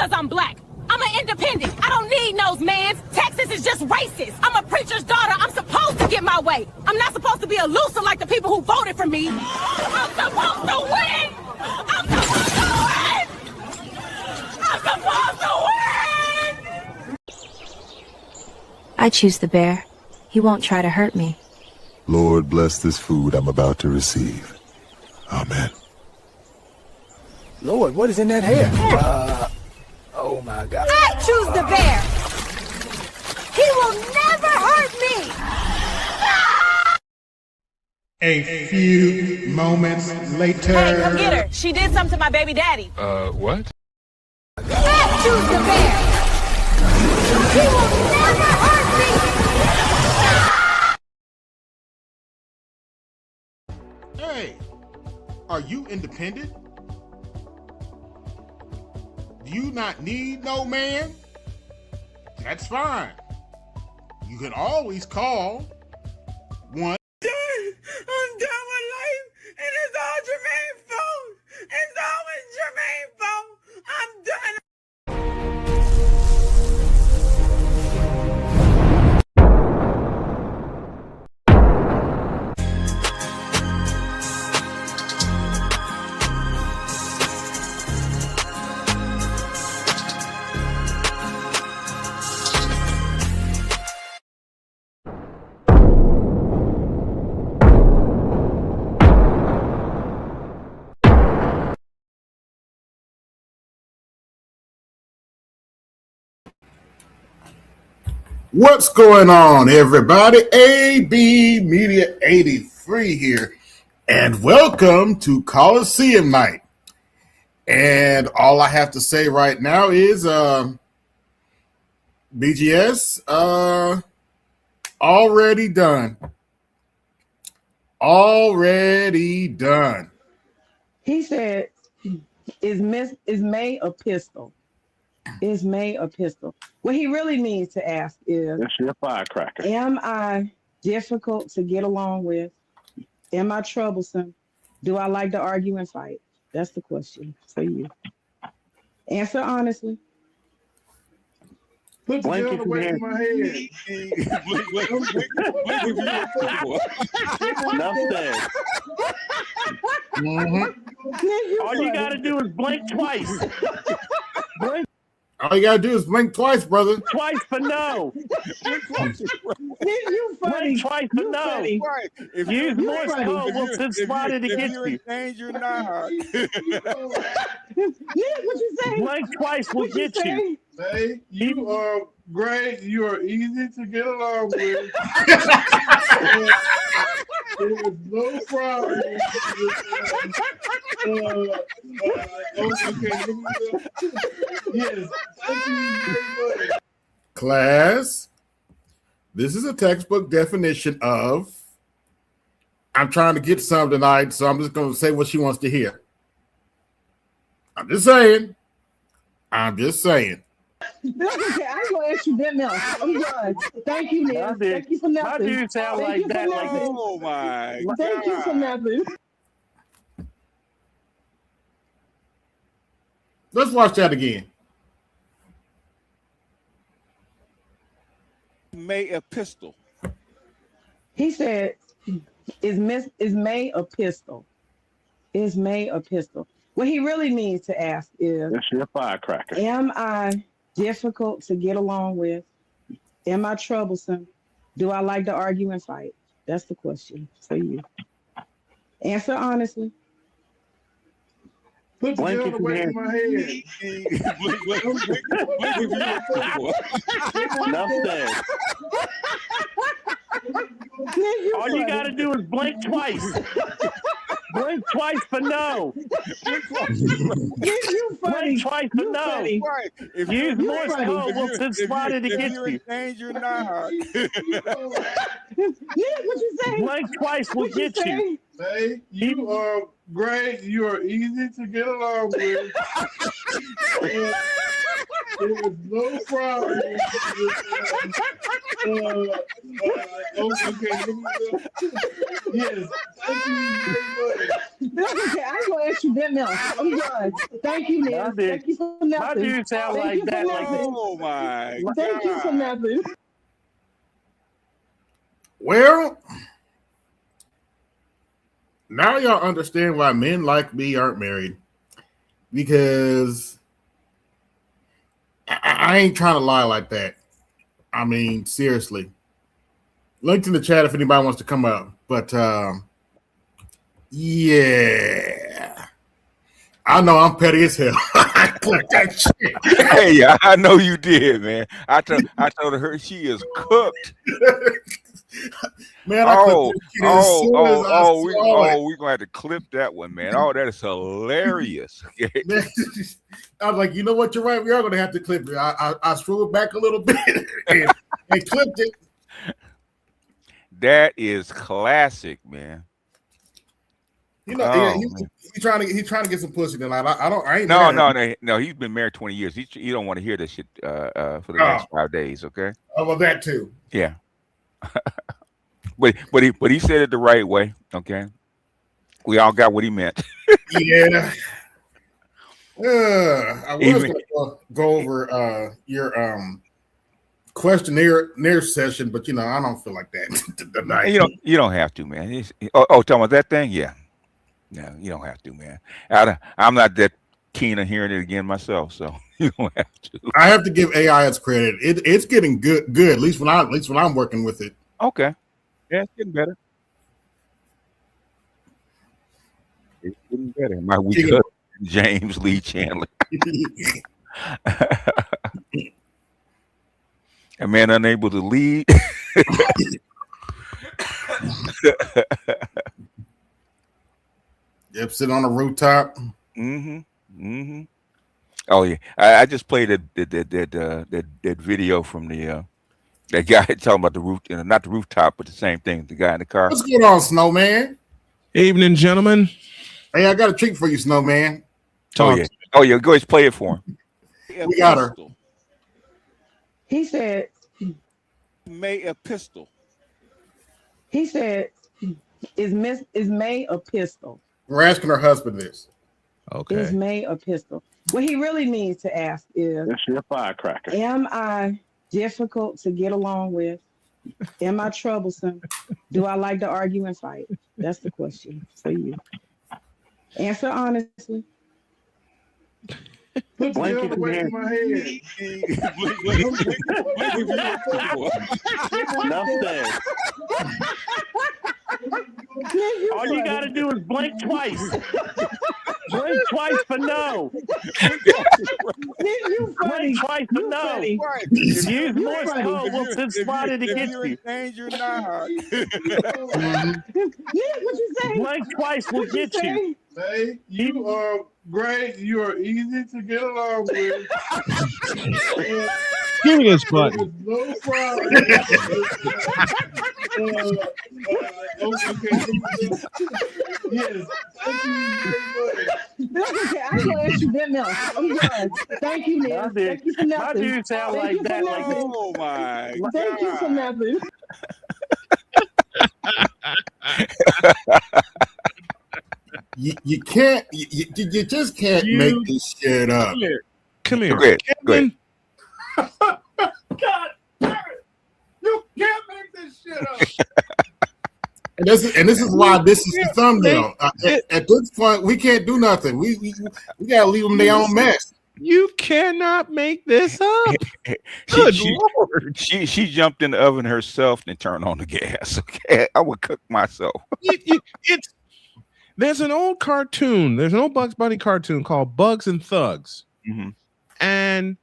because I'm black. I'm an independent. I don't need no mans. Texas is just racist. I'm a preacher's daughter. I'm supposed to get my way. I'm not supposed to be a loser like the people who voted for me. I'm supposed to win. I'm supposed to win. I'm supposed to win. I choose the bear. He won't try to hurt me. Lord, bless this food I'm about to receive. Amen. Lord, what is in that hair? Oh my God. I choose the bear. He will never hurt me. A few moments later. Hey, come get her. She did something to my baby daddy. What? I choose the bear. He will never hurt me. Hey, are you independent? Do you not need no man? That's fine. You can always call one. I'm done with life, and it's all Jermaine's fault. It's always Jermaine's fault. I'm done. What's going on, everybody? AB Media 83 here, and welcome to Colosseum Night. And all I have to say right now is BGS already done. Already done. He said, is May a pistol? Is May a pistol? What he really needs to ask is, that's your firecracker. Am I difficult to get along with? Am I troublesome? Do I like to argue and fight? That's the question for you. Answer honestly. Put the gun away from my head. Enough said. All you gotta do is blink twice. Blink. All you gotta do is blink twice, brother. Twice for no. You funny. Blink twice for You no. funny. If you use Morse code, we'll send somebody to get you. You're not. Yeah, what you say? Blink twice, we'll get you. Hey, you are great. You are easy to get along with. There is no problem. Yes, thank you very much. Class, this is a textbook definition of, I'm trying to get some tonight, so I'm just going to say what she wants to hear. I'm just saying. Okay, I'm going to ask you that now. I'm done. Thank you, Neil. Thank you for nothing. How do you sound like that? Like this? Oh my God. Thank you for nothing. Let's watch that again. May a pistol. He said, is May a pistol? Is May a pistol? What he really needs to ask is, that's your firecracker. Am I difficult to get along with? Am I troublesome? Do I like to argue and fight? That's the question for you. Answer honestly. Put the gun away from my head. Enough said. All you gotta do is blink twice. Blink twice for no. You funny. Blink twice for no. Funny. If you use Morse code, we'll send somebody to get you. You're not. Yeah, what you say? Blink twice, we'll get you. Hey, you are great. You are easy to get along with. There is no problem. Okay. Yes, thank you very much. Okay, I ain't gonna ask you that now. I'm done. Thank you, Neil. Thank you for My nothing. dude sound Thank like you for that. Like nothing. Oh my Thank you for God. nothing. Well, now y'all understand why men like me aren't married. Because I ain't trying to lie like that. I mean, seriously. Linked in the chat if anybody wants to come up. But yeah. I know I'm petty as hell. I clicked that shit. Hey, I know you did, man. I told her she is cooked. Man, I clicked that shit as soon as I saw it. We're gonna have to clip that one, man. Oh, that is hilarious. Okay. I was like, you know what, you're right. We are gonna have to clip it. I screwed back a little bit and clipped it. That is classic, man. You know, he's trying to get some pussy tonight. I ain't No. He's been married 20 years. He don't want to hear this shit for the next 5 days. Okay. Oh, well, that too. Yeah. but he said it the right way. Okay. We all got what he meant. Yeah. I was going to go over your questionnaire session, but I don't feel like that tonight. You don't have to, man. Talking about that thing, yeah. No, you don't have to, man. I'm not that keen on hearing it again myself, so you don't have to. I have to give AI its credit. It's getting good. At least when I'm working with it. Okay. Yeah, it's getting better. It's getting better. My weak cousin, James Lee Chandler. A man unable to lead. Yep, sitting on a rooftop. Oh yeah, I just played that video from the that guy talking about the roof, not the rooftop, but the same thing. The guy in the car. What's going on, Snowman? Evening, gentlemen. Hey, I got a treat for you, Snowman. Oh yeah, go ahead, play it for him. We got her. He said, May a pistol. He said, is May a pistol? We're asking her husband this. Okay. Is May a pistol? What he really means to ask is, That's your firecracker. am I difficult to get along with? Am I troublesome? Do I like to argue and fight? That's the question for you. Answer honestly. Put the other way in my head. Enough said. All you gotta do is blink twice. Blink twice for no. Blink twice for no. Use Morse code. We'll send slotted to get you. Danger now. What you say? Blink twice will get you. Hey, you are great. You are easy to get along with. Give me this button. No problem. Yes. Thank you very much. Okay, I ain't gonna ask you that now. I'm done. Thank you, Neil. Thank you for My nothing. dude sound Thank like you for that. Like nothing. Oh my God. Thank you for nothing. You can't. You just can't make this shit up. Come here. Go ahead. God damn it. You can't make this shit up. And this is why this is the thumbnail. At this point, we can't do nothing. We gotta leave them their own mess. You cannot make this up. Good Lord. She jumped in the oven herself and turned on the gas. Okay, I would cook myself. There's an old cartoon. There's an old Bugs Bunny cartoon called Bugs and Thugs. Mm-hmm. And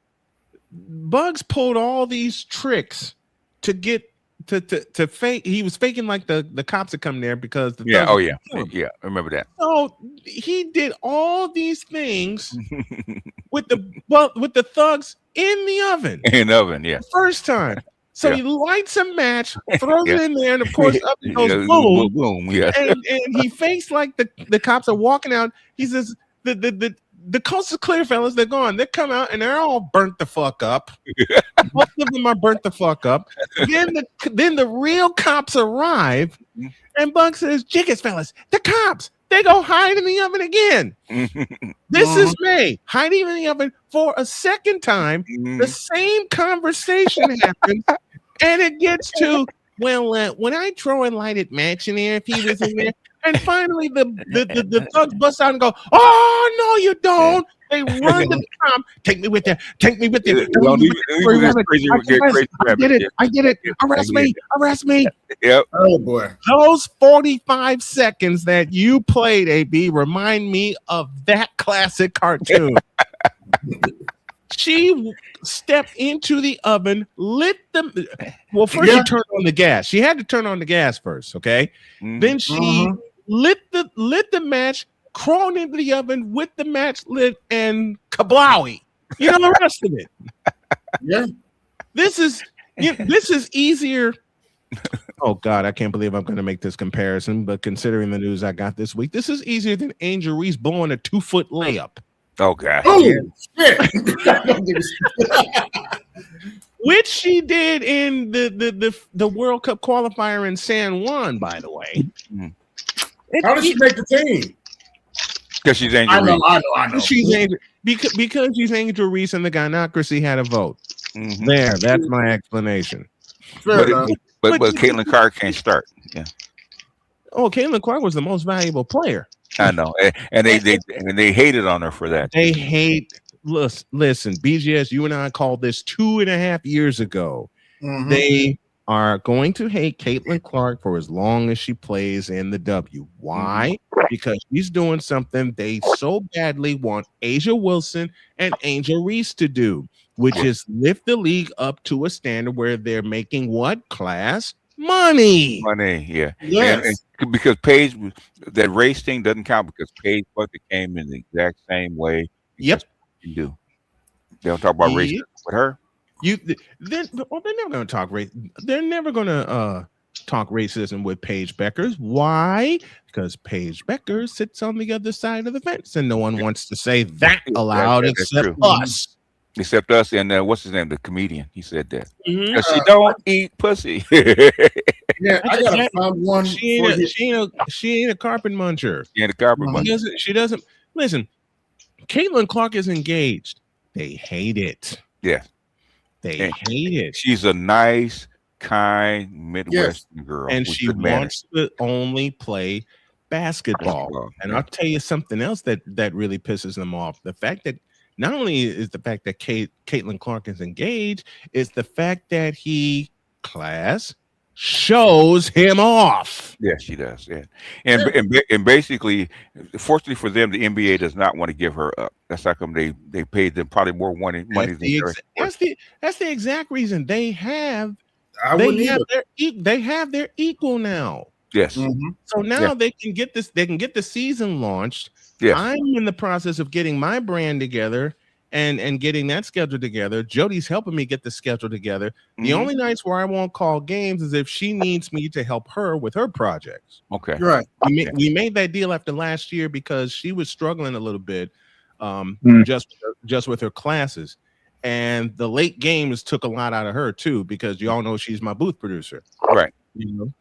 Bugs pulled all these tricks to get to fake. He was faking like the cops had come there because the thugs I remember that. So he did all these things with the thugs in the oven. In the oven, yeah. First time. So he lights a match, throws it in there, and of course up it goes boom. Boom, yeah. And he fakes like the cops are walking out. He says the coast is clear, fellas. They're gone. They come out and they're all burnt the fuck up. Most of them are burnt the fuck up. Then the real cops arrive, and Bug says, "Jiggers, fellas, the cops. They go hide in the oven again. This is May hiding in the oven for a second time. The same conversation happens, and it gets to when I throw a lighted match in there, if he was in there, and finally the thugs bust out and go, "Oh no, you don't!" They run to the Tom. Take me with you. Take me with you. I get it. Arrest me. Yep. Oh boy. Those 45 seconds that you played, AB, remind me of that classic cartoon. She stepped into the oven, lit them. Well, first she turned on the gas. She had to turn on the gas first, okay? Then she lit the match, crawled into the oven with the match lit, and kablowie. You know the rest of it. Yeah. This is easier. Oh God, I can't believe I'm going to make this comparison, but considering the news I got this week, this is easier than Angel Reese blowing a 2-foot layup. Oh God. Oh shit. Which she did in the World Cup qualifier in San Juan, by the way. How did she make the team? Because she's Angel Reese. I know. She's Angel, because she's Angel Reese and the Gynocracy had a vote. There, that's my explanation. Fair enough. But Caitlin Clark can't start. Yeah. Oh, Caitlin Clark was the most valuable player. I know, and they hated on her for that. They hate. Listen, BGS, you and I called this 2.5 years ago. They are going to hate Caitlin Clark for as long as she plays in the W. Why? Because she's doing something they so badly want Asia Wilson and Angel Reese to do, which is lift the league up to a standard where they're making what class? Money, yeah. Yes. And because Paige, that race thing doesn't count because Paige fucking came in the exact same way. Yep. You do. They don't talk about race with her. They're never going to talk race. They're never going to talk racism with Paige Beckers. Why? Because Paige Beckers sits on the other side of the fence, and no one wants to say that aloud except us. Except us and what's his name, the comedian. He said that because she don't eat pussy. Yeah, I gotta find one. She ain't a carpet muncher. She ain't a carpet muncher. She doesn't listen. Caitlin Clark is engaged. They hate it. Yeah, they hate it. She's a nice, kind Midwestern girl, and she wants to only play basketball. And I'll tell you something else that really pisses them off: the fact that. Not only is the fact that Caitlin Clark is engaged, it's the fact that he shows him off. Yes, she does. Yeah, and basically, fortunately for them, the NBA does not want to give her up. That's how come they paid them probably more money than that's the exact reason they have their equal now. Yes. So now they can get this. They can get the season launched. Yes. I'm in the process of getting my brand together and getting that schedule together. Jody's helping me get the schedule together. The only nights where I won't call games is if she needs me to help her with her projects. Okay. Right. We made that deal after last year because she was struggling a little bit just with her classes. And the late games took a lot out of her too, because y'all know she's my booth producer. Right. You know,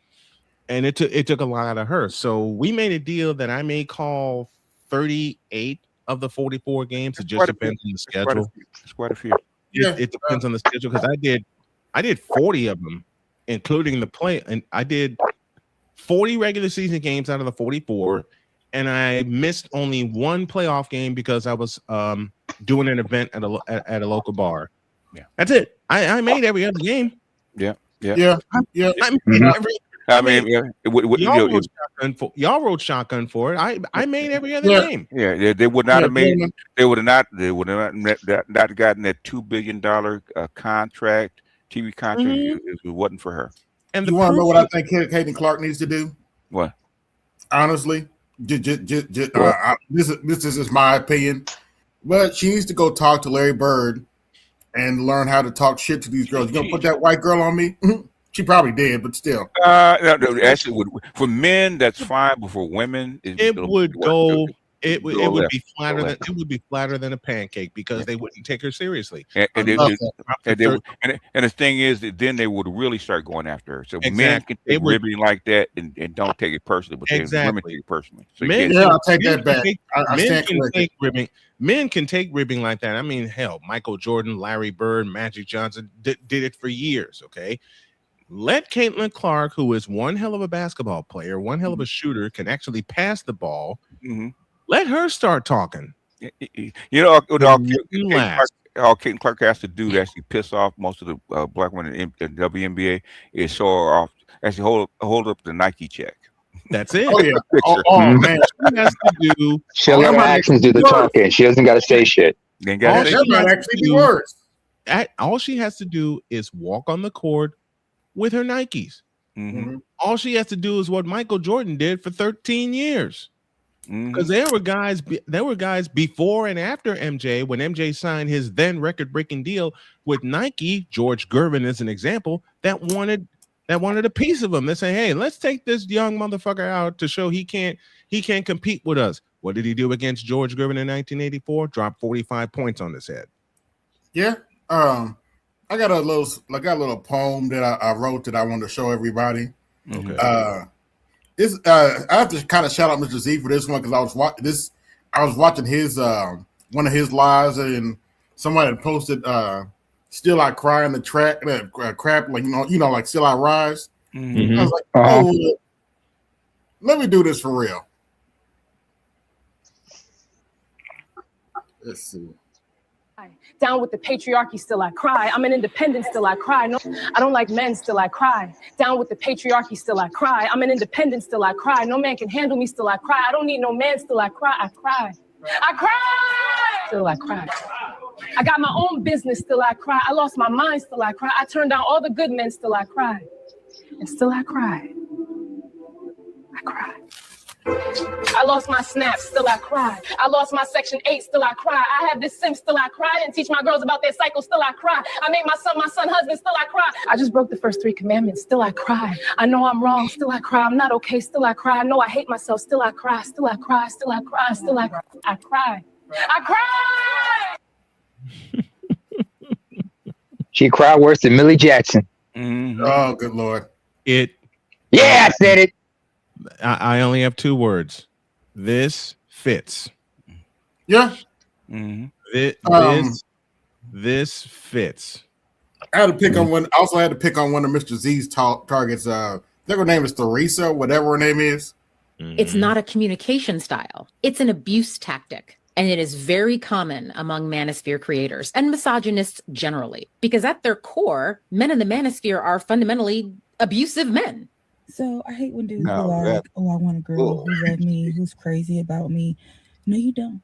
and it took a lot out of her. So we made a deal that I may call 38 of the 44 games. It just depends on the schedule. It's quite a few. It depends on the schedule because I did 40 of them, including the play, and I did 40 regular season games out of the 44, and I missed only one playoff game because I was doing an event at a local bar. Yeah, that's it. I made every other game. Yeah. I mean, y'all wrote shotgun for it. I made every other game. Yeah, they would not have made. They would have not gotten that $2 billion contract, TV contract. It wasn't for her. And you want to know what I think Caitlin Clark needs to do? What? Honestly, this is just my opinion. But she needs to go talk to Larry Bird and learn how to talk shit to these girls. You gonna put that white girl on me? She probably did, but still. No, actually, for men, that's fine, but for women, it would go It would left. be flatter than a pancake because they wouldn't take her seriously. And After third- the thing is that then they would really start going after her. So men Exactly. can take ribbing like that and don't take it personally, but women Exactly. take it personally. So Men Yeah, can- I'll take men that back. can take- I men stand can corrected. take ribbing. Men can take ribbing like that. I mean, hell, Michael Jordan, Larry Bird, Magic Johnson did it for years. Okay, let Caitlin Clark, who is one hell of a basketball player, one hell of a shooter, can actually pass the ball. Let her start talking. You know, all last. Caitlin Clark has to do to actually piss off most of the black women in the WNBA is show her off, actually hold up the Nike check. That's it. Oh yeah. Picture. Oh man. She has to do. She'll let her actions do the talking. She doesn't got to say shit. Then got All That she might has actually to be do- worse. All she has to do is walk on the court with her Nikes. All she has to do is what Michael Jordan did for 13 years. Because there were guys before and after MJ, when MJ signed his then record-breaking deal with Nike, George Gervin is an example, that wanted a piece of him. They say, hey, let's take this young motherfucker out to show he can't compete with us. What did he do against George Gervin in 1984? Dropped 45 points on his head. Yeah. I got a little poem that I wrote that I wanted to show everybody. Okay. I have to kind of shout out Mr. Z for this one because I was watching his one of his lives and somebody had posted "Still I Cry" in the track crap like like "Still I Rise." I was like, oh, let me do this for real. Let's see. Down with the patriarchy, still I cry. I'm an independent, still I cry. No, I don't like men, still I cry. Down with the patriarchy, still I cry. I'm an independent, still I cry. No man can handle me, still I cry. I don't need no man, still I cry. I cry. I cry. Still I cry. I got my own business, still I cry. I lost my mind, still I cry. I turned down all the good men, still I cry. And still I cry. I cry. I lost my snaps, still I cry. I lost my Section 8, still I cry. I have this sim, still I cry. I didn't teach my girls about their cycle, still I cry. I made my son husband, still I cry. I just broke the first 3 commandments, still I cry. I know I'm wrong, still I cry. I'm not okay, still I cry. I know I hate myself, still I cry. Still I cry, still I cry, still I cry. I cry. I cry! She cried worse than Millie Jackson. Oh, good Lord. Yeah, I said it. I only have 2 words. This fits. Yeah. This fits. I had to pick on one. I also had to pick on one of Mr. Z's targets. I think her name is Theresa, whatever her name is. It's not a communication style. It's an abuse tactic. And it is very common among manosphere creators and misogynists generally, because at their core, men in the manosphere are fundamentally abusive men. So I hate when dudes go like, oh, I want a girl who loves me, who's crazy about me. No, you don't.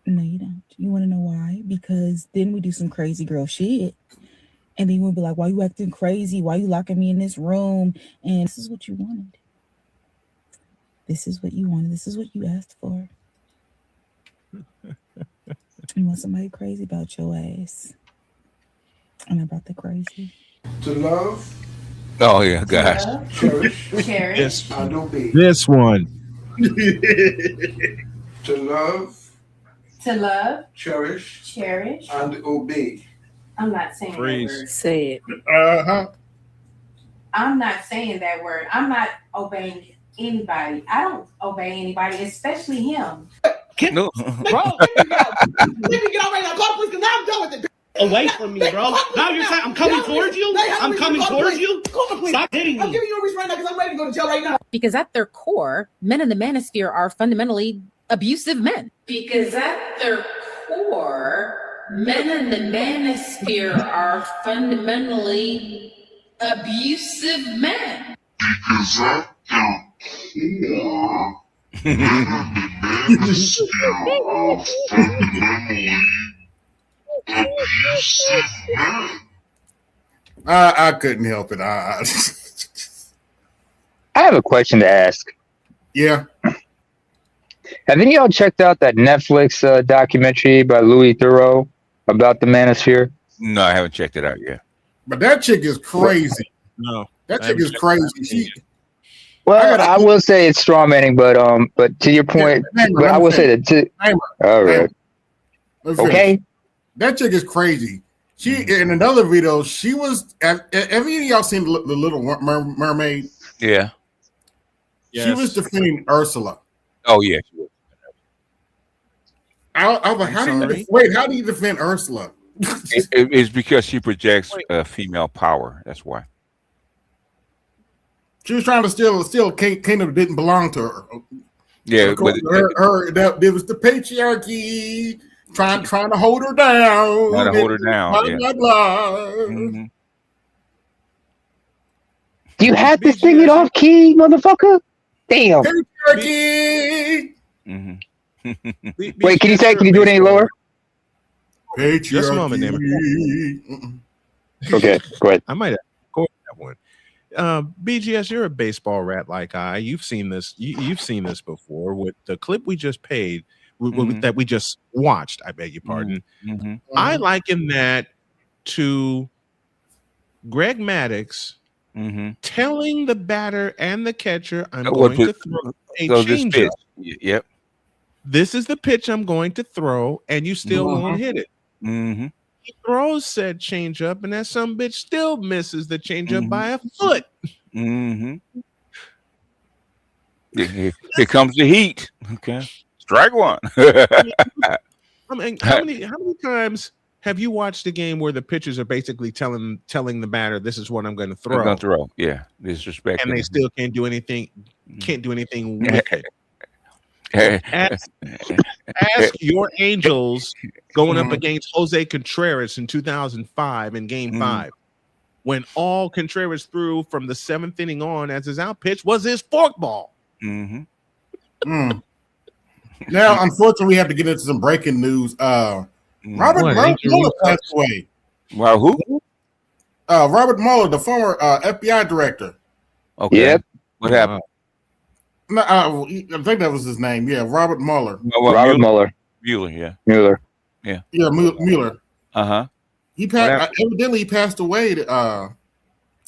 No, you don't. You want to know why? Because then we do some crazy girl shit. And then we'll be like, why you acting crazy? Why you locking me in this room? And this is what you wanted. This is what you wanted. This is what you asked for. You want somebody crazy about your ass. And I brought the crazy. To love. Oh yeah, gosh. Cherish. And obey. This one. To love. To love. Cherish. Cherish. And obey. I'm not saying that word. Say it. I'm not saying that word. I'm not obeying anybody. I don't obey anybody, especially him. No. Bro, let me get already. Call police because now I'm done with it. Away from me, bro. Now you're saying I'm coming towards you? I'm coming towards you? Stop hitting me. I'm giving you a reason right now because I'm ready to go to jail right now. Because at their core, men in the manosphere are fundamentally abusive men. Because at their core, men in the manosphere are fundamentally abusive men. Because at their core, men in the manosphere are fundamentally abusive men. I couldn't help it. I have a question to ask. Yeah. Have any of y'all checked out that Netflix documentary by Louis Theroux about the manosphere? No, I haven't checked it out yet. But that chick is crazy. No. That chick is crazy. Well, I will say it's strawmanning, but to your point, but I will say that. All right. Okay. That chick is crazy. She in another video. She was. Have any of y'all seen the Little Mermaid? Yeah. She was defending Ursula. Oh yeah. She was. I was like, how do you defend Ursula? It's because she projects female power. That's why. She was trying to steal a kingdom that didn't belong to her. Yeah, but there was the patriarchy trying to hold her down. Trying to hold her down. Blah, Yeah. blah, blah. Mm-hmm. You had to sing it off key, motherfucker. Damn. Patriarchy. Mm-hmm. Wait, can you do it any lower? Patriarchy. Just a moment, Naaman. Okay, go ahead. I might have recorded that one. BGS, you're a baseball rat like I. You've seen this. You've seen this before with the clip we just played that we just watched. I beg your pardon. Mm-hmm. I liken that to Greg Maddux telling the batter and the catcher, "I'm going to throw a changeup. Yep. This is the pitch I'm going to throw, and you still won't hit it." Mm-hmm. He throws said changeup, and that some bitch still misses the changeup by a foot. Mm-hmm. Here comes the heat. Okay, strike one. I mean, how many times have you watched a game where the pitchers are basically telling the batter, "This is what I'm going to throw"? I'm going to throw. Yeah, disrespect. And they still can't do anything. Can't do anything with it. Ask your Angels going up against Jose Contreras in 2005 in Game 5, when all Contreras threw from the 7th inning on as his out pitch was his forkball. Now, unfortunately, we have to get into some breaking news. Robert Mueller passed away. Wow, who? Robert Mueller, the former FBI director. Okay. Yep. What happened? No, I think that was his name. Yeah, Robert Mueller. Robert Mueller. Mueller, yeah. Mueller. Yeah. Yeah, Mueller. Uh-huh. He passed. Evidently, he passed away.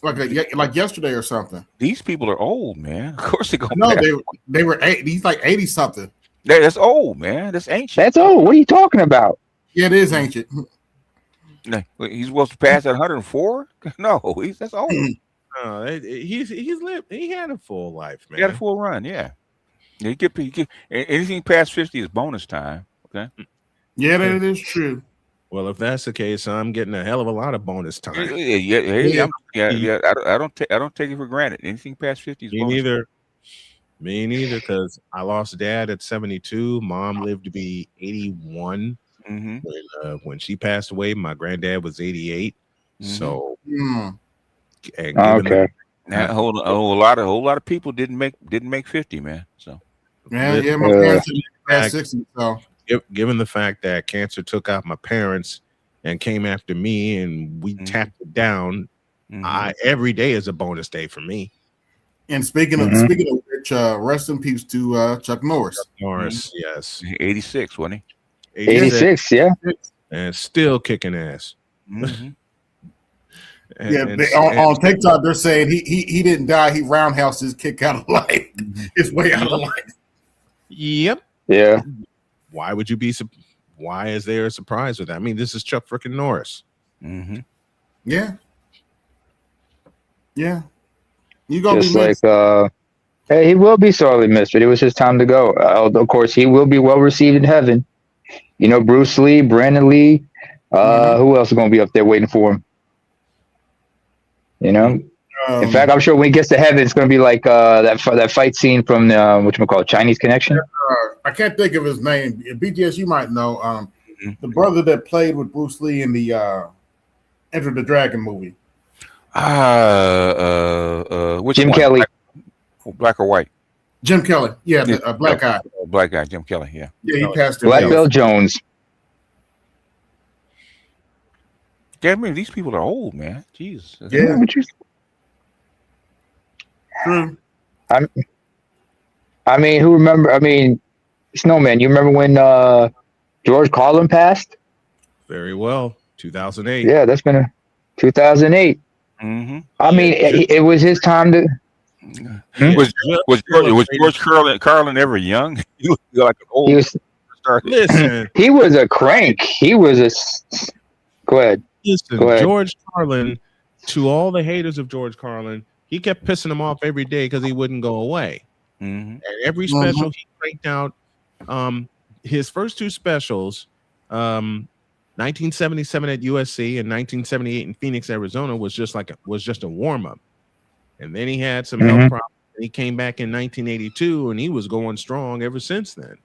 Like yesterday or something. These people are old, man. Of course they're going. No, they were 80. He's like 80 something. That's old, man. That's ancient. That's old. What are you talking about? Yeah, it is ancient. He's supposed to pass at 104? No, that's old. He's lived. He had a full life, man. He had a full run, yeah. You get anything past 50 is bonus time. Okay. Yeah, that is true. Well, if that's the case, I'm getting a hell of a lot of bonus time. Yeah. I don't take it for granted. Anything past 50 is bonus time. Me neither, because I lost dad at 72. Mom lived to be 81. When she passed away, my granddad was 88. So, okay. A whole lot of people didn't make 50, man. So, my parents passed 60. So, given the fact that cancer took out my parents and came after me, and we tapped it down, every day is a bonus day for me. And speaking of which, rest in peace to Chuck Norris. Yes, 86, wasn't he? 86, yeah, and still kicking ass. On TikTok they're saying he didn't die. He roundhoused his kick out of life, his way out of life. Yep. Yeah. Why would you be? Why is there a surprise with that? I mean, this is Chuck freaking Norris. Yeah. Yeah. You gonna just be missed. Hey, he will be sorely missed, but it was his time to go. Of course, he will be well received in heaven. You know, Bruce Lee, Brandon Lee, who else is going to be up there waiting for him? You know, in fact, I'm sure when he gets to heaven, it's going to be like that fight scene from the Chinese Connection. I can't think of his name. BGS, you might know. The brother that played with Bruce Lee in the Enter the Dragon movie. Which Jim one? Kelly. Black or white? Jim Kelly. Yeah, the black guy. Black guy, Jim Kelly, yeah. Yeah, he passed away. Black Belt Jones. Yeah, I mean, these people are old, man. Jesus. Yeah. I mean, who remember? I mean, Snowman, you remember when George Carlin passed? Very well. 2008. Yeah, that's been 2008. I mean, it was his time to. Was George Carlin ever young? He was like an old. He was. Listen, He was a crank. He was a. Go ahead. Listen, Go ahead. George Carlin. To all the haters of George Carlin, he kept pissing them off every day because he wouldn't go away. Mm-hmm. And every special he cranked out. His first two specials, 1977 at USC and 1978 in Phoenix, Arizona, was just a warm up. And then he had some health problems. And he came back in 1982, and he was going strong ever since then.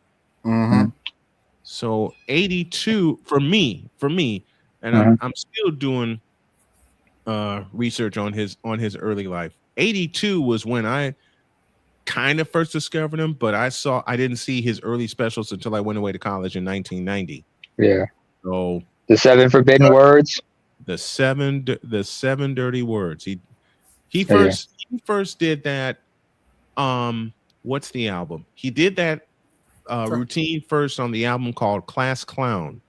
Mm-hmm. So 82 for me, and I'm still doing research on his early life. 82 was when I kind of first discovered him, but I didn't see his early specials until I went away to college in 1990. Yeah. So the 7 forbidden words. The seven dirty words. He first did that. What's the album? He did that routine first on the album called Class Clown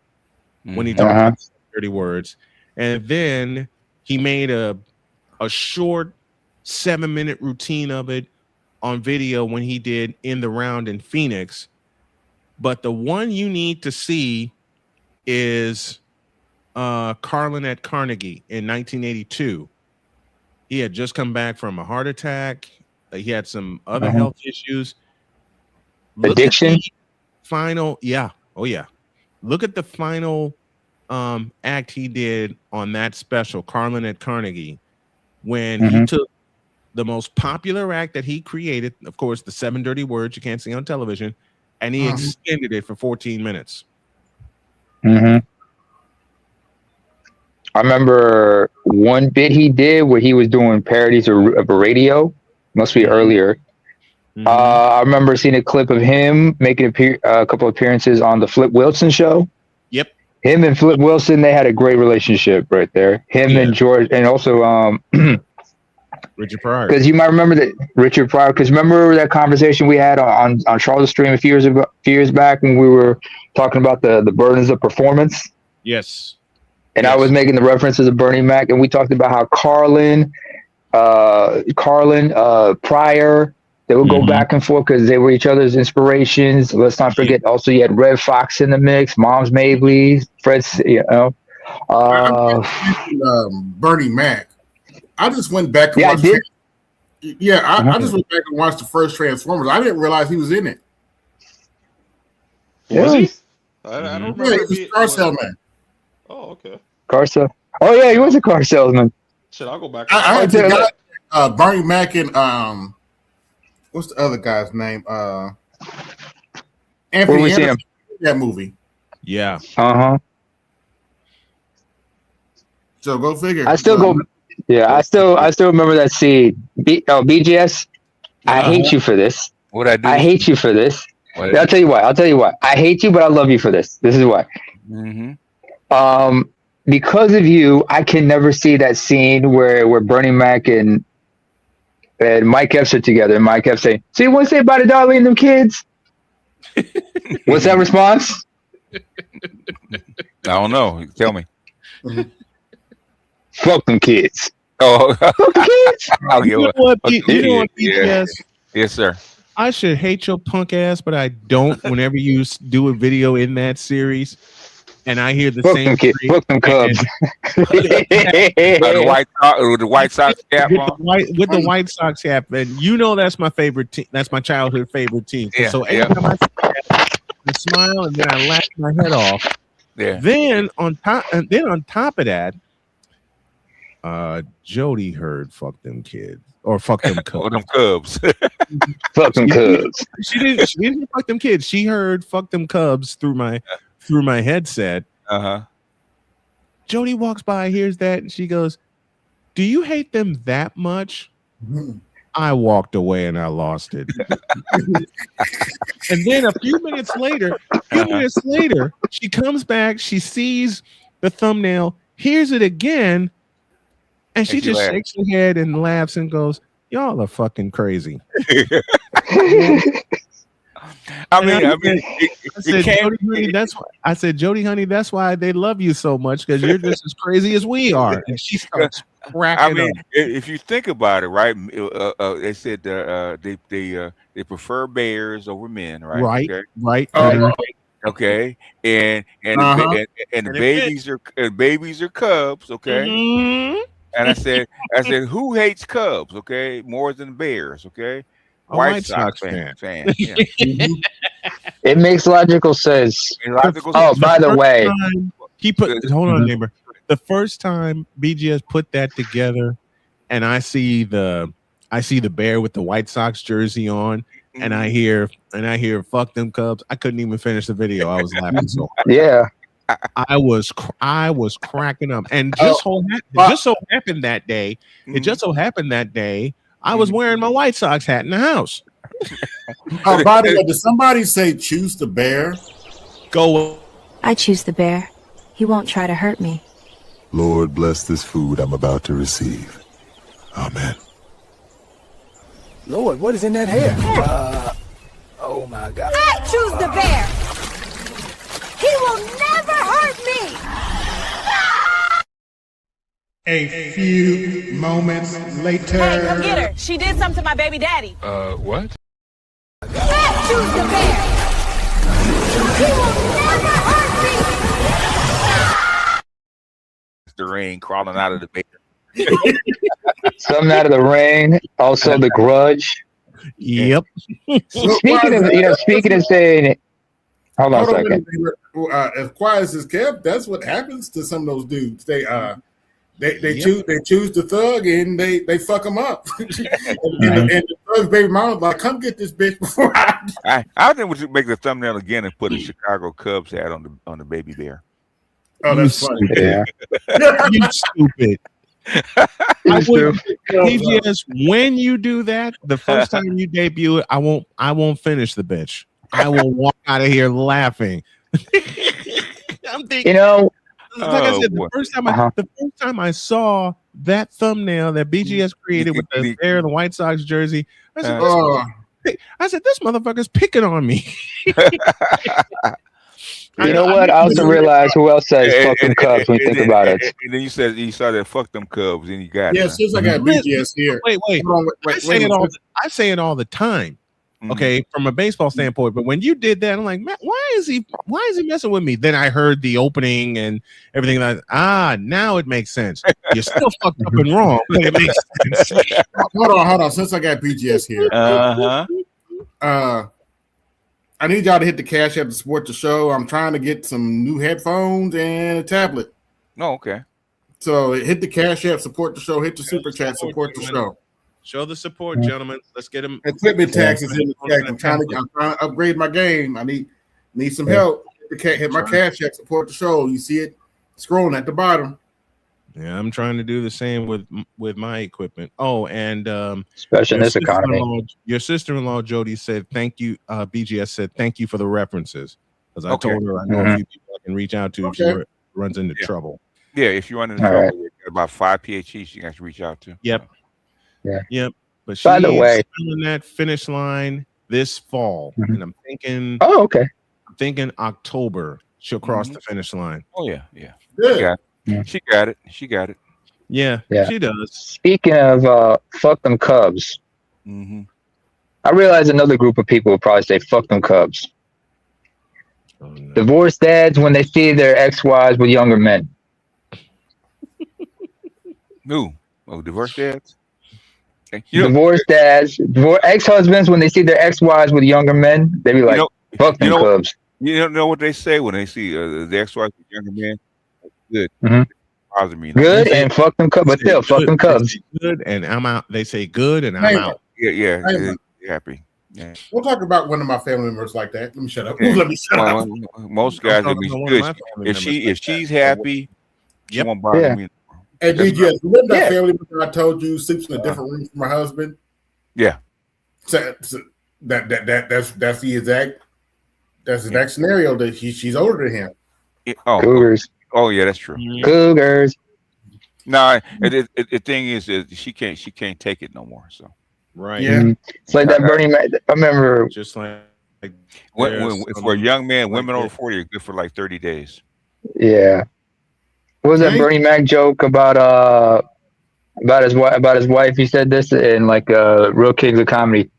when he talked about dirty words, and then he made a short 7-minute routine of it on video when he did In the Round in Phoenix. But the one you need to see is Carlin at Carnegie in 1982. He had just come back from a heart attack. He had some other health issues. Addiction. Final, yeah. Oh, yeah. Look at the final act he did on that special, Carlin at Carnegie, when he took the most popular act that he created, of course, the 7 dirty words you can't see on television, and he extended it for 14 minutes. I remember one bit he did where he was doing parodies of a radio. Must be earlier. I remember seeing a clip of him making a couple appearances on the Flip Wilson show. Yep. Him and Flip Wilson, they had a great relationship right there. Him and George, and also Richard Pryor. Because you might remember that Richard Pryor. Because remember that conversation we had on Charlotte Stream a few years back when we were talking about the burdens of performance. Yes. And I was making the references of Bernie Mac, and we talked about how Carlin, Pryor, they would go back and forth because they were each other's inspirations. Let's not forget, also you had Red Fox in the mix, Moms Mabley, Fred's, Bernie Mac. I just went back and watched. I just went back and watched the first Transformers. I didn't realize he was in it. Was he? I don't remember. Yeah, he was car salesman. Oh, okay. Car salesman. Oh yeah, he was a car salesman. Shit, I'll go back. I had to Bernie Mac and what's the other guy's name? Anthony Anderson. That movie. Yeah. So go figure. I still go. Yeah, I still remember that scene. BGS. I hate you for this. What I do? I hate you for this. I'll tell you why. I hate you, but I love you for this. This is why. Because of you, I can never see that scene where Bernie Mac and Mike Epps are together, and Mike Epps saying, "So you want to say about Darlene and them kids?" What's that response? I don't know. Tell me. Fuck them kids. Oh, fuck the kids. You know what, BGS? Yes, sir. I should hate your punk ass, but I don't. Whenever you do a video in that series, and I hear the same kid, fuck them Cubs. The White Sox cap on. With the White Sox cap, and you know that's my favorite team. That's my childhood favorite team. Yeah, so every time I see that, I smile and then I laugh my head off. Yeah. Then on top of that, Jody heard "fuck them kids" or "fuck them Cubs." Oh, them Cubs. Fuck them Cubs. She didn't hear "fuck them kids." She heard "fuck them Cubs" through my headset. Jody walks by, hears that, and she goes, "Do you hate them that much?" I walked away and I lost it. And then a few minutes later, she comes back, she sees the thumbnail, hears it again, and she just shakes her head and laughs and goes, "Y'all are fucking crazy." I And mean, I said, Jody, honey, that's why I said, Jody, honey, that's why they love you so much because you're just as crazy as we are. And she starts I cracking mean, up. if you think about it, right? They said they prefer bears over men, right? Right, Okay, right. Oh, okay, uh-huh. and the And it fits. babies are cubs, okay. Mhm. And I said, who hates Cubs? Okay, more than Bears. Okay, A White White Sox Sox fan. fan. Yeah, Mhm. It makes logical sense. logical. Oh, The by the first way, time he put, Good. hold on, Mhm. neighbor. The first time BGS put that together, and I see the bear with the White Sox jersey on, and I hear fuck them Cubs. I couldn't even finish the video. I was laughing so hard. Yeah. I was cracking up, and Oh, just so happened that day. It just so happened that day I was wearing my White Sox hat in the house. by the way, did somebody say choose the bear? Go. I choose the bear. He won't try to hurt me. Lord, bless this food I'm about to receive. Amen. Lord, what is in that hair? Oh my God. I choose the bear. He will never hurt me. A few moments later. Hey, come get her. She did something to my baby daddy. What? I choose the bear. He will never hurt me. The rain crawling out of the bear. Something out of the ring. Also, The Grudge. Yep. Speaking of saying, hold on a Hold on, second. as quiet as it's kept, that's what happens to some of those dudes. They choose the thug and they fuck them up. and the thug's baby mom like, come get this bitch before I think we should make the thumbnail again and put a Chicago Cubs hat on the baby bear. Oh, that's funny. Yeah. You stupid. I would, TGS, when you do that, the first time you debut it, I won't finish the bitch. I will walk out of here laughing. I'm thinking, like I said, the first time I saw that thumbnail that BGS created with the bear, the White Sox jersey, I said, this motherfucker's picking on me. You know what? I also realized who else says fuck them Cubs when you think about it. And then you saw that fuck them Cubs, and you got it. Yeah, since I got BGS here. Wait. I say it all the time. Okay, from a baseball standpoint, but when you did that, I'm like, man, why is he messing with me? Then I heard the opening and everything like, now it makes sense. You're still fucked up and wrong, but it makes sense. Hold on. Since I got BGS here, I need y'all to hit the cash app to support the show. I'm trying to get some new headphones and a tablet. Oh, okay. So hit the cash app, support the show. Hit the super chat, support the show. Show the support, gentlemen. Let's get them. Equipment taxes in the check. I'm trying to upgrade my game. I need some help. Hit my cash app, support the show. You see it scrolling at the bottom. Yeah, I'm trying to do the same with my equipment. Oh, and especially in this economy. Your sister-in-law Jody said thank you. BGS said thank you for the references because I told her I know a few people I can reach out to if she runs into trouble. Yeah, if you run into trouble, you got about 5 PhDs you got to reach out to. Yep. Yeah. Yep. But by the way, on that finish line this fall, and I'm thinking. Oh, okay. I'm thinking October she'll cross the finish line. Oh yeah. Good. She got it. Yeah, she does. Speaking of fuck them Cubs, I realize another group of people will probably say fuck them Cubs. Oh, no. Divorced dads when they see their ex-wives with younger men. Who? Oh, divorced dads? Divorced dads, ex-husbands when they see their ex-wives with younger men, they be like, fuck them Cubs. You don't know what they say when they see the ex-wife with younger men? Good. Bother me. Good and fuck them Cubs, but still fuck them Cubs. Good and I'm out. They say good and I'm out. Yeah. Happy. Yeah. We'll talk about one of my family members like that. Let me shut up. Let me shut up. Most guys will be good. If she's happy, she won't bother me. Hey, BGS, remember that family member I told you sleeps in a different room from her husband? Yeah. So that's the exact scenario that she's older than him. Cougars. Oh yeah, that's true. Cougars. No, the thing is that she can't take it no more. So right. Yeah. It's like that Bernie Mac. I remember just like For a young man, women over 40 are good for like 30 days. Yeah. What was that Bernie Mac joke about his wife? He said this in like Real Kings of Comedy.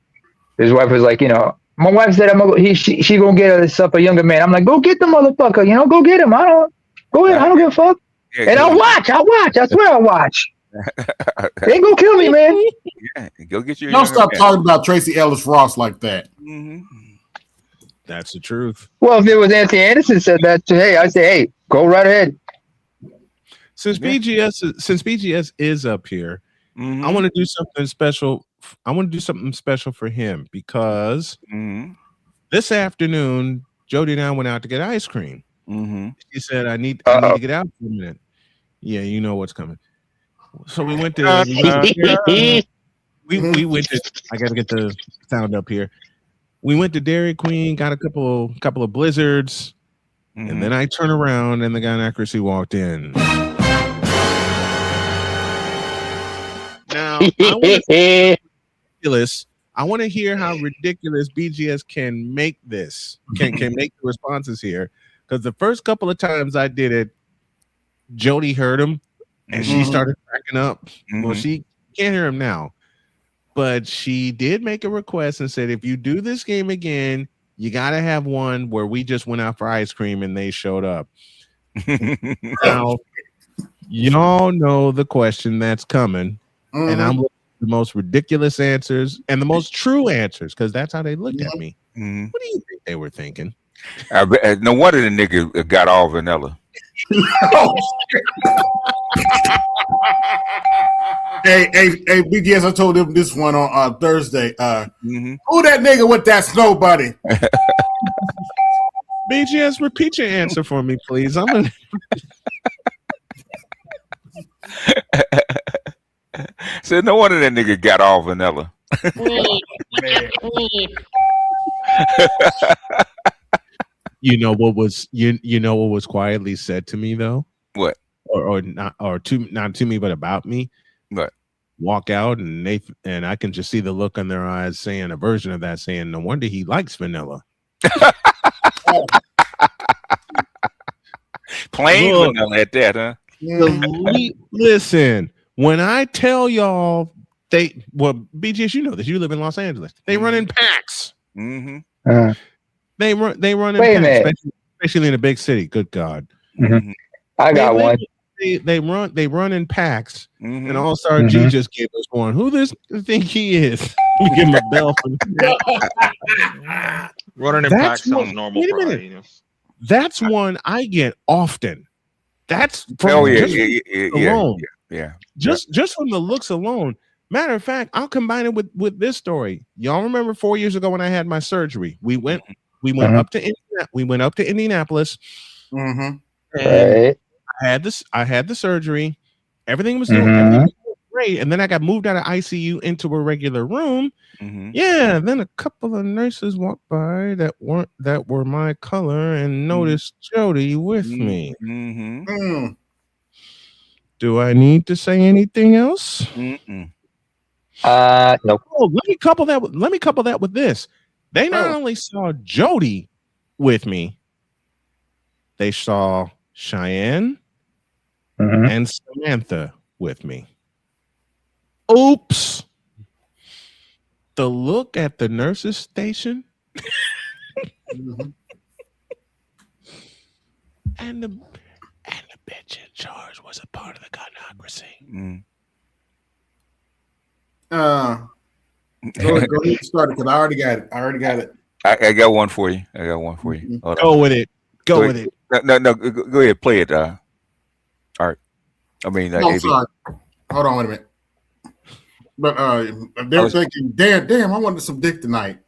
His wife was like, my wife said she gonna get us up a younger man. I'm like, go get the motherfucker, go get him. I don't give a fuck. Yeah, And I'll watch. I swear I'll watch. They ain't gonna kill me, man. Yeah, go get your. Don't stop talking about Tracy Ellis Ross like that. Mm-hmm. That's the truth. Well, if it was Anthony Anderson said that, I say, hey, go right ahead. Since BGS is up here, I want to do something special. I want to do something special for him because this afternoon, Jody and I went out to get ice cream. She said, I need to get out for a minute. Yeah, you know what's coming. So we went to we went to I gotta get the sound up here. We went to Dairy Queen, got a couple of blizzards, and then I turn around and the guy in accuracy walked in. Now I want to hear how ridiculous BGS can make this, can make the responses here. Because the first couple of times I did it, Jody heard him and she started cracking up. Well, she can't hear him now. But she did make a request and said, if you do this game again, you got to have one where we just went out for ice cream and they showed up. Now, y'all know the question that's coming. And I'm looking at the most ridiculous answers and the most true answers because that's how they looked at me. What do you think they were thinking? No wonder the nigga got all vanilla. Hey, BGS, I told him this one on Thursday. Who that nigga with that snow bunny? BGS, repeat your answer for me, please. I'm gonna. Said no wonder that nigga got all vanilla. You know what was quietly said to me though? What? Or not to me, but about me. What? Walk out and I can just see the look in their eyes saying a version of that saying, no wonder he likes vanilla. Plain vanilla at that, huh? Listen, when I tell y'all BGS, you know this. You live in Los Angeles. They run in packs. They run in packs, especially in a big city. Good God. I got one. They run in packs, and All-Star G just gave us one. Who this think he is? We give him a bell for running in packs sounds normal for hyenas. That's one I get often. That's from alone. Just from the looks alone. Matter of fact, I'll combine it with this story. Y'all remember 4 years ago when I had my surgery? We went up to Indianapolis. And I had the surgery. Everything was doing great, and then I got moved out of ICU into a regular room. Yeah, then a couple of nurses walked by that were my color and noticed Jody with me. Do I need to say anything else? Nope. Oh, let me couple that with this. They not only saw Jody with me, they saw Cheyenne and Samantha with me. Oops. The look at the nurse's station and the bitch in charge was a part of the conocracy. Go ahead and start it because I already got it. I got one for you. Go with it. Go with it. No, go ahead. Play it. All right. I mean, sorry. Hold on a minute. But they're thinking, damn, I wanted some dick tonight.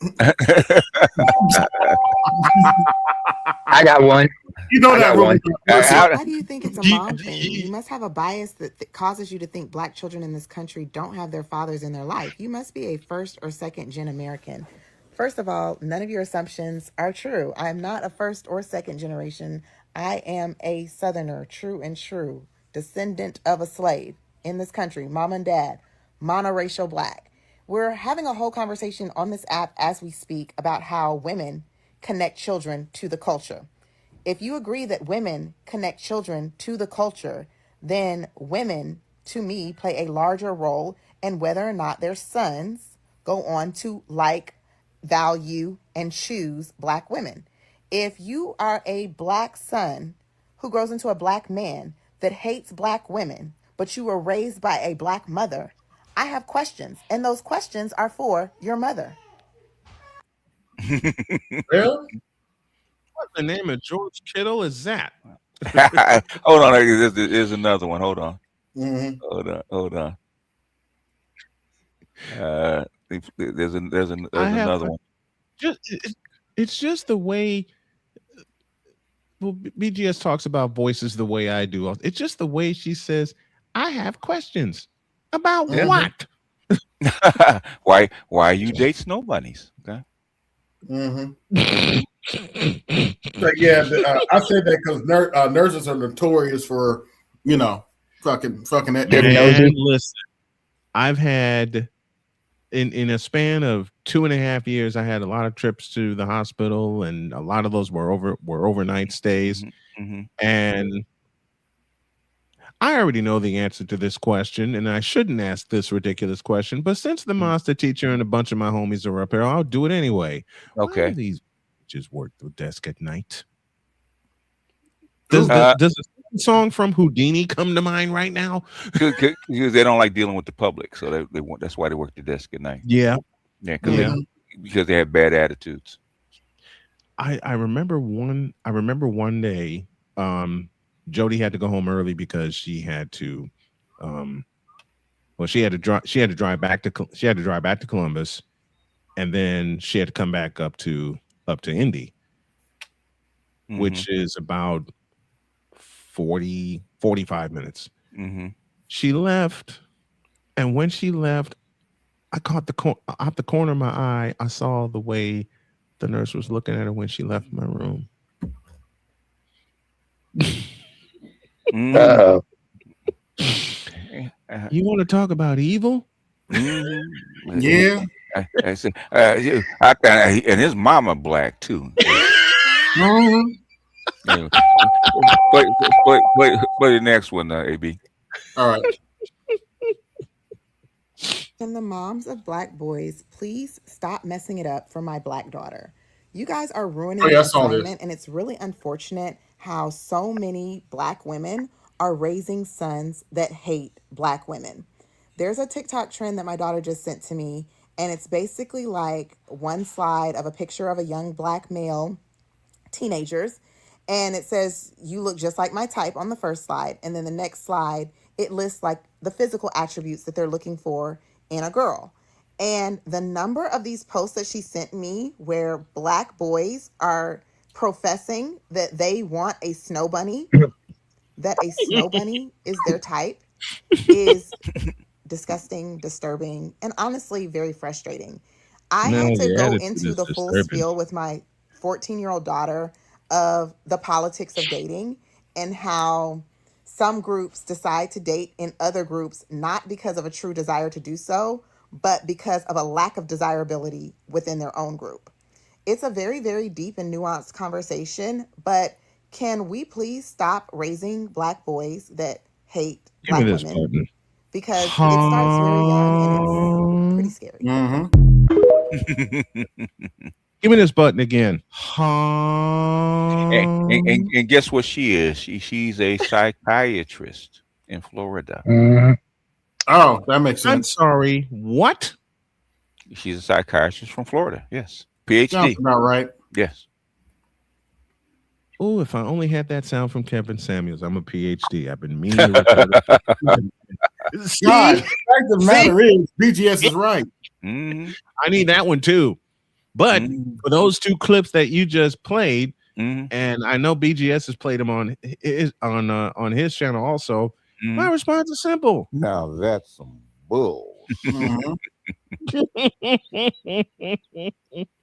I got one. You know that one. Why do you think it's a mom thing? You must have a bias that causes you to think black children in this country don't have their fathers in their life. You must be a first or second gen American. First of all, none of your assumptions are true. I am not a first or second generation. I am a Southerner, true and true, descendant of a slave in this country, mom and dad, monoracial black. We're having a whole conversation on this app as we speak about how women connect children to the culture. If you agree that women connect children to the culture, then women, to me, play a larger role in whether or not their sons go on to like, value, and choose Black women. If you are a Black son who grows into a Black man that hates Black women, but you were raised by a Black mother, I have questions, and those questions are for your mother. Really? What the name of George Kittle is that? Hold on, there's another one. Hold on. Mm-hmm. Hold on. There's another one. It's just the way. Well, BGS talks about voices the way I do. It's just the way she says, "I have questions about what." Why you date snow bunnies? Okay. Mm-hmm. But yeah, I said that because nurses are notorious for, fucking that. And listen, I've had in a span of 2.5 years, I had a lot of trips to the hospital, and a lot of those were overnight stays. Mm-hmm. And I already know the answer to this question, and I shouldn't ask this ridiculous question, but since the master teacher and a bunch of my homies are up here, I'll do it anyway. Okay. Why do these just work the desk at night? Does a song from Houdini come to mind right now? Because they don't like dealing with the public, so they want. That's why they work the desk at night. Yeah, because they have bad attitudes. I remember one day, Jody had to go home early because she had to, she had to drive back to Columbus, and then she had to come back up to Indy, which is about 45 minutes. Mm-hmm. She left, and when she left, I caught out the corner of my eye, I saw the way the nurse was looking at her when she left my room. Uh-oh. You want to talk about evil? Yeah. I said, and his mama Black too. Play the next one, AB. All right. Can the moms of Black boys please stop messing it up for my Black daughter? You guys are ruining the assignment, and it's really unfortunate how so many Black women are raising sons that hate Black women. There's a TikTok trend that my daughter just sent to me, and it's basically like one slide of a picture of a young Black male, teenagers, and it says, "You look just like my type" on the first slide, and then the next slide, it lists like the physical attributes that they're looking for in a girl. And the number of these posts that she sent me where Black boys are professing that they want a snow bunny, that a snow bunny is their type, is disgusting, disturbing, and honestly very frustrating. I had to go into the full spiel with my 14-year-old daughter of the politics of dating and how some groups decide to date in other groups, not because of a true desire to do so, but because of a lack of desirability within their own group. It's a very, very deep and nuanced conversation, but can we please stop raising Black boys that hate Black women? Because it starts very young and it's pretty scary. Give me this button again. And guess what she is? She's a psychiatrist in Florida. Oh, that makes sense. I'm sorry. What? She's a psychiatrist from Florida. Yes. PhD. Sounds about right. Yes. Oh, if I only had that sound from Kevin Samuels. I'm a PhD. I've been meaning to record it. God, the fact of the matter is, BGS is right. I need that one too. But for those two clips that you just played, and I know BGS has played them on his channel also, my response is simple. Now that's some bull.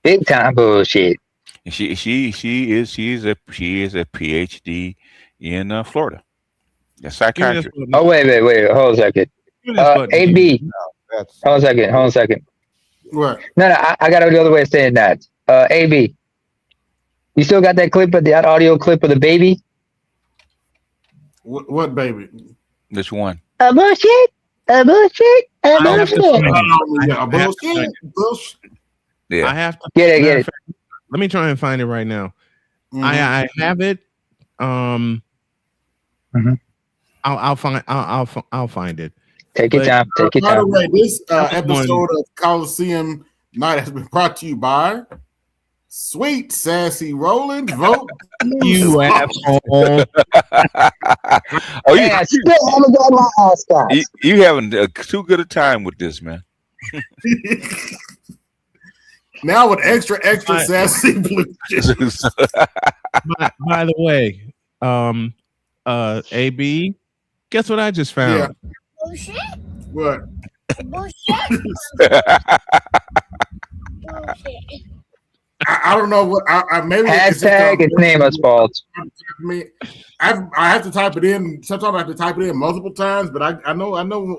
Big time bullshit. She is a PhD in Florida. A psychiatrist. Oh wait, hold a second. AB, hold a second. What? No, I got the other way of saying that. AB, you still got that clip of that audio clip of the baby? What baby? Which one? A bullshit. A bullshit. A I have to bullshit. find it. Yeah, bullshit. Bullshit. Yeah. I have to Get it. matter Get of it. fact, let me try and find it right now. Mhm. I have it. Mhm. I'll find it. Take your But time. Take your By the time. way, this that was one. episode of Colosseum Night has been brought to you by Sweet Sassy Rollins. Vote You asshole. Oh, Hey, I still haven't got my ass got. you having too good a time with this, man. Now with extra sassy blue cheese. By the way, AB, guess what I just found? Bullshit. What? Bullshit. I don't know what I maybe Hashtag it's Nama's fault. I have to type it in. Sometimes I have to type it in multiple times, but I know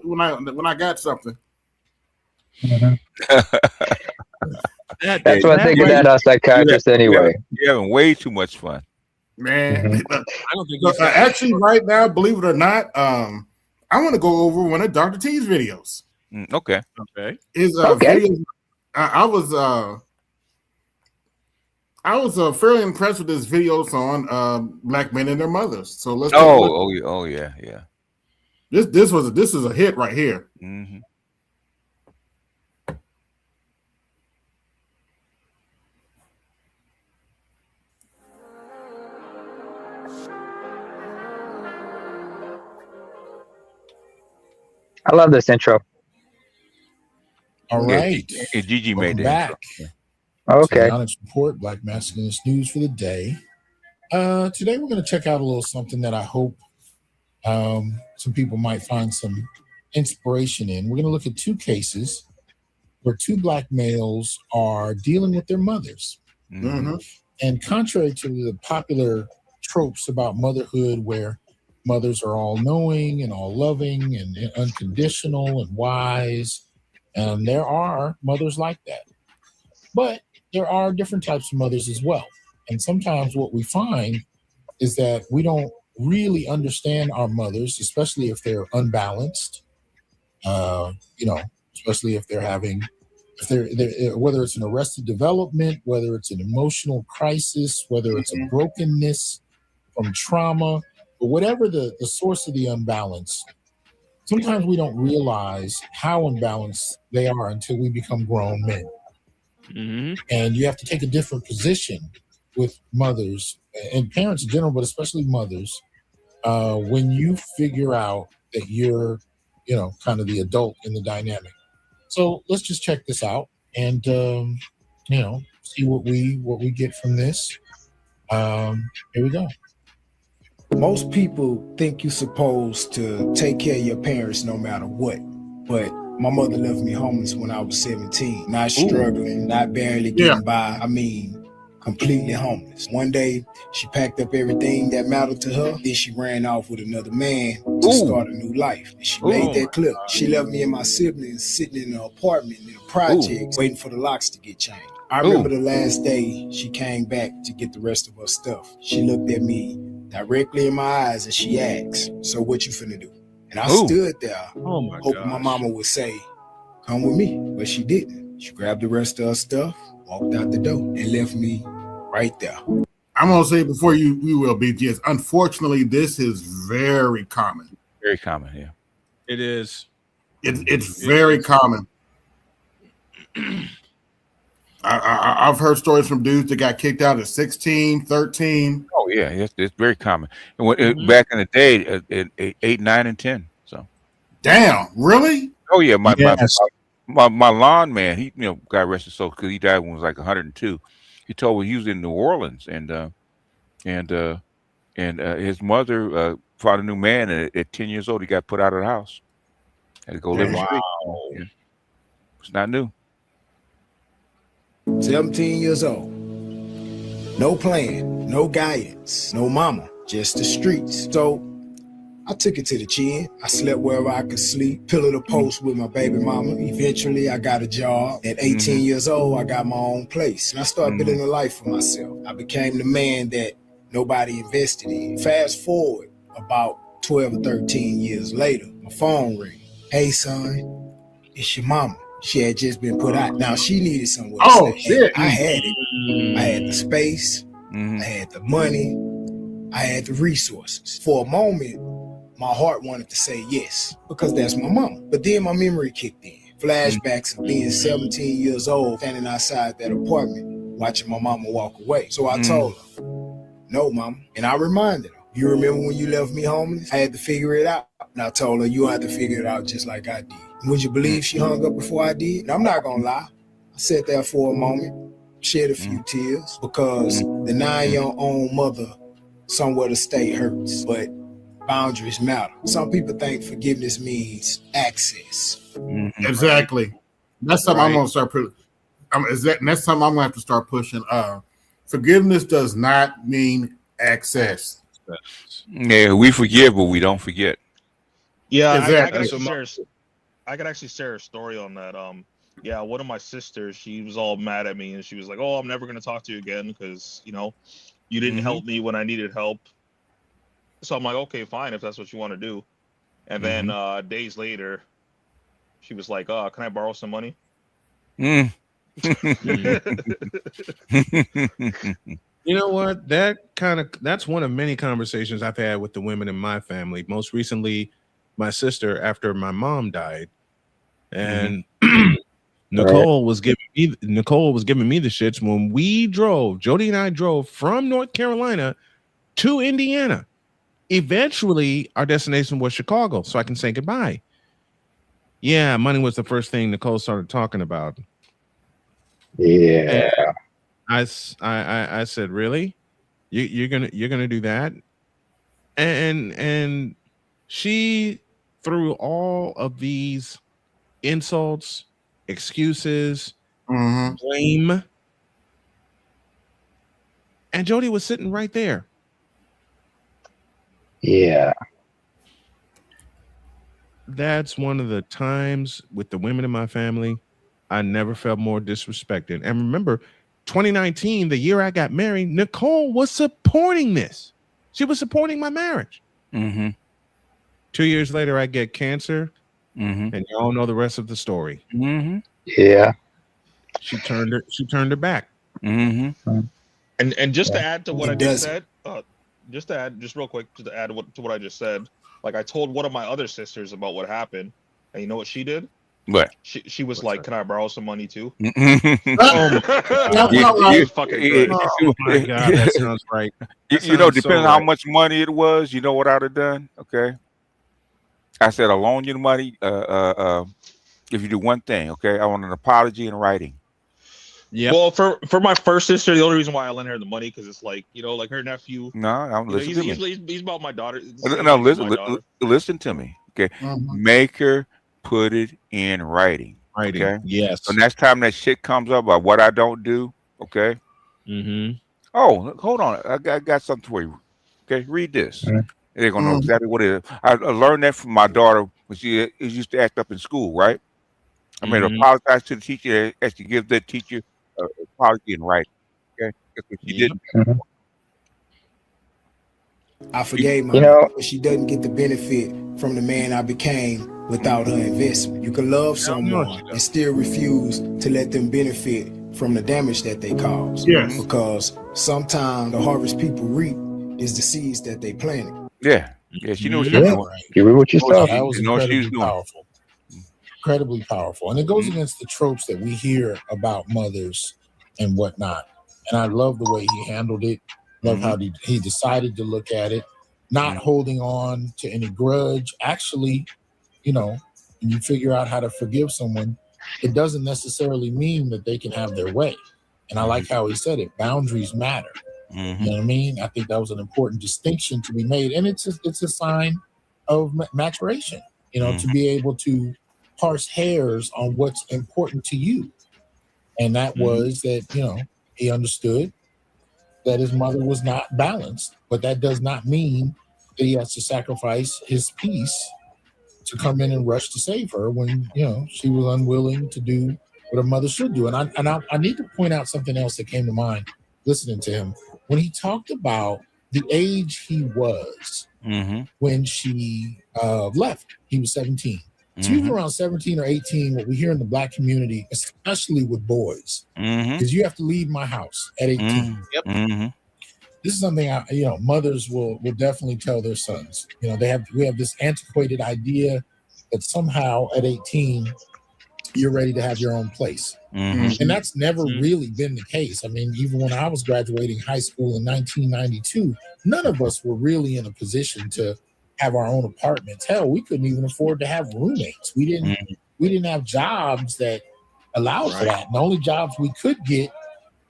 when I got something. That's what I think of that psychiatrist anyway. You're having way too much fun. Man, I don't think actually, right now, believe it or not, I want to go over one of Dr. T's videos. Okay. His Okay. videos. I was fairly impressed with his videos on black men and their mothers. So let's. Oh yeah. This is a hit right here. Mm-hmm. I love this intro. All right. Yeah, Gigi made Welcome that. back. Okay. To Onyx Report, Black Masculinist News for the day. Today we're going to check out a little something that I hope some people might find some inspiration in. We're going to look at two cases where two black males are dealing with their mothers. Mm-hmm. And contrary to the popular tropes about motherhood where mothers are all knowing and all loving and unconditional and wise, there are mothers like that. But there are different types of mothers as well. And sometimes what we find is that we don't really understand our mothers, especially if they're unbalanced, especially if they're having, whether it's an arrested development, whether it's an emotional crisis, whether it's a brokenness from trauma, or whatever the source of the unbalance, sometimes we don't realize how unbalanced they are until we become grown men. Mm-hmm. And you have to take a different position with mothers and parents in general, but especially mothers, when you figure out that you're, kind of the adult in the dynamic. So let's just check this out and, see what we get from this. Here we go. Most people think you're supposed to take care of your parents no matter what. But my mother left me homeless when I was 17. Not struggling, not barely getting by. I mean, completely homeless. One day, she packed up everything that mattered to her. Then she ran off with another man to start a new life. And she made that clear. She left me and my siblings sitting in an apartment in a project waiting for the locks to get changed. I remember the last day she came back to get the rest of her stuff. She looked at me directly in my eyes and she asked, "So what you finna do?" And I stood there hoping my mama would say, "Come with me," but she didn't. She grabbed the rest of her stuff, walked out the door, and left me right there. I'm gonna say before you will, BGS. Unfortunately, this is very common. Very common, yeah. It is. It's very common. I've heard stories from dudes that got kicked out at 16, 13. Oh yeah, it's very common. And when, back in the day, at 8, 9, and 10. So. Damn, really? Oh yeah, my lawn man, he got arrested because he died when he was like 102. He told me he was in New Orleans and his mother found a new man, and at 10 years old he got put out of the house. Had to go live in the street. Yeah. It's not new. 17 years old. No plan, no guidance, no mama, just the streets. So I took it to the chin. I slept wherever I could sleep, pillow the post with my baby mama. Eventually, I got a job. At 18 years old, I got my own place. And I started building a life for myself. I became the man that nobody invested in. Fast forward about 12 or 13 years later, my phone rang. Hey, son, it's your mama. She had just been put out. Now, she needed somewhere to stay. Shit. I had it. I had the space. I had the money. I had the resources. For a moment, my heart wanted to say yes, because that's my mama. But then my memory kicked in. Flashbacks of being 17 years old, standing outside that apartment, watching my mama walk away. So I told her, no, mama. And I reminded her, you remember when you left me homeless? I had to figure it out. And I told her, you have to figure it out just like I did. Would you believe she hung up before I did? And I'm not gonna lie. I sat there for a moment, shed a few tears, because denying your own mother somewhere to stay hurts. But boundaries matter. Some people think forgiveness means access. Exactly. That's something I'm gonna start putting. That's something I'm gonna have to start pushing. Forgiveness does not mean access. Yeah, we forgive, but we don't forget. Yeah, Exactly. I could actually share a story on that. Yeah, one of my sisters, she was all mad at me, and she was like, "Oh, I'm never gonna talk to you again because you didn't help me when I needed help." So I'm like, "Okay, fine, if that's what you want to do." And then days later, she was like, "Can I borrow some money?" You know what? That's one of many conversations I've had with the women in my family. Most recently, my sister, after my mom died, and Nicole was giving me the shits when we drove. Jody and I drove from North Carolina to Indiana. Eventually, our destination was Chicago, so I can say goodbye. Yeah, money was the first thing Nicole started talking about. Yeah. And I said, really? You're gonna do that? And she threw all of these insults, excuses, blame, and Jody was sitting right there. Yeah. That's one of the times with the women in my family I never felt more disrespected. And remember, 2019, the year I got married, Nicole was supporting this. She was supporting my marriage. 2 years later, I get cancer, and you all know the rest of the story. Yeah. She turned her back. Mm-hmm. And just to add to what I just said, just real quick, to add to what I just said, like I told one of my other sisters about what happened, and you know what she did? What? She was like, "Can I borrow some money too?" Oh my God. Fucking good. Oh my God, that sounds right. Depending on how much money it was, you know what I'd have done? Okay. I said, I'll loan you the money. If you do one thing, okay, I want an apology in writing. Yeah. Well, for my first sister, the only reason why I lent her the money because it's like like her nephew. No, listen to me. He's about my daughter. No, listen to me. Okay, make her put it in writing. Writing. Okay. Yes. So next time that shit comes up about what I don't do, okay. Oh, hold on. I got something for you. Okay, read this. They're gonna know exactly what it is. I learned that from my daughter when she used to act up in school. Right. I made her apologize to the teacher as she gives that teacher an apology in writing. Okay, that's what she didn't. I forgave my mom, but she doesn't get the benefit from the man I became without her investment. You can love someone and still refuse to let them benefit from the damage that they cause. Yes. Because sometimes the harvest people reap is the seeds that they planted. Yeah. Yeah, she knew what she was doing. You read what you saw. That was incredibly powerful. Incredibly powerful. And it goes against the tropes that we hear about mothers and whatnot. And I love the way he handled it. Love how he decided to look at it, not holding on to any grudge. Actually, when you figure out how to forgive someone, it doesn't necessarily mean that they can have their way. And I like how he said it. Boundaries matter. You know what I mean? I think that was an important distinction to be made. And it's a sign of maturation, to be able to parse hairs on what's important to you. And that was that, he understood that his mother was not balanced, but that does not mean that he has to sacrifice his peace to come in and rush to save her when she was unwilling to do what a mother should do. And I need to point out something else that came to mind listening to him when he talked about the age he was when she left. He was 17. So even around 17 or 18, what we hear in the Black community, especially with boys, is you have to leave my house at 18. Yep. This is something mothers will definitely tell their sons. We have this antiquated idea that somehow at 18 you're ready to have your own place. And that's never really been the case. I mean, even when I was graduating high school in 1992, none of us were really in a position to have our own apartments. Hell, we couldn't even afford to have roommates. We didn't have jobs that allowed for that. And the only jobs we could get,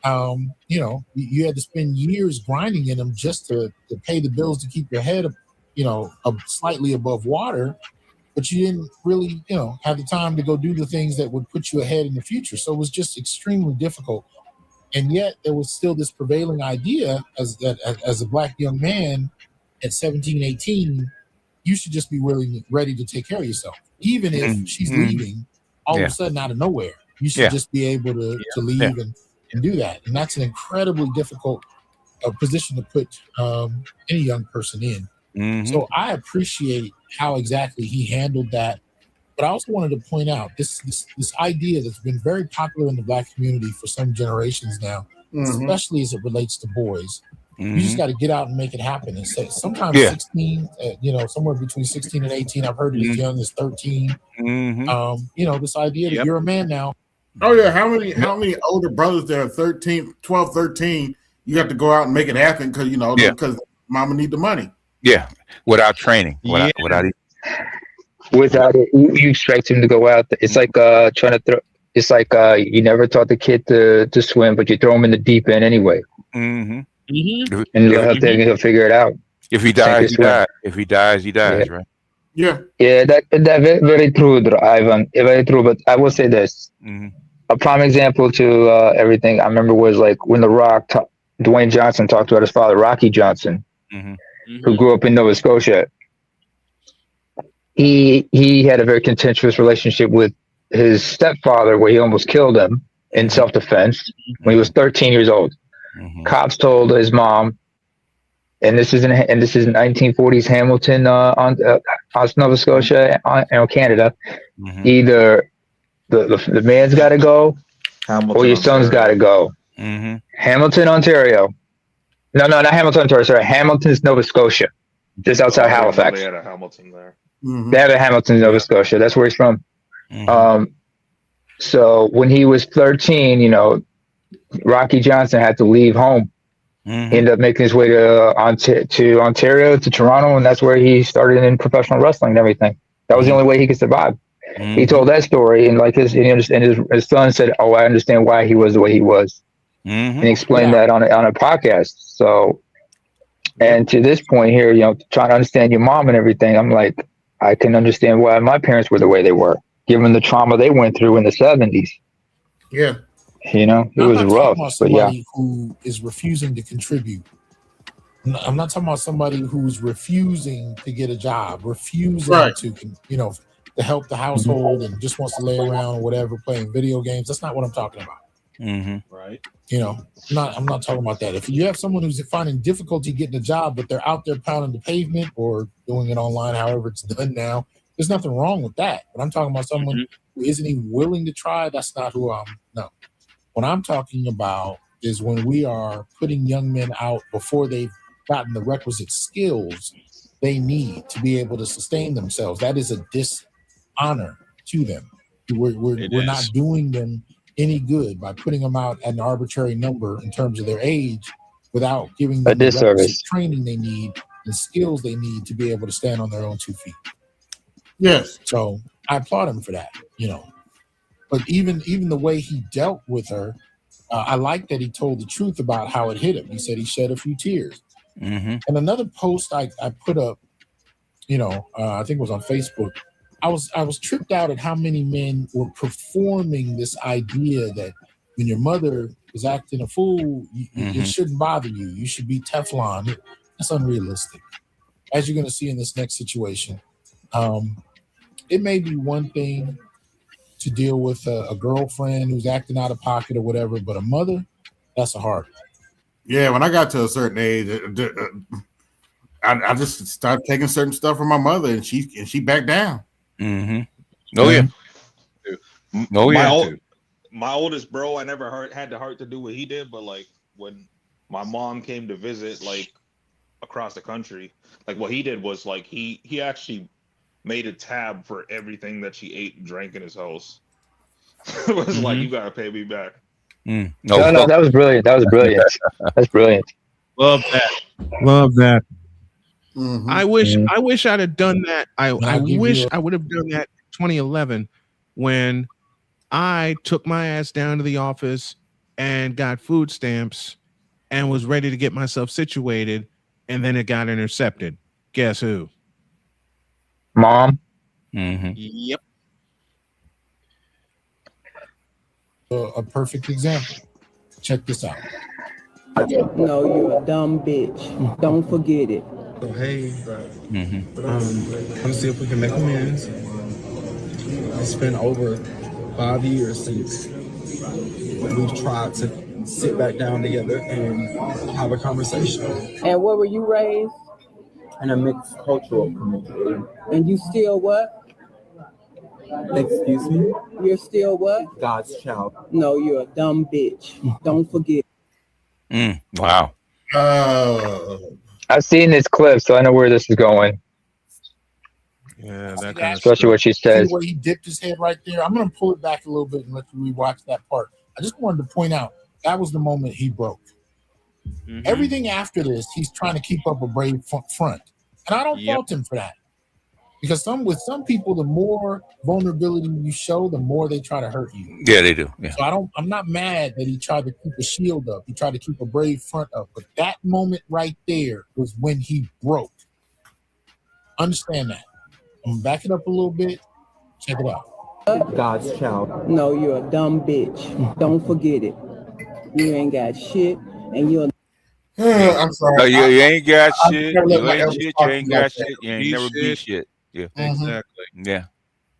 you had to spend years grinding in them just to pay the bills to keep your head, slightly above water. But you didn't really, have the time to go do the things that would put you ahead in the future. So it was just extremely difficult. And yet there was still this prevailing idea as a Black young man at 17, 18, you should just be really ready to take care of yourself. Even if she's leaving all of a sudden out of nowhere, you should just be able to leave and do that. And that's an incredibly difficult position to put any young person in. So I appreciate how exactly he handled that. But I also wanted to point out this idea that's been very popular in the Black community for some generations now, especially as it relates to boys. You just got to get out and make it happen. And say sometimes 16, somewhere between 16 and 18. I've heard it as young as 13. This idea that you're a man now. Oh yeah, how many older brothers that are 12, 13, you have to go out and make it happen because mama need the money. Yeah, without training, without it, you expect him to go out. It's like trying to throw. It's like you never taught the kid to swim, but you throw him in the deep end anyway. And he'll figure it out. If he dies, he dies. If he dies, he dies. Right? Yeah. Yeah, that very true, Ivan. Very true. But I will say this: a prime example to everything I remember was like when The Rock, Dwayne Johnson, talked about his father, Rocky Johnson, who grew up in Nova Scotia. He had a very contentious relationship with his stepfather, where he almost killed him in self-defense when he was 13 years old. Cops told his mom, and this is in 1940s Hamilton, on Nova Scotia, Canada. Either the man's got to go, or your son's got to go. Hamilton, Ontario. No, not Hamilton, Ontario. Sorry, Hamilton's Nova Scotia, just outside Halifax. They had a Hamilton there. They have a Hamilton, Nova Scotia. That's where he's from. So when he was 13, Rocky Johnson had to leave home. He ended up making his way to Ontario, to Toronto, and that's where he started in professional wrestling and everything. That was the only way he could survive. He told that story, and his son said, "Oh, I understand why he was the way he was." And he explained that on a podcast. So, and to this point here, trying to understand your mom and everything, I'm like, I can understand why my parents were the way they were, given the trauma they went through in the 70s. Yeah. It was rough. But somebody who is refusing to contribute. I'm not talking about somebody who's refusing to get a job, refusing to help the household and just wants to lay around or whatever, playing video games. That's not what I'm talking about. Right. I'm not talking about that. If you have someone who's finding difficulty getting a job, but they're out there pounding the pavement or doing it online, however it's done now, there's nothing wrong with that. But I'm talking about someone who isn't even willing to try. That's not who no. What I'm talking about is when we are putting young men out before they've gotten the requisite skills they need to be able to sustain themselves. That is a dishonor to them. We're not doing them any good by putting them out at an arbitrary number in terms of their age without giving them the requisite training they need and skills they need to be able to stand on their own 2 feet. Yes. So I applaud him for that, But even the way he dealt with her, I like that he told the truth about how it hit him. He said he shed a few tears. And another post I put up, I think it was on Facebook, I was tripped out at how many men were performing this idea that when your mother is acting a fool, it shouldn't bother you. You should be Teflon. That's unrealistic. as you're going to see in this next situation, it may be one thing to deal with a girlfriend who's acting out of pocket or whatever, but a mother, that's a hard. Yeah, when I got to a certain age, I just started taking certain stuff from my mother, and she backed down. Mm-hmm. Oh yeah. Oh yeah. My oldest bro, I never had the heart to do what he did, but like when my mom came to visit, like across the country, like what he did was like he actually made a tab for everything that she ate and drank in his house. It was like, you gotta pay me back. No, that was brilliant. That was brilliant. That's brilliant. Love that. Love that. Mm-hmm. I wish I'd have done that. I wish I would have done that in 2011 when I took my ass down to the office and got food stamps and was ready to get myself situated, and then it got intercepted. Guess who? Mom. Mm-hmm. Yep. A perfect example. Check this out. No, you're a dumb bitch. Don't forget it. So, hey, Mm-hmm. come see if we can make amends. It's been over 5 years since we've tried to sit back down together and have a conversation. And where were you raised? In a mixed cultural community. And you still what? Excuse me? You're still what? God's child. No, you're a dumb bitch. Don't forget. Wow. I've seen this clip, so I know where this is going. Yeah, that kind of especially what she says. See where he dipped his head right there. I'm going to pull it back a little bit and let you rewatch that part. I just wanted to point out that was the moment he broke. Mm-hmm. Everything after this, he's trying to keep up a brave front, and I don't fault him for that. Because with some people, the more vulnerability you show, the more they try to hurt you. Yeah, they do. Yeah. So I'm not mad that he tried to keep a shield up. He tried to keep a brave front up. But that moment right there was when he broke. Understand that. I'm gonna back it up a little bit. Check it out. God's child. No, you're a dumb bitch. Don't forget it. You ain't got shit, and you're. I'm sorry. No, you ain't got I shit. never let You my ain't elders shit. talk You to ain't me got like shit. that. You ain't never be shit. Yeah. Exactly. Yeah.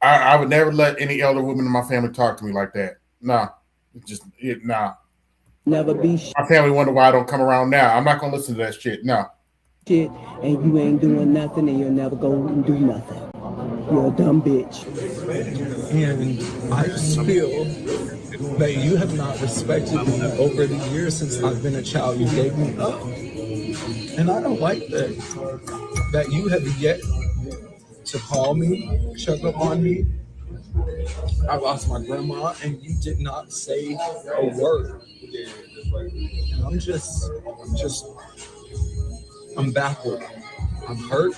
I would never let any elder woman in my family talk to me like that. Nah. Nah. Never be shit. My family wonder why I don't come around now. I'm not gonna listen to that shit. No. Shit, and you ain't doing nothing, and you'll never go and do nothing. You're a dumb bitch. And I just feel that you have not respected me over the years since I've been a child. You gave me up. And I don't like that you have yet to call me, check up on me. I lost my grandma and you did not say a word. And I'm baffled. I'm hurt.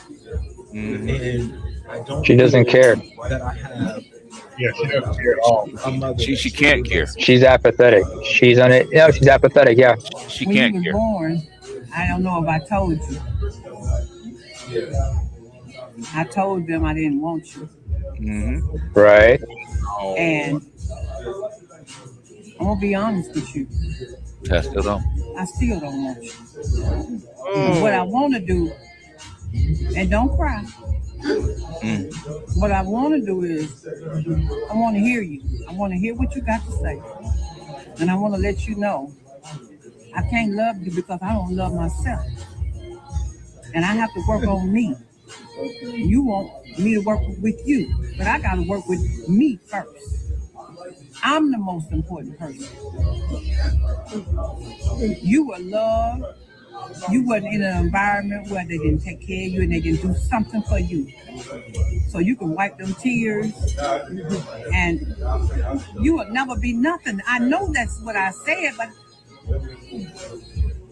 Mm-hmm. And I don't She doesn't care. that I have. Yeah, she doesn't care at all. She can't care. She's apathetic. She's on it. No, she's apathetic. Yeah. She When can't you care. were born, I don't know if I told you. I told them I didn't want you. Mm-hmm. Right. And I'm gonna be honest with you. I still don't. I still don't want you. And what I want to do, and don't cry. What I want to do is, I want to hear you. I want to hear what you got to say, and I want to let you know I can't love you because I don't love myself, and I have to work on me. You want me to work with you, but I got to work with me first. I'm the most important person. You were loved. You wasn't in an environment where they didn't take care of you and they didn't do something for you. So you can wipe them tears and you will never be nothing. I know that's what I said, but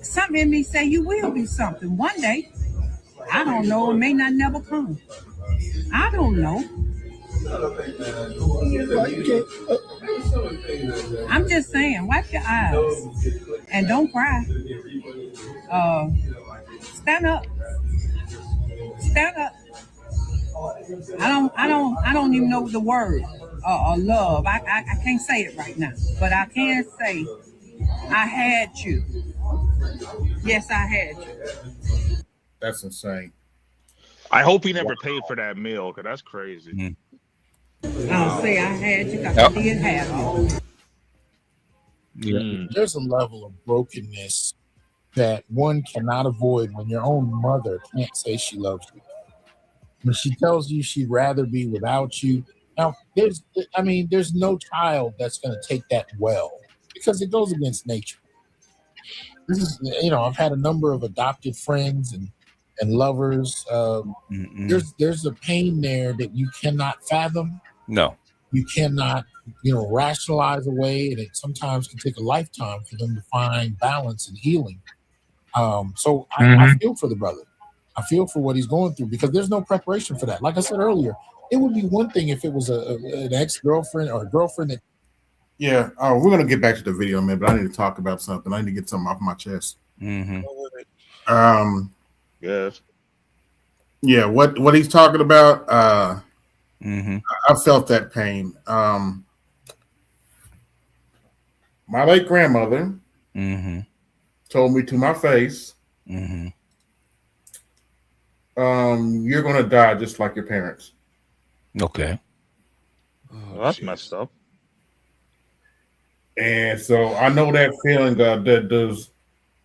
something in me say you will be something one day. I don't know. It may not never come. I don't know. I'm just saying, wipe your eyes and don't cry. Stand up. Stand up. I don't even know the word love. I can't say it right now, but I can say I had you. Yes, I had you. That's insane. I hope he never paid for that meal, because that's crazy. Mm. I'll say I had you because Yep. I did have you. There's a level of brokenness that one cannot avoid when your own mother can't say she loves you. When she tells you she'd rather be without you. Now, there's no child that's going to take that well because it goes against nature. This is, I've had a number of adopted friends and lovers. There's a pain there that you cannot fathom. No. You cannot, rationalize away, and it sometimes can take a lifetime for them to find balance and healing. So I feel for the brother. I feel for what he's going through because there's no preparation for that. Like I said earlier, it would be one thing if it was an ex-girlfriend or a girlfriend that. Yeah, we're gonna get back to the video, man. But I need to talk about something. I need to get something off my chest. Yes. Yeah, what he's talking about. Mm-hmm. I felt that pain. My late grandmother told me to my face, you're gonna die just like your parents. Okay. Well, that's messed up. And so I know that feeling.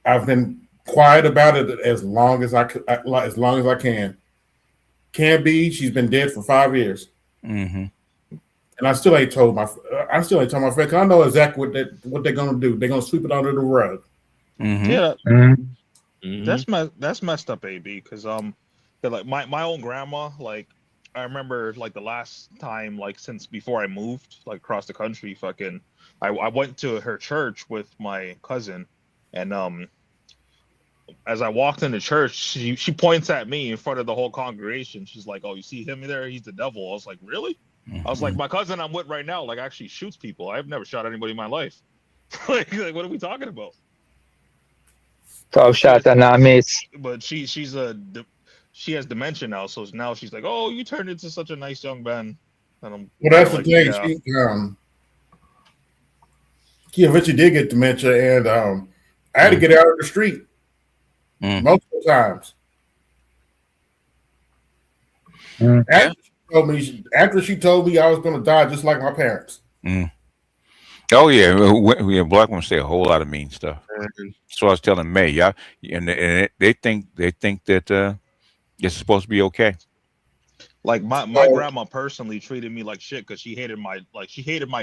I've been quiet about it as long as I can. Can be. She's been dead for 5 years, and I still ain't told my friend because I know exactly what they're gonna do. They're gonna sweep it under the rug. Yeah. That's messed up, AB. Because like my own grandma, like I remember like the last time, like since before I moved like across the country, I went to her church with my cousin, and as I walked into church, she points at me in front of the whole congregation. She's like, "Oh, you see him there? He's the devil." I was like, "Really?" I was like, "My cousin I'm with right now, like, actually shoots people. I've never shot anybody in my life." like, what are we talking about? Tough shot that not miss. But she has dementia now, so now she's like, "Oh, you turned into such a nice young man." And I'm Well, that's the like, thing. yeah. She eventually did get dementia, and I had to get out of the street multiple times. After she told me I was going to die just like my parents. Oh yeah, black women say a whole lot of mean stuff. So I was telling May, yeah, and they think that it's supposed to be okay. Like my grandma personally treated me like shit because she hated my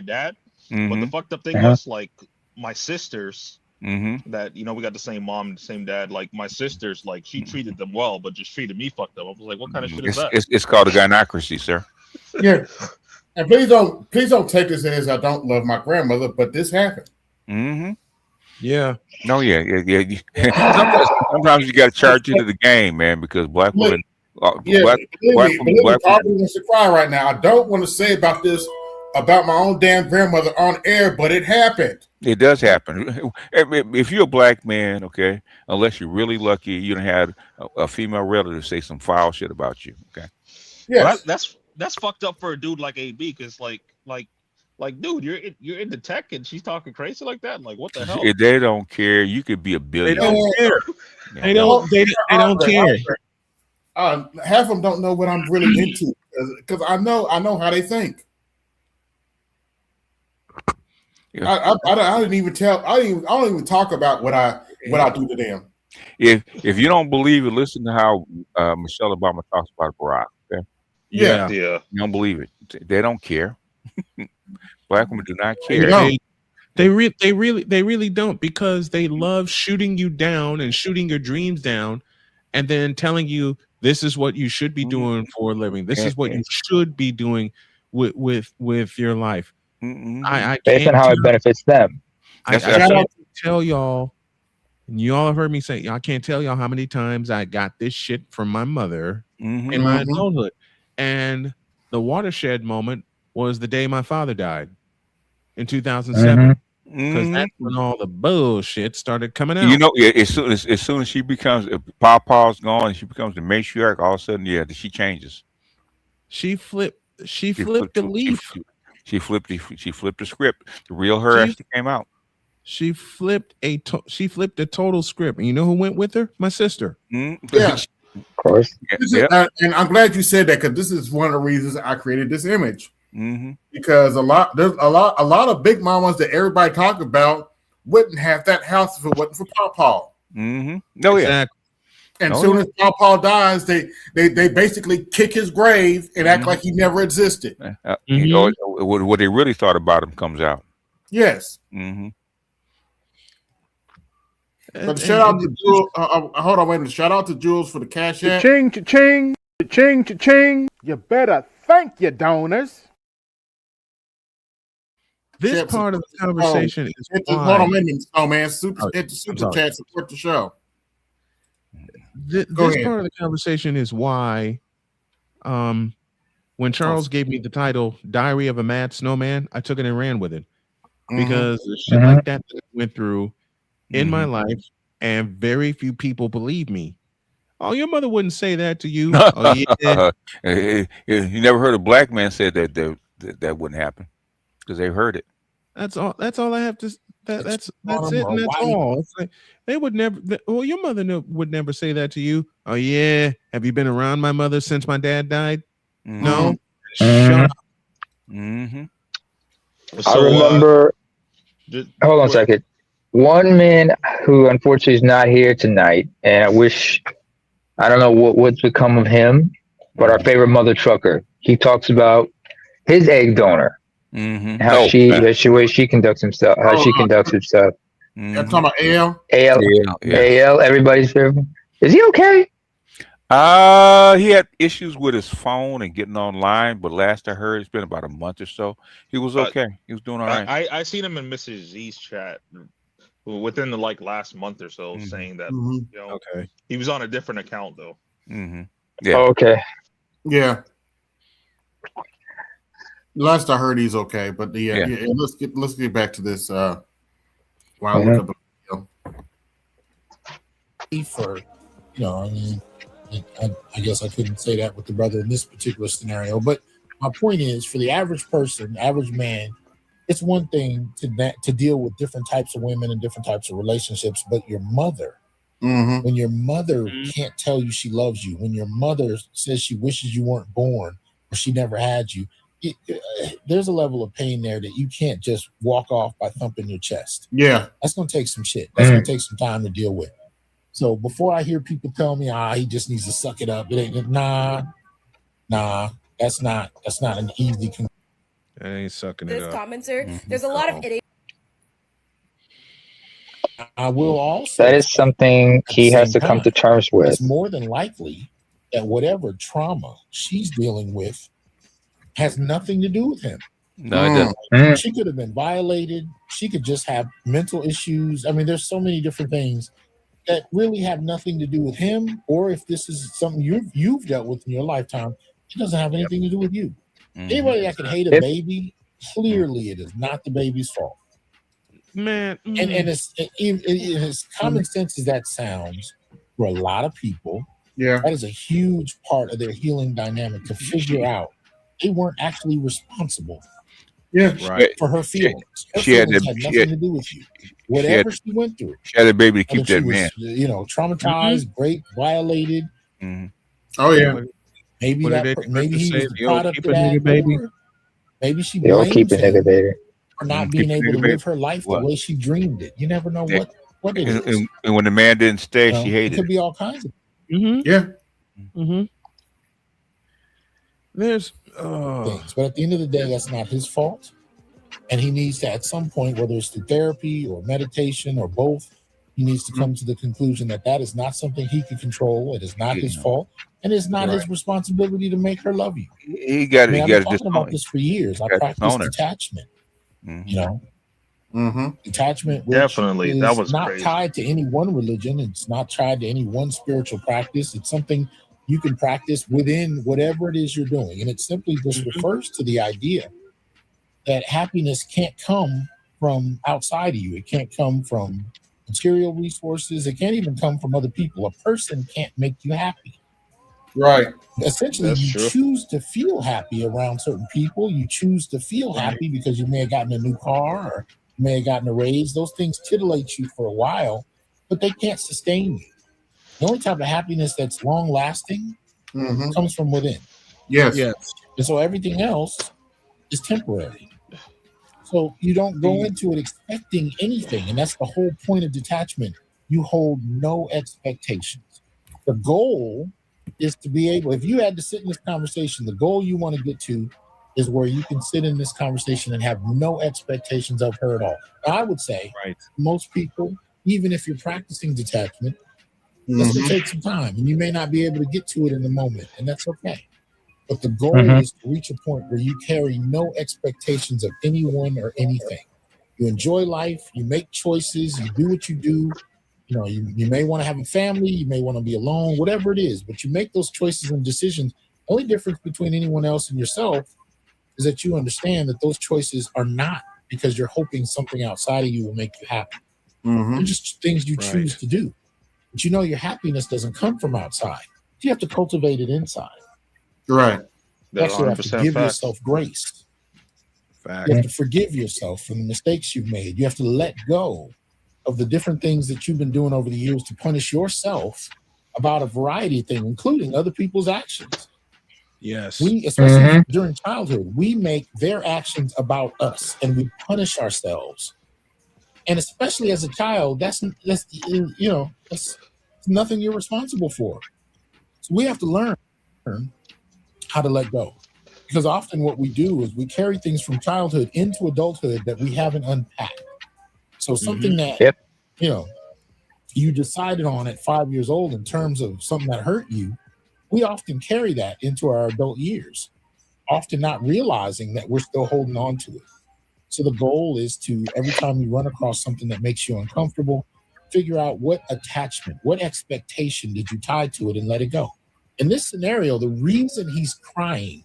dad. But the fucked up thing was, like, my sisters that we got the same mom, the same dad. Like my sisters, like she treated them well, but just treated me fucked up. I was like, what kind of shit is that? It's called a gynocracy, sir. Yeah. And please don't take this as I don't love my grandmother, but this happened. Yeah. No, yeah. Sometimes you got to charge into the game, man, because black women. Black women probably wants to cry right now. I don't want to say about my own damn grandmother on air, but it happened. It does happen. If you're a black man, okay, unless you're really lucky, you don't have a female relative say some foul shit about you. Okay. Yeah, well, that's fucked up for a dude like AB, because like, dude, you're into tech and she's talking crazy like that. Like, what the hell? They don't care. You could be a billionaire. They don't care. They don't care. Half of them don't know what I'm really into because I know how they think. Yeah. I didn't even tell. I don't even talk about what I do to them. If you don't believe it, listen to how Michelle Obama talks about Barack. Okay. Yeah. You don't believe it. They don't care. Black women do not care. They really don't, because they love shooting you down and shooting your dreams down, and then telling you this is what you should be doing for a living. This is what you should be doing with your life. I based on how it benefits them. I can't tell y'all, and you all have heard me say, I can't tell y'all how many times I got this shit from my mother in my adulthood. And the watershed moment was the day my father died in 2007. Because that's when all the bullshit started coming out. As soon as she becomes, Papa's gone and she becomes the matriarch, all of a sudden, she changes. She flipped the leaf. She flipped the script. The real her actually came out. She flipped a total script. And you know who went with her? My sister. Yeah. Of course. And I'm glad you said that, because this is one of the reasons I created this image. Mm-hmm. Because there's a lot of big mamas that everybody talk about wouldn't have that house if it wasn't for Pawpaw. Mm-hmm. No, yeah. And soon as Pawpaw dies, they basically kick his grave and act like he never existed. What they really thought about him comes out. Yes. Mm-hmm. But shout out to Jules. Hold on, wait a minute. Shout out to Jules for the cash app. Ching, ching, ching, ching. You better thank your donors. This part of the conversation is hold on a minute. Oh man, super chat support the show. This part of the conversation is why, when Charles gave me the title "Diary of a Mad Snowman," I took it and ran with it because shit like that I went through in my life, and very few people believe me. Oh, your mother wouldn't say that to you. Oh, yeah. You never heard a black man say that wouldn't happen because they heard it. That's all. That's all I have to. That's it. And that's all. It's like they would never. Well, your mother would never say that to you. Oh yeah. Have you been around my mother since my dad died? Mm-hmm. No. Shut up. Mm-hmm. I remember. Hold on a second. One man who unfortunately is not here tonight, and I don't know what's become of him, but our favorite mother trucker. He talks about his egg donor. Mm-hmm. How she conducts himself. How she conducts herself. I'm talking about AL. AL. Everybody's favorite. Is he okay? He had issues with his phone and getting online, but last I heard, it's been about a month or so. He was okay. He was doing all right. I seen him in Mrs. Z's chat within the last month or so, saying that he was on a different account though. Mm-hmm. Yeah. Oh, okay. Yeah. Last I heard, he's okay, but yeah. Let's get back to this. While I look up for, I mean, I guess I couldn't say that with the brother in this particular scenario, but my point is, for the average person, average man, it's one thing to deal with different types of women and different types of relationships, but your mother, when your mother can't tell you she loves you, when your mother says she wishes you weren't born or she never had you, there's a level of pain there that you can't just walk off by thumping your chest. Yeah. That's going to take some shit. That's going to take some time to deal with. So before I hear people tell me, he just needs to suck it up. It ain't, nah, that's not an easy. I ain't sucking it up. This commenter, there's a lot of idiots. I will also. That is something he has to come to terms with. It's more than likely that whatever trauma she's dealing with has nothing to do with him. No, it doesn't. She could have been violated. She could just have mental issues. I mean, there's so many different things that really have nothing to do with him, or if this is something you've dealt with in your lifetime, it doesn't have anything to do with you. Anybody that can hate a baby, clearly it is not the baby's fault. Man, and it's as common sense as that sounds, for a lot of people, that is a huge part of their healing dynamic to figure out they weren't actually responsible for her feelings. Her feelings had nothing to do with you. Whatever she went through. She had a baby to keep that man. Traumatized, raped, violated. Oh yeah. Maybe maybe he was the product of that. Baby. Maybe she They'll keep blames a nigga baby for not being able to live her life the way she dreamed it. You never know what it is. And when the man didn't stay, she hated it. Could be all kinds of There's things, but at the end of the day, that's not his fault, and he needs to, at some point, whether it's through therapy or meditation or both, he needs to come to the conclusion that is not something he can control. It is not his fault, and it's not his responsibility to make her love you. He got it. I've been talking about this for years. I practice detachment. Detachment, which definitely that was not crazy. Tied to any one religion. It's not tied to any one spiritual practice. It's something you can practice within whatever it is you're doing. And it simply just refers to the idea that happiness can't come from outside of you. It can't come from material resources. It can't even come from other people. A person can't make you happy. Right. Essentially, choose to feel happy around certain people. You choose to feel happy because you may have gotten a new car or you may have gotten a raise. Those things titillate you for a while, but they can't sustain you. The only type of happiness that's long lasting comes from within. Yes. And so everything else is temporary. So you don't go into it expecting anything. And that's the whole point of detachment. You hold no expectations. The goal is to be able, if you had to sit in this conversation, the goal you want to get to is where you can sit in this conversation and have no expectations of her at all. Now, I would say most people, even if you're practicing detachment, that's going to take some time and you may not be able to get to it in the moment, and that's okay. But the goal is to reach a point where you carry no expectations of anyone or anything. You enjoy life, you make choices, you do what you do. You know, you may want to have a family, you may want to be alone, whatever it is, but you make those choices and decisions. The only difference between anyone else and yourself is that you understand that those choices are not because you're hoping something outside of you will make you happy. They're just things you choose to do. But you know your happiness doesn't come from outside. You have to cultivate it inside. Right. You actually have to give yourself grace. You have to forgive yourself for the mistakes you've made. You have to let go of the different things that you've been doing over the years to punish yourself about a variety of things, including other people's actions. Yes. We, especially during childhood, we make their actions about us and we punish ourselves. And especially as a child, that's nothing you're responsible for. So we have to learn how to let go. Because often what we do is we carry things from childhood into adulthood that we haven't unpacked. So something that, you decided on at 5 years old in terms of something that hurt you, we often carry that into our adult years, often not realizing that we're still holding on to it. So the goal is to, every time you run across something that makes you uncomfortable, figure out what attachment, what expectation did you tie to it and let it go. In this scenario, the reason he's crying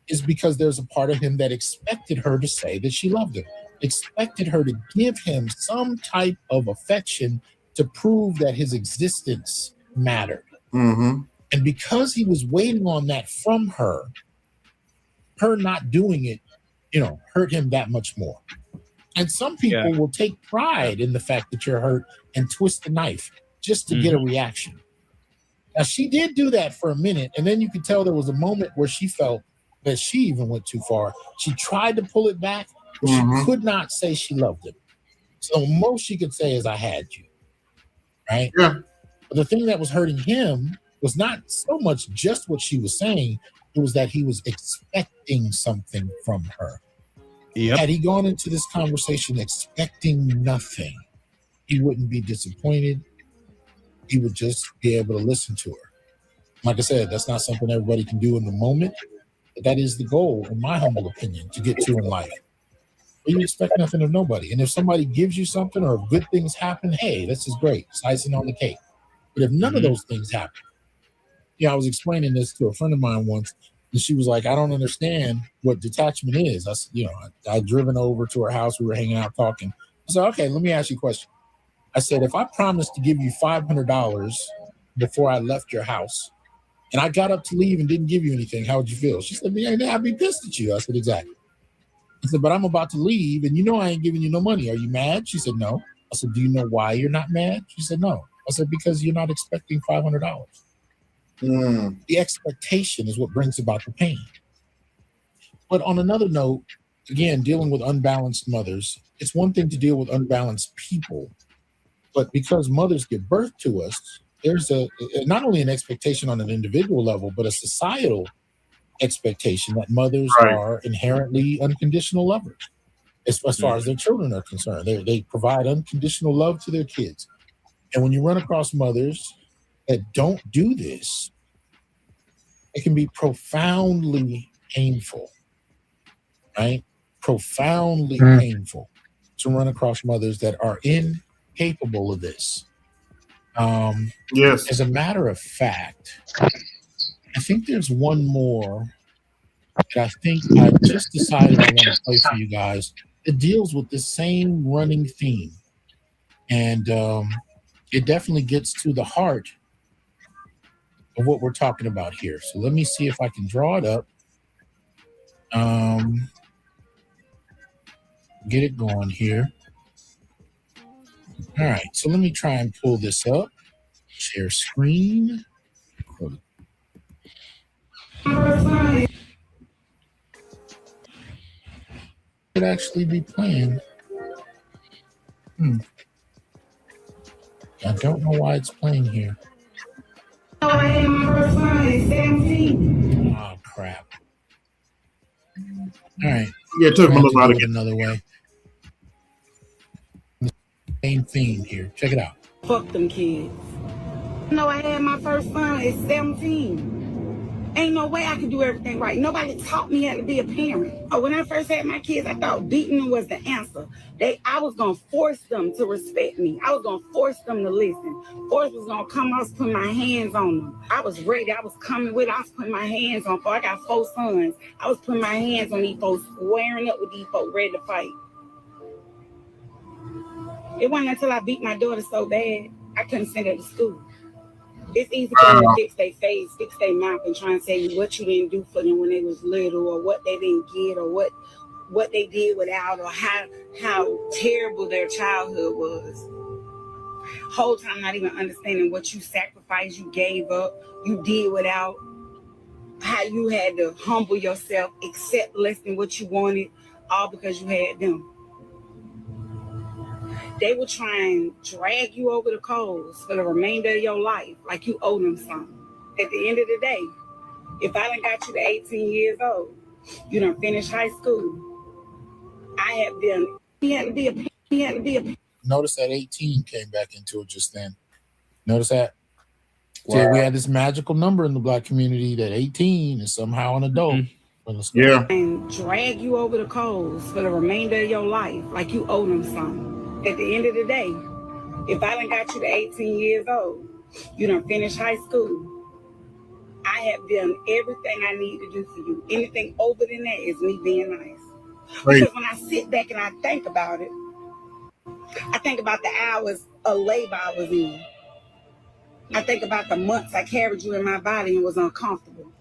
is because there's a part of him that expected her to say that she loved him, expected her to give him some type of affection to prove that his existence mattered. And because he was waiting on that from her not doing it, hurt him that much more. And some people will take pride in the fact that you're hurt and twist the knife just to get a reaction. Now, she did do that for a minute, and then you could tell there was a moment where she felt that she even went too far. She tried to pull it back, but she could not say she loved him. So most she could say is, I had you, right? Yeah. But the thing that was hurting him was not so much just what she was saying, it was that he was expecting something from her. Had he gone into this conversation expecting nothing, he wouldn't be disappointed. He would just be able to listen to her. Like I said, that's not something everybody can do in the moment, but that is the goal, in my humble opinion, to get to in life. But you expect nothing of nobody. And if somebody gives you something or good things happen, hey, this is great. It's icing on the cake. But if none of those things happen, I was explaining this to a friend of mine once, and she was like, I don't understand what detachment is. I'd driven over to her house. We were hanging out talking. I said, okay, let me ask you a question. I said, if I promised to give you $500 before I left your house, and I got up to leave and didn't give you anything, how would you feel? She said, I'd be pissed at you. I said, exactly. I said, but I'm about to leave, and I ain't giving you no money. Are you mad? She said, no. I said, do you know why you're not mad? She said, no. I said, because you're not expecting $500. The expectation is what brings about the pain. But on another note, again, dealing with unbalanced mothers, it's one thing to deal with unbalanced people, but because mothers give birth to us, there's not only an expectation on an individual level, but a societal expectation that mothers are inherently unconditional lovers as far as their children are concerned. They provide unconditional love to their kids. And when you run across mothers that don't do this, it can be profoundly painful, right? Profoundly painful to run across mothers that are incapable of this. As a matter of fact, I think there's one more that I think I just decided I want to play for you guys. It deals with the same running theme. And it definitely gets to the heart of what we're talking about here. So let me see if I can draw it up. Get it going here. All right, so let me try and pull this up. Share screen. Could actually be playing. I don't know why it's playing here. Oh, crap. All right. Yeah, it took him a little while to get get another way. Same theme here. Check it out. Fuck them kids. I had my first son at 17. Ain't no way I could do everything right. Nobody taught me how to be a parent. When I first had my kids, I thought beating them was the answer. I was gonna force them to respect me. I was gonna force them to listen. Force was gonna come. I was putting my hands on them. I was ready. I was coming with it. I was putting my hands on. I got 4 sons. I was putting my hands on these folks, squaring up with these folks, ready to fight. It wasn't until I beat my daughter so bad, I couldn't send her to school. It's easy for them to fix their face, fix their mouth, and try and tell you what you didn't do for them when they was little, or what they didn't get, or what they did without, or how terrible their childhood was. Whole time not even understanding what you sacrificed, you gave up, you did without, how you had to humble yourself, accept less than what you wanted, all because you had them. They will try and drag you over the coals for the remainder of your life, like you owe them something. At the end of the day, if I done got you to 18 years old, you done finished high school, I have done. He had to be a. Notice that 18 came back into it just then. Notice that. Wow. See, we had this magical number in the Black community that 18 is somehow an adult. Yeah. And drag you over the coals for the remainder of your life, like you owe them something. At the end of the day, if I done got you to 18 years old, you done finished high school, I have done everything I need to do for you. Anything over than that is me being nice. Right. Because when I sit back and I think about it, I think about the hours of labor I was in. I think about the months I carried you in my body and was uncomfortable.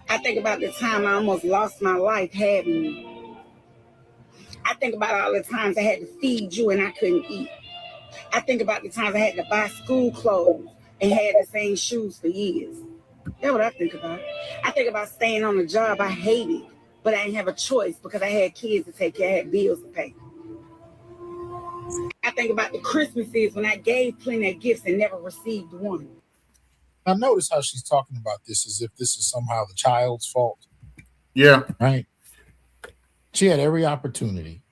I think about the time I almost lost my life having you. I think about all the times I had to feed you and I couldn't eat. I think about the times I had to buy school clothes and had the same shoes for years. That's what I think about. I think about staying on a job I hated, but I didn't have a choice because I had kids to take care, I had bills to pay. I think about the Christmases when I gave plenty of gifts and never received one. Now notice how she's talking about this as if this is somehow the child's fault. Yeah. Right? She had every opportunity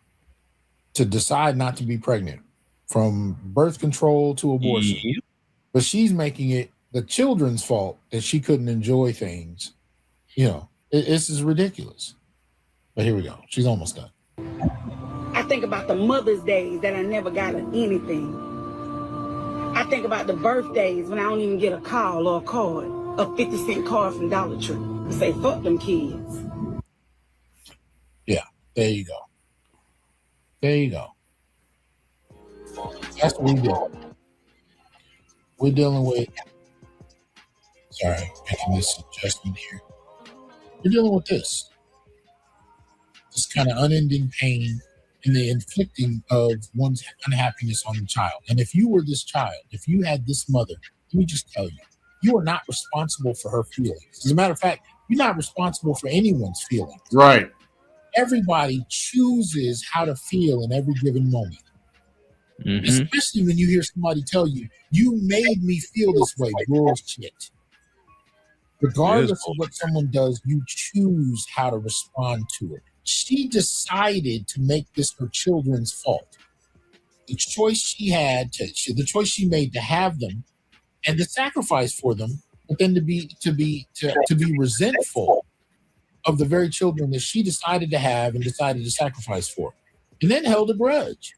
to decide not to be pregnant, from birth control to abortion. Yep. But she's making it the children's fault that she couldn't enjoy things. This is ridiculous. But here we go. She's almost done. I think about the Mother's Days that I never got anything. I think about the birthdays when I don't even get a call or a card, a 50-cent card from Dollar Tree to say, fuck them kids. Yeah, there you go. There you go. That's what we do. We're dealing with, sorry, making this adjustment here. We're dealing with this kind of unending pain and the inflicting of one's unhappiness on the child. And if you were this child, if you had this mother, let me just tell you, you are not responsible for her feelings. As a matter of fact, you're not responsible for anyone's feelings. Right. Everybody chooses how to feel in every given moment. Mm-hmm. Especially when you hear somebody tell you, you made me feel this way. Bullshit. Regardless of what someone does, you choose how to respond to it. She decided to make this her children's fault. The choice she had, the choice she made to have them and to sacrifice for them, but then to be resentful of the very children that she decided to have and decided to sacrifice for, and then held a grudge.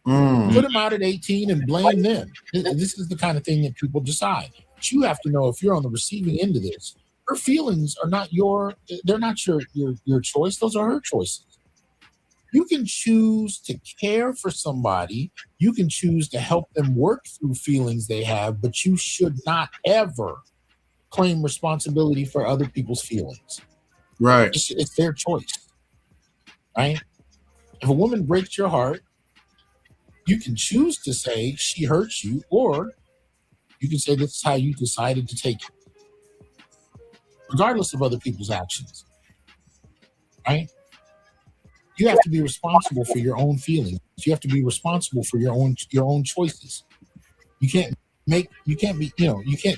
Put them out at 18 and blame them. This is the kind of thing that people decide. But you have to know, if you're on the receiving end of this, her feelings are not your choice. Those are her choices. You can choose to care for somebody. You can choose to help them work through feelings they have, but you should not ever claim responsibility for other people's feelings. Right. It's their choice. Right? If a woman breaks your heart, you can choose to say she hurts you, or You can say this is how you decided to take it, regardless of other people's actions, right? You have to be responsible for your own feelings. You have to be responsible for your own choices. You can't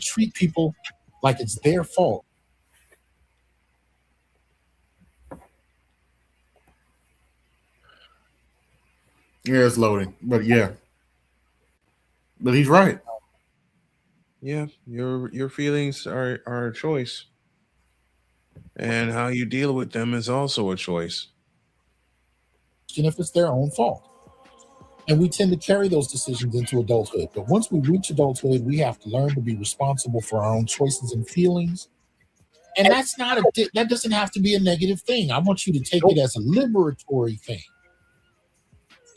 treat people like it's their fault. Yeah, it's loading, but yeah. But he's right. Yeah, your feelings are a choice. And how you deal with them is also a choice. And if it's their own fault. And we tend to carry those decisions into adulthood. But once we reach adulthood, we have to learn to be responsible for our own choices and feelings. And that doesn't have to be a negative thing. I want you to take it as a liberatory thing.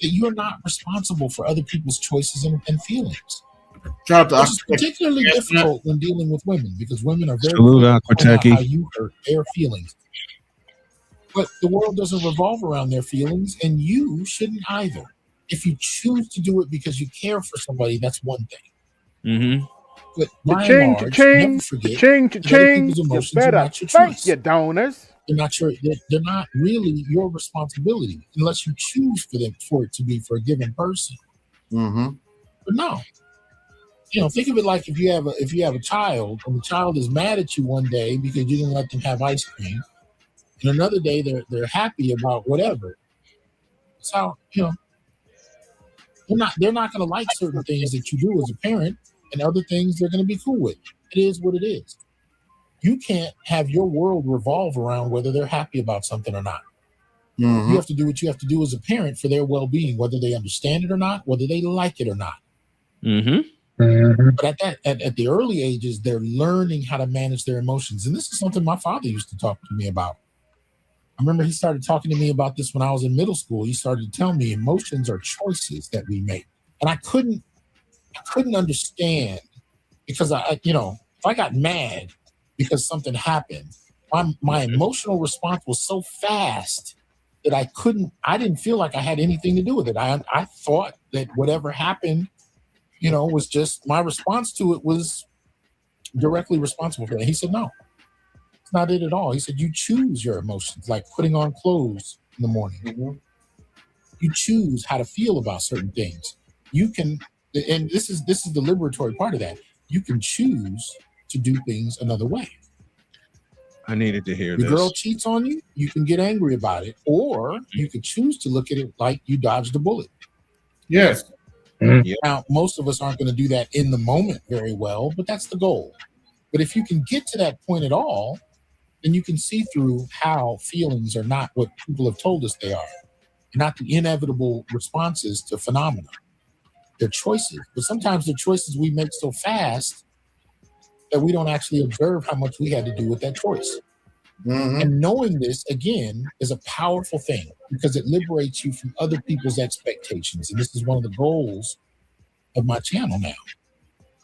That you're not responsible for other people's choices and feelings. Which is particularly difficult when dealing with women, because women are very quick about how you hurt their feelings. But the world doesn't revolve around their feelings, and you shouldn't either. If you choose to do it because you care for somebody, that's one thing. Mm-hmm. But by and large, never forget that other people's emotions are not your choice. You donors. They're not really your responsibility unless you choose for it to be for a given person. Mm-hmm. But no. Think of it like if you have a child and the child is mad at you one day because you didn't let them have ice cream, and another day they're happy about whatever. It's how they're not going to like certain things that you do as a parent, and other things they're going to be cool with. It is what it is. You can't have your world revolve around whether they're happy about something or not. Mm-hmm. You have to do what you have to do as a parent for their well-being, whether they understand it or not, whether they like it or not. Mm-hmm. But at the early ages, they're learning how to manage their emotions. And this is something my father used to talk to me about. I remember he started talking to me about this when I was in middle school. He started to tell me emotions are choices that we make. And I couldn't understand, because if I got mad because something happened, my emotional response was so fast that I didn't feel like I had anything to do with it. I thought that whatever happened, was just my response to it was directly responsible for that. He said, no, it's not it at all. He said, you choose your emotions, like putting on clothes in the morning. Mm-hmm. You choose how to feel about certain things. You can, and this is the liberatory part of that. You can choose to do things another way. I needed to hear Your this. girl cheats on you, you can get angry about it, or you could choose to look at it like you dodged a bullet. Yes. Yep. Now, most of us aren't going to do that in the moment very well, but that's the goal. But if you can get to that point at all, then you can see through how feelings are not what people have told us they are. They're not the inevitable responses to phenomena. They're choices. But sometimes they're choices we make so fast that we don't actually observe how much we had to do with that choice. Mm-hmm. And knowing this, again, is a powerful thing because it liberates you from other people's expectations. And this is one of the goals of my channel now.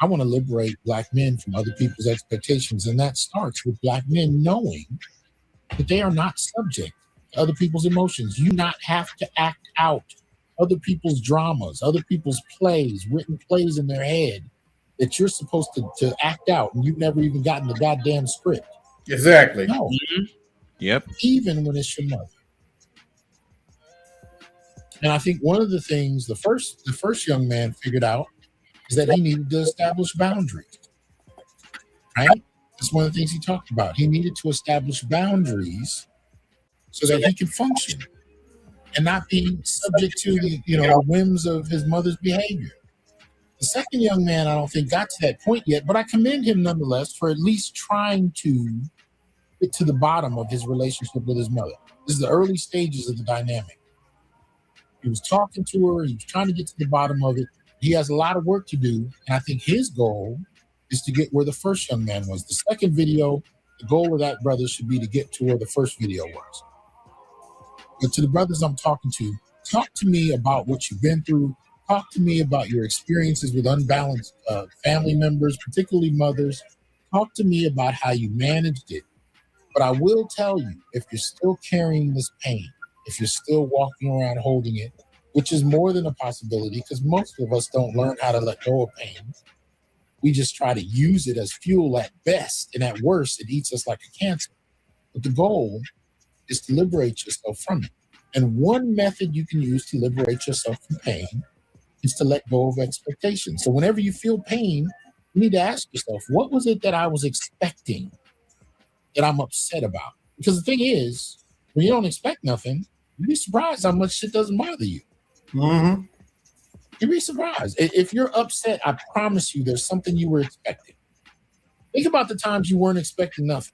I want to liberate Black men from other people's expectations. And that starts with Black men knowing that they are not subject to other people's emotions. You not have to act out other people's dramas, other people's plays, written plays in their head that you're supposed to act out, and you've never even gotten the goddamn script. Exactly. No. Mm-hmm. Yep. Even when it's your mother. And I think one of the things the first young man figured out is that he needed to establish boundaries. Right? That's one of the things he talked about. He needed to establish boundaries so that he could function and not be subject to the whims of his mother's behavior. The second young man, I don't think, got to that point yet, but I commend him nonetheless for at least trying to get to the bottom of his relationship with his mother. This is the early stages of the dynamic. He was talking to her. He was trying to get to the bottom of it. He has a lot of work to do, and I think his goal is to get where the first young man was. The second video, the goal of that brother should be to get to where the first video was. But to the brothers I'm talking to, talk to me about what you've been through. Talk to me about your experiences with unbalanced family members, particularly mothers. Talk to me about how you managed it. But I will tell you, if you're still carrying this pain, if you're still walking around holding it, which is more than a possibility because most of us don't learn how to let go of pain. We just try to use it as fuel at best, and at worst, it eats us like a cancer. But the goal is to liberate yourself from it. And one method you can use to liberate yourself from pain is to let go of expectations. So whenever you feel pain, you need to ask yourself, what was it that I was expecting that I'm upset about? Because the thing is, when you don't expect nothing, you'd be surprised how much shit doesn't bother you. Mm-hmm. You'd be surprised. If you're upset, I promise you there's something you were expecting. Think about the times you weren't expecting nothing.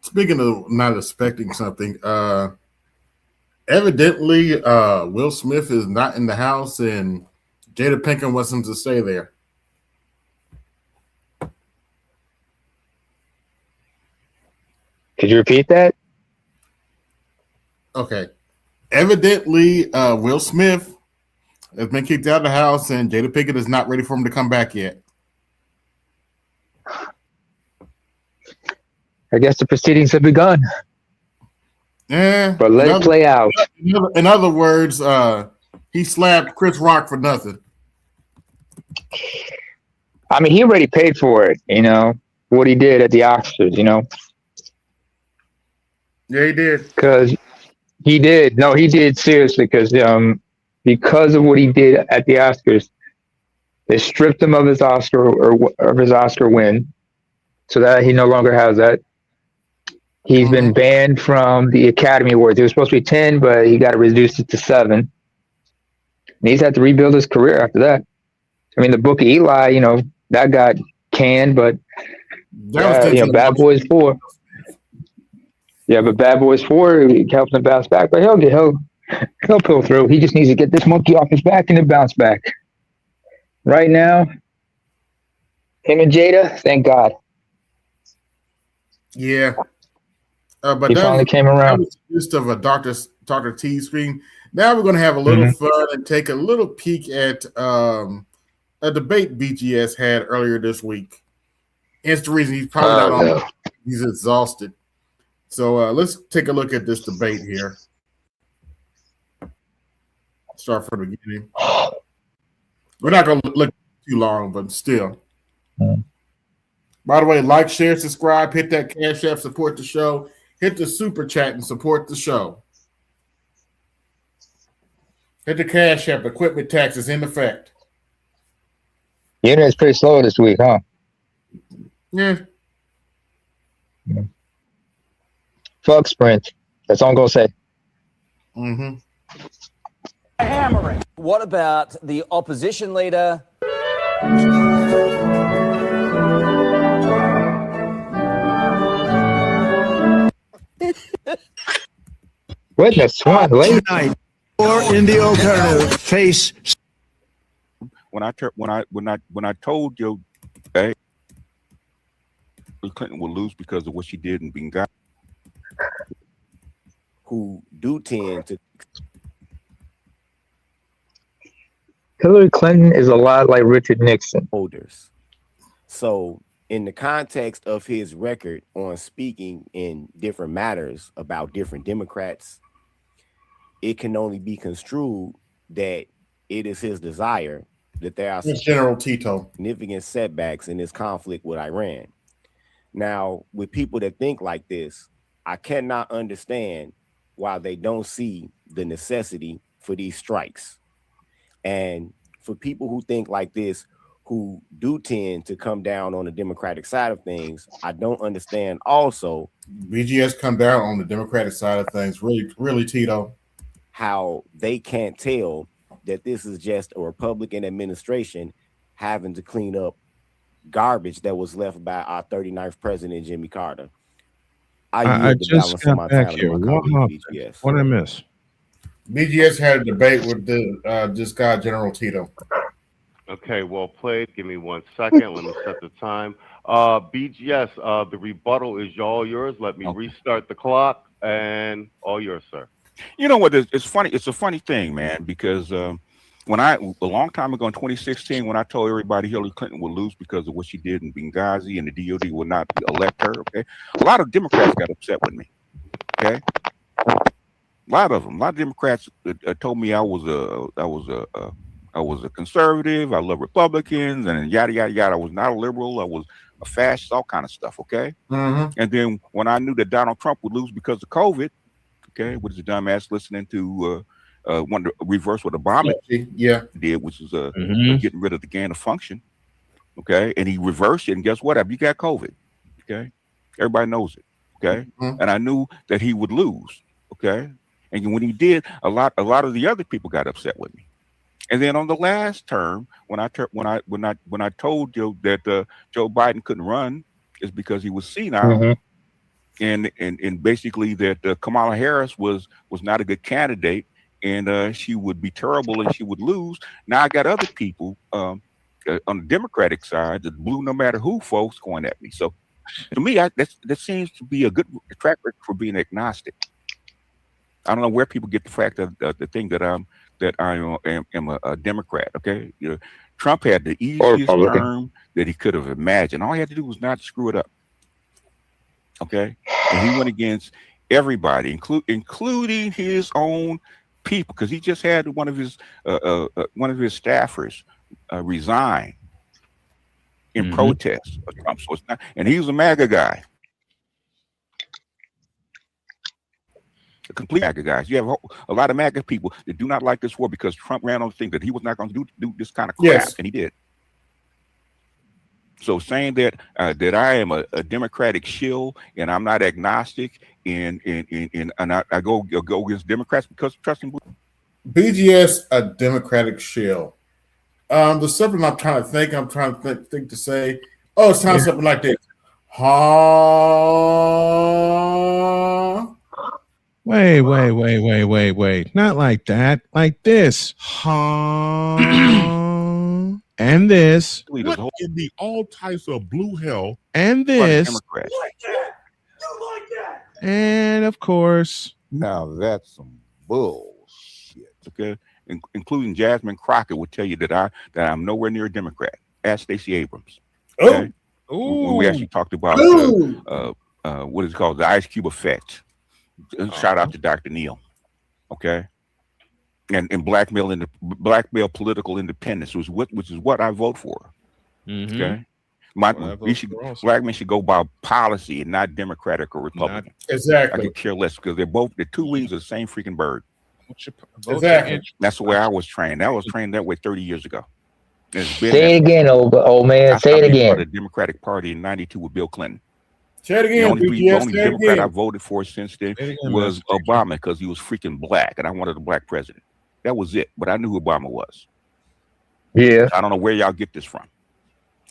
Speaking of not expecting something, evidently Will Smith is not in the house and Jada Pinkett wants him to stay there. Could you repeat that? Okay. Evidently, Will Smith has been kicked out of the house and Jada Pinkett is not ready for him to come back yet. I guess the proceedings have begun. Yeah, but let it play out. In other words, he slapped Chris Rock for nothing. I mean, he already paid for it, you know, what he did at the Oscars, you know. Yeah, he did. Because he did. No, he did seriously. Because of what he did at the Oscars, they stripped him of his Oscar win, so that he no longer has that. He's been banned from the Academy Awards. It was supposed to be 10, but he got it reduced to 7. And he's had to rebuild his career after that. I mean, the Book of Eli, you know, that got canned, but Bad Boys 4. Yeah, but Bad Boys 4 helps him bounce back. But he'll pull through. He just needs to get this monkey off his back and then bounce back. Right now, him and Jada, thank God. Yeah. But he finally came around. That was just of a Dr. T screen. Now we're going to have a little fun and take a little peek at a debate BGS had earlier this week. It's the reason he's probably not on. He's exhausted. So let's take a look at this debate here. Start from the beginning. We're not going to look too long, but still. By the way, like, share, subscribe, hit that Cash App, support the show. Hit the Super Chat and support the show. Hit the Cash App. Equipment tax is in effect. The internet's pretty slow this week, huh? Yeah. Fuck Sprint. That's all I'm going to say. Mm-hmm. Hammering. What about the opposition leader? Witness one late night or in the alternative face. When I told you, hey, Clinton will lose because of what she did in Benghazi. Who do tend to. Hillary Clinton is a lot like Richard Nixon. Holders. So, in the context of his record on speaking in different matters about different Democrats, it can only be construed that it is his desire that there are General Tito significant setbacks in this conflict with Iran. Now, with people that think like this, I cannot understand why they don't see the necessity for these strikes. And for people who think like this, who do tend to come down on the Democratic side of things, I don't understand also. BGS come down on the Democratic side of things. Really, Tito. How they can't tell that this is just a Republican administration having to clean up garbage that was left by our 39th president, Jimmy Carter. I just got back here. What I miss? BGS had a debate with this guy, General Tito. Okay, well played. Give me 1 second. Let me set the time. BGS, the rebuttal is all yours. Let me restart the clock, and all yours, sir. You know what? It's funny. It's a funny thing, man, because a long time ago in 2016, when I told everybody Hillary Clinton would lose because of what she did in Benghazi and the DOD would not elect her, okay, a lot of Democrats got upset with me, okay. A lot of Democrats told me I was a I was a conservative. I love Republicans and yada, yada, yada. I was not a liberal. I was a fascist, all kind of stuff. Okay. And then when I knew that Donald Trump would lose because of COVID, okay, what is the dumbass listening to one to reverse what Obama did, which is getting rid of the gain of function. Okay. And he reversed it. And guess what? You got COVID. Okay. Everybody knows it. Okay. And I knew that he would lose. Okay. And when he did, a lot of the other people got upset with me. And then on the last term, when I told you that Joe Biden couldn't run, is because he was senile, and basically that Kamala Harris was not a good candidate, and she would be terrible and she would lose. Now I got other people on the Democratic side, the blue no matter who folks going at me. So to me, that seems to be a good track record for being agnostic. I don't know where people get the fact of the thing that I am a Democrat. Okay, Trump had the easiest term that he could have imagined. All he had to do was not screw it up. Okay, and he went against everybody, including his own people, because he just had one of his staffers resign in protest of Trump. So it's not, and he was a MAGA guy. Complete MAGA guys. You have a lot of MAGA people that do not like this war because Trump ran on the thing that he was not going to do this kind of crap, and he did. So saying that that I am a Democratic shill and I'm not agnostic and I go against Democrats because trusting BGS a Democratic shill. The something I'm trying to think to say. Oh, it sounds something like this. Wait. Not like that. Like this. And this. What in the all types of blue hell? And this. Democrats. And of course. Now that's some bullshit. Okay. Including Jasmine Crockett would tell you that I'm nowhere near a Democrat. Ask Stacey Abrams. Okay? When we actually talked about what is it called, the Ice Cube effect. Shout out to Dr. Neal. Okay. And blackmail political independence, which is what I vote for. Okay. Black men should go by policy and not Democratic or Republican. Exactly. I could care less because they're two wings of the same freaking bird. Exactly. That's the way I was trained. I was trained that way 30 years ago. Say it again, old man. Say it again. The Democratic Party in '92 with Bill Clinton. Say it again. The only Democrat I voted for since then was Obama because he was freaking black and I wanted a black president. That was it. But I knew who Obama was. Yeah. I don't know where y'all get this from.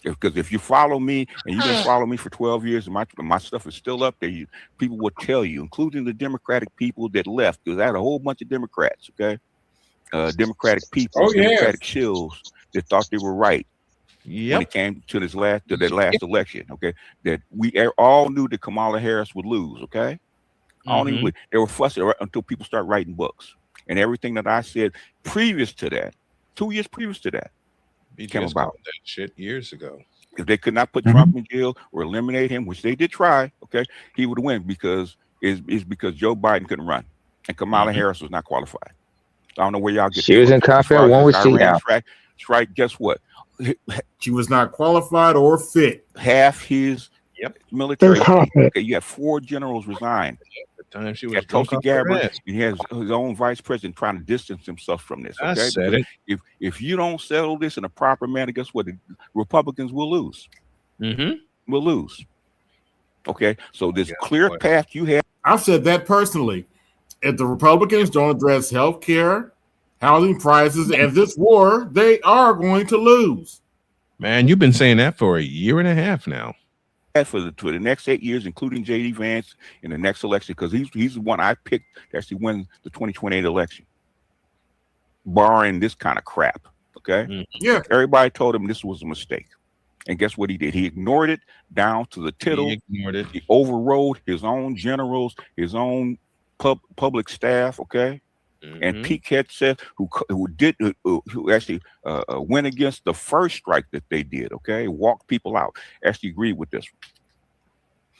Because if you follow me and you've been following me for 12 years and my stuff is still up there, people will tell you, including the Democratic people that left, because I had a whole bunch of Democrats, okay? Democratic people, Democratic shills that thought they were right when it came to that last election, okay? That we all knew that Kamala Harris would lose, okay? They were fussing until people start writing books. And everything that I said previous to that, 2 years previous to that, came about. That shit years ago. If they could not put Trump in jail or eliminate him, which they did try, okay, he would win because because Joe Biden couldn't run and Kamala Harris was not qualified. I don't know where y'all get. She was in confidence. One was she now. Right. Guess what? She was not qualified or fit. Half his military. Okay, you had 4 generals resign. Time she was Tulsi Gabbard, he has his own vice president trying to distance himself from this. Okay, I said it. If you don't settle this in a proper manner, guess what? The Republicans will lose. Will lose. Okay, so this clear path you have. I've said that personally. If the Republicans don't address health care, housing prices, and this war, they are going to lose. Man, you've been saying that for a year and a half now. For the next 8 years, including J.D. Vance in the next election, because he's the one I picked to actually win the 2028 election, barring this kind of crap. Okay, everybody told him this was a mistake, and guess what he did? He ignored it down to the tittle. He ignored it. He overrode his own generals, his own public staff. Okay. And Pete Hegseth, who actually went against the first strike that they did, okay, walked people out, actually agreed with this one.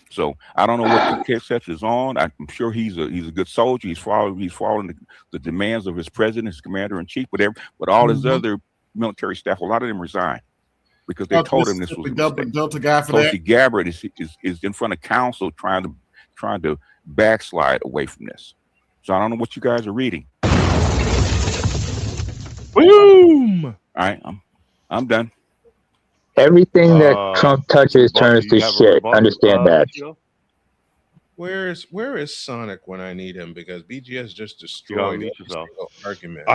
So I don't know what Pete Hegseth is on. I'm sure he's a good soldier. He's following the demands of his president, his commander in chief, whatever. But all his other military staff, a lot of them resigned because they told him this was a mistake. Delta guy for Tulsi that. Gabbard is in front of council trying to backslide away from this. So I don't know what you guys are reading. Boom! All right, I'm done. Everything that Trump touches turns to shit. Understand that. Where is Sonic when I need him? Because BGS just destroyed every single argument.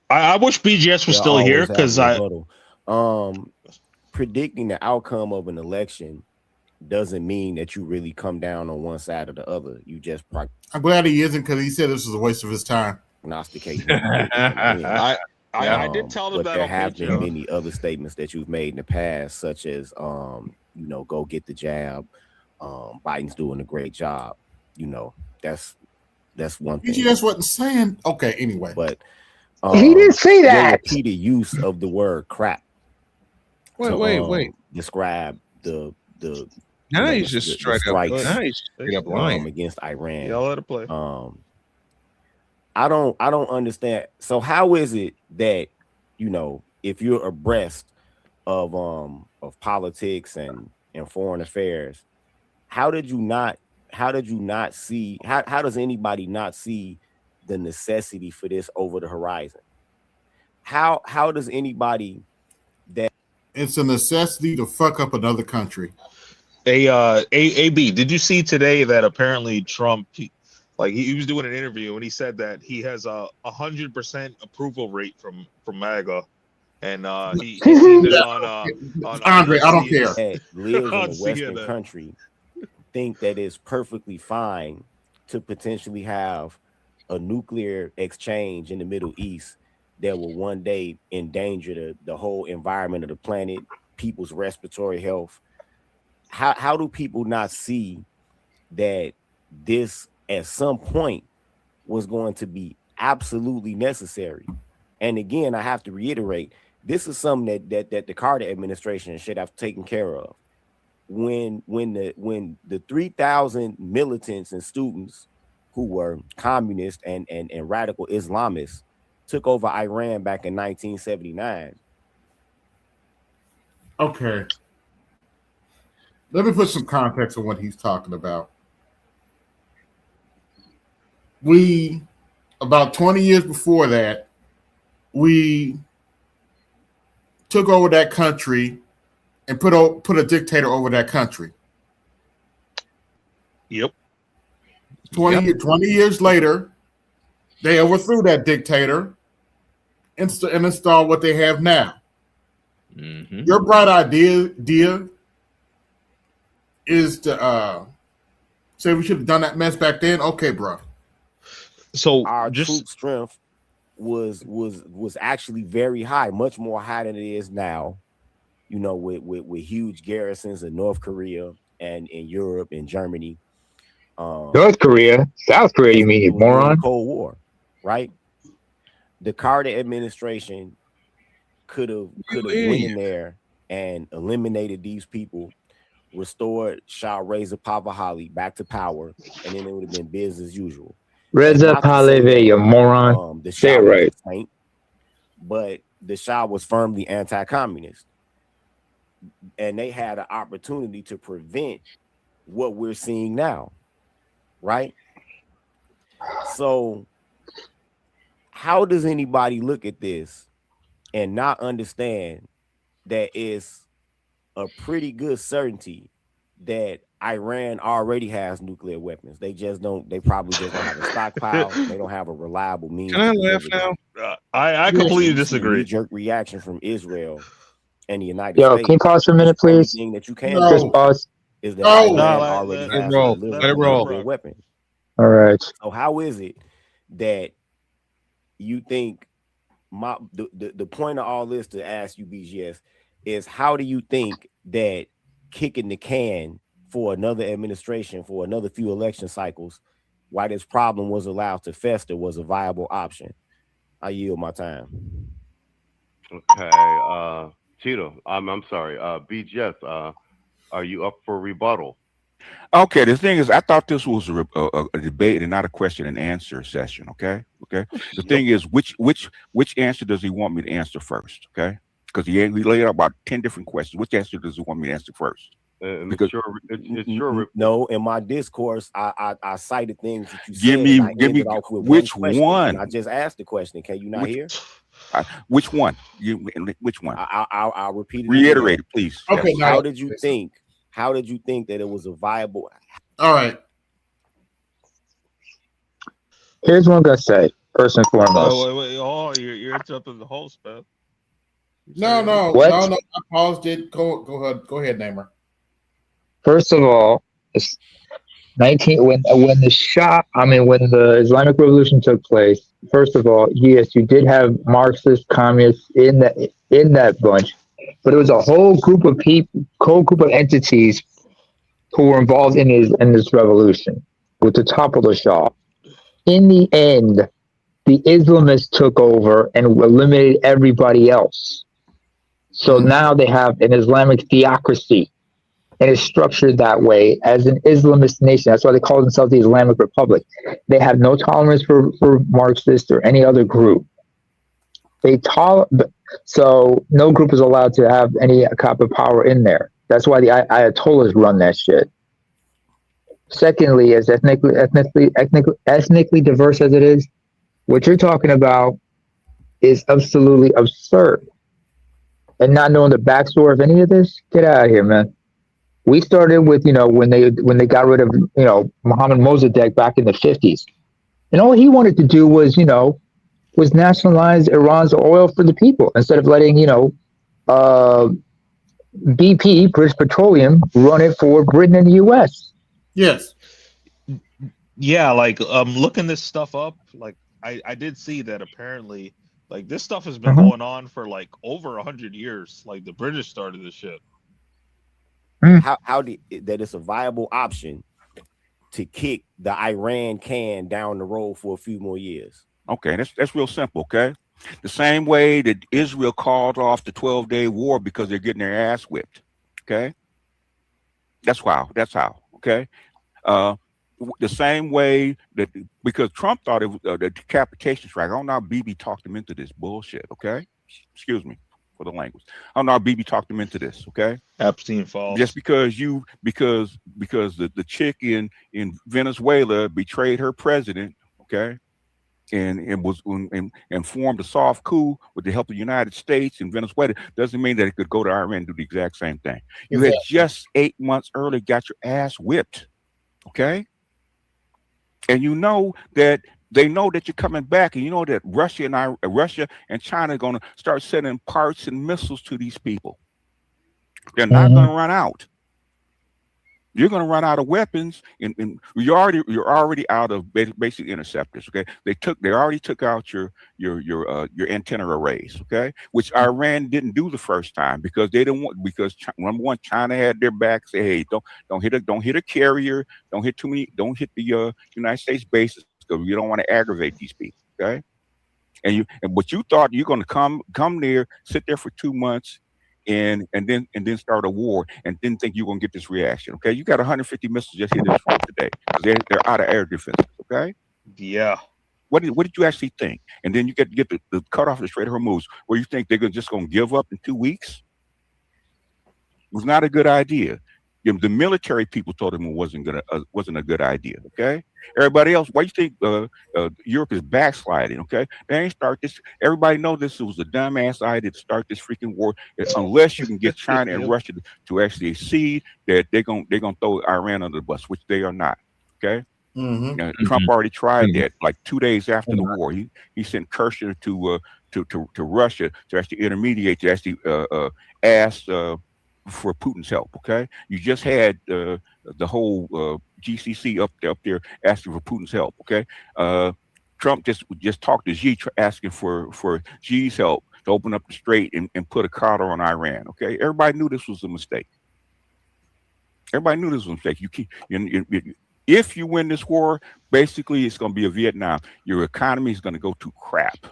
I wish BGS was still here because predicting the outcome of an election doesn't mean that you really come down on one side or the other. You just I'm glad he isn't, because he said this was a waste of his time. Prognosticate. I did tell them but that there on have been Patreon. many other statements that you've made in the past, such as go get the jab. Biden's doing a great job. That's one thing. BGS wasn't saying okay anyway. But he didn't say that. Your repeated use of the word crap. Wait. Describe the now he's just straight up. Now he's straight up lying against Iran. Y'all let it play. I don't understand. So how is it that if you're abreast of politics and foreign affairs, how does anybody not see the necessity for this over the horizon? How does anybody that it's a necessity to fuck up another country? AB, did you see today that apparently Trump, he was doing an interview and he said that he has a 100% approval rate from MAGA, and he seen this on Andre, I don't care. That lives in a Western country think that it's perfectly fine to potentially have a nuclear exchange in the Middle East that will one day endanger the whole environment of the planet, people's respiratory health. How do people not see that this at some point was going to be absolutely necessary? And again, I have to reiterate, this is something that the Carter administration should have taken care of. When the 3,000 militants and students who were communist and radical Islamists took over Iran back in 1979. Okay. Let me put some context on what he's talking about. About 20 years before that, we took over that country and put a dictator over that country. Yep. 20 years later, they overthrew that dictator and installed what they have now. Mm-hmm. Your bright idea is to say we should have done that mess back then. Okay, bro. So our troop strength was actually very high, much more high than it is now. With huge garrisons in North Korea and in Europe and Germany. North Korea, South Korea, you mean, moron? Cold War, right? The Carter administration could have went in there and eliminated these people, restored Shah Reza Pahlavi back to power, and then it would have been business as usual. Reza Pahlavi, you moron. The Say Shah it right. was a saint, but the Shah was firmly anti-communist, and they had an opportunity to prevent what we're seeing now, right? So how does anybody look at this and not understand that it's a pretty good certainty that Iran already has nuclear weapons? They probably just don't have a stockpile. They don't have a reliable means. Can I laugh now? I completely disagree. Jerk reaction from Israel and the United Yo, States. can you pause for a minute, please? The only thing that you can Just pause. is that Iran already let it has roll. a Let it roll. nuclear weapon. All right. So how is it that you think the point of all this to ask you, BGS, is how do you think that kicking the can for another administration, for another few election cycles, why this problem was allowed to fester was a viable option? I yield my time. Okay, Tito, I'm sorry, BGS, are you up for rebuttal? Okay, the thing is, I thought this was a debate and not a question and answer session. Okay. The thing is, which answer does he want me to answer first? Okay. Because he laid out about 10 different questions. Which answer does he want me to answer first? And Because it's your No, in my discourse, I cited things that you give said, me and I ended off with which one question. one? And I just asked the question. Can you not hear? Which one? Which one? I'll repeat it. Reiterate it, please. Okay. Yes. How did you think? How did you think that it was a viable? All right. Here's what I'm gonna say. First and foremost. Wait. Oh, you're interrupting the host, man. No. What? I paused it. Go ahead, Namer. First of all, it's 19 when the Islamic Revolution took place. First of all, yes, you did have Marxist communists in that bunch, but it was a whole group of people, whole group of entities who were involved in this revolution with the top of the Shah. In the end, the Islamists took over and eliminated everybody else. So now they have an Islamic theocracy, and it's structured that way as an Islamist nation. That's why they call themselves the Islamic Republic. They have no tolerance for Marxists or any other group. So no group is allowed to have any type of power in there. That's why the Ayatollahs run that shit. Secondly, as ethnically diverse as it is, what you're talking about is absolutely absurd. And not knowing the backstory of any of this, get out of here, man. We started with, when they got rid of, Mohammed Mossadegh back in the 50s. And all he wanted to do was nationalize Iran's oil for the people instead of letting, BP, British Petroleum, run it for Britain and the US. Yes. Yeah, like looking this stuff up, like I did see that apparently like this stuff has been going on for like over 100 years. Like the British started this shit. How that it's a viable option to kick the Iran can down the road for a few more years. Okay, that's real simple. Okay, the same way that Israel called off the 12-day war because they're getting their ass whipped. Okay, that's how. Okay, the same way that because Trump thought it was the decapitation strike. I don't know how BB talked him into this bullshit. Okay, excuse me for the language. I don't know how BB talked him into this. Okay, Epstein falls. Just because the chick in Venezuela betrayed her president. Okay. And formed a soft coup with the help of the United States and Venezuela doesn't mean that it could go to Iran and do the exact same thing. You had just 8 months early got your ass whipped, okay? And you know that they know that you're coming back, and you know that Russia and China are going to start sending parts and missiles to these people. They're not going to run out. You're going to run out of weapons, and you're already out of basic interceptors. Okay, they already took out your antenna arrays. Okay, which Iran didn't do the first time because they didn't want number one, China had their back. Say, hey, don't hit a carrier, don't hit the United States bases because you don't want to aggravate these people. Okay, but you thought you're going to come there, sit there for 2 months. And then start a war and didn't think you were gonna get this reaction. Okay, you got 150 missiles just hit Israel today because they're out of air defenses. Okay, yeah. What did you actually think? And then you get the cut off the Strait of Hormuz, where you think they're just gonna give up in 2 weeks? It was not a good idea. The military people told him it wasn't a good idea. Okay, everybody else, why you think Europe is backsliding? Okay, they ain't start this. Everybody knows this was a dumbass idea to start this freaking war unless you can get China and Russia to actually see that they're gonna throw Iran under the bus, which they are not. Okay. Trump already tried that like 2 days after the war. He sent Kershaw to Russia to actually intermediate, to actually ask for Putin's help. Okay, you just had the whole GCC up there asking for Putin's help. Okay, Trump just talked to Xi asking for Xi's help to open up the strait and put a counter on Iran. Okay, everybody knew this was a mistake. If you win this war, basically it's going to be a Vietnam. Your economy is going to go to crap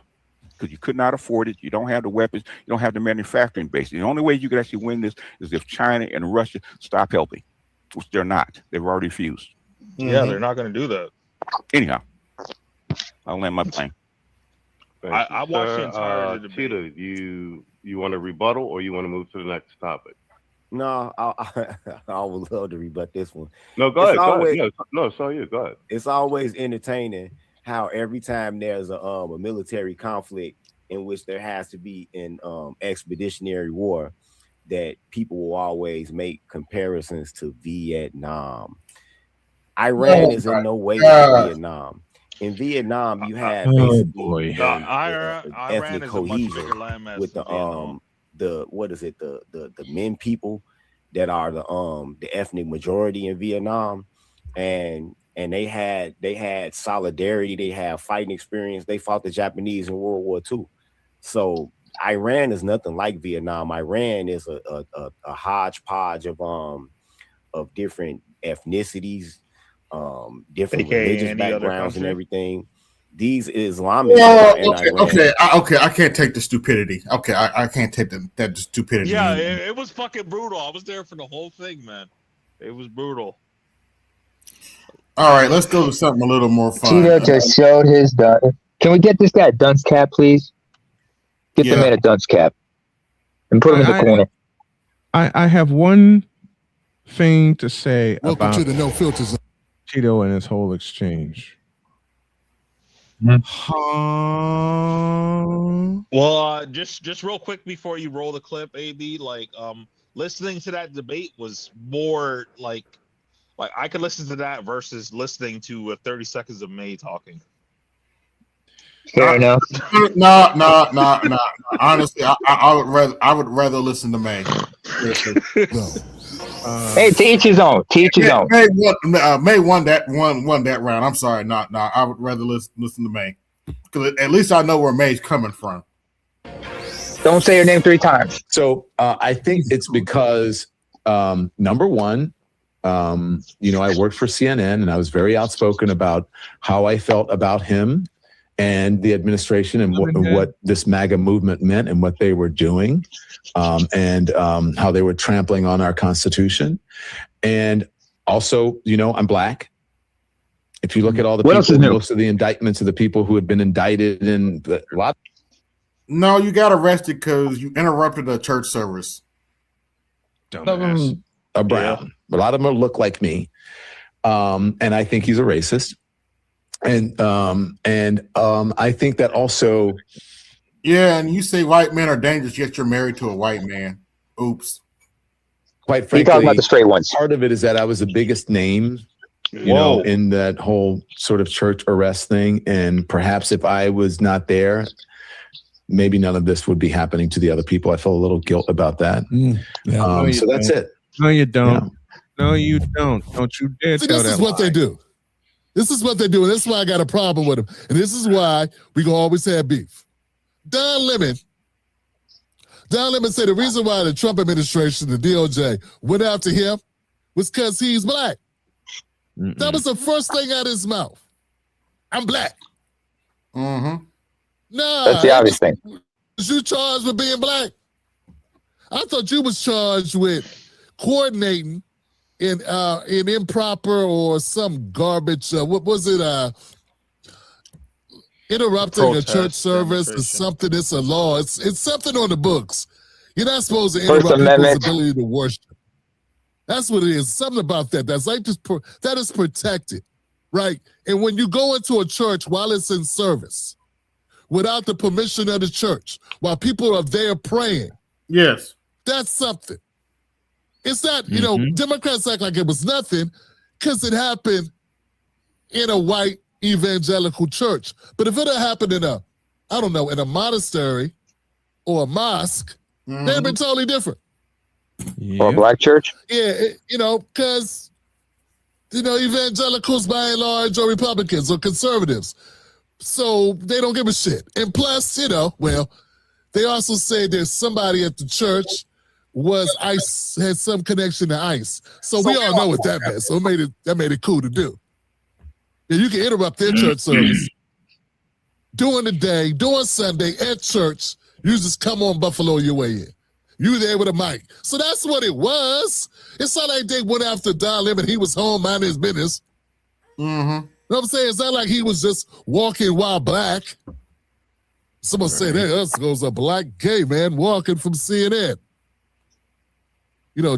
because you could not afford it. You don't have the weapons. You don't have the manufacturing base. The only way you could actually win this is if China and Russia stop helping, which they're not. They've already refused. Yeah, they're not going to do that. Anyhow, I'll land my plane. Thank you, I watched the sir. entire debate. Cheetah, you want to rebuttal or you want to move to the next topic? No, I would love to rebut this one. No, go It's ahead. always, No, it's all you. Go ahead. It's always entertaining how every time there's a military conflict in which there has to be an expeditionary war, that people will always make comparisons to Vietnam. Iran is in no way like Vietnam. In Vietnam, you had basically ethnic cohesion with the what is it, the Min people that are the ethnic majority in Vietnam, and they had solidarity, they had fighting experience. They fought the Japanese in World War II. So Iran is nothing like Vietnam. Iran is a hodgepodge of different ethnicities, different AKA religious any other backgrounds and country? everything. These Islamists are in Iran. I can't take the stupidity. Okay, I can't take that stupidity. Yeah, it was fucking brutal. I was there for the whole thing, man. It was brutal. All right, let's go to something a little more fun. Cheetah just showed his dunce. Can we get this guy a dunce cap, please? Get the man a dunce cap and put him in the corner. I have one thing to say Welcome about to the No Filter Zone. Cheeto and his whole exchange. Well, just real quick before you roll the clip, AB, like listening to that debate was more like I could listen to that versus listening to 30 seconds of May talking. Fair enough. No. Honestly, I would rather listen to May. Hey, to each his own. To each his own. May won that round. I'm sorry, not. I would rather listen to May, because at least I know where May's coming from. Don't say her name 3 times. So I think it's because number one, I worked for CNN and I was very outspoken about how I felt about him and the administration and what this MAGA movement meant and what they were doing, and how they were trampling on our Constitution. And also, I'm Black. If you look at all the people, most of the indictments of the people who had been indicted in a lot. No, you got arrested because you interrupted a church service. Some of them are brown. A lot of them look like me. And I think he's a racist. And I think that also. Yeah, and you say white men are dangerous, yet you're married to a white man. Oops. Quite frankly, you're talking about the straight ones. Part of it is that I was the biggest name, in that whole sort of church arrest thing. And perhaps if I was not there, maybe none of this would be happening to the other people. I felt a little guilt about that. So that's it. No, you don't. Yeah. No, you don't. Don't you dare tell that. This is what they do. This is what they do, and this is why I got a problem with them. And this is why we gonna always have beef. Don Lemon said the reason why the Trump administration, the DOJ, went after him was because he's Black. That was the first thing out of his mouth. I'm Black. Mm-hmm. Nah. That's the obvious thing. Was you charged with being Black? I thought you was charged with coordinating in improper or some garbage. What was it? Interrupting a church service or something. It's a law. It's something on the books. You're not supposed to interrupt people's ability to worship. That's what it is. Something about that. That's like that is protected, right? And when you go into a church while it's in service, without the permission of the church, while people are there praying, yes, that's something. It's not, Democrats act like it was nothing because it happened in a white evangelical church. But if it had happened in a monastery or a mosque, they'd have been totally different. Or a Black church? Yeah, because, evangelicals by and large are Republicans or conservatives. So they don't give a shit. And plus, they also say there's somebody at the church was ICE, had some connection to ICE. So we all know what that meant. So that made it cool to do. Yeah, you can interrupt their church service during the day, during Sunday at church. You just come on Buffalo your way in. You there with a mic. So that's what it was. It's not like they went after Don Lemon. He was home minding his business. Mm-hmm. You know what I'm saying? It's not like he was just walking while Black. Someone said, hey, us goes a black gay man walking from CNN. You know,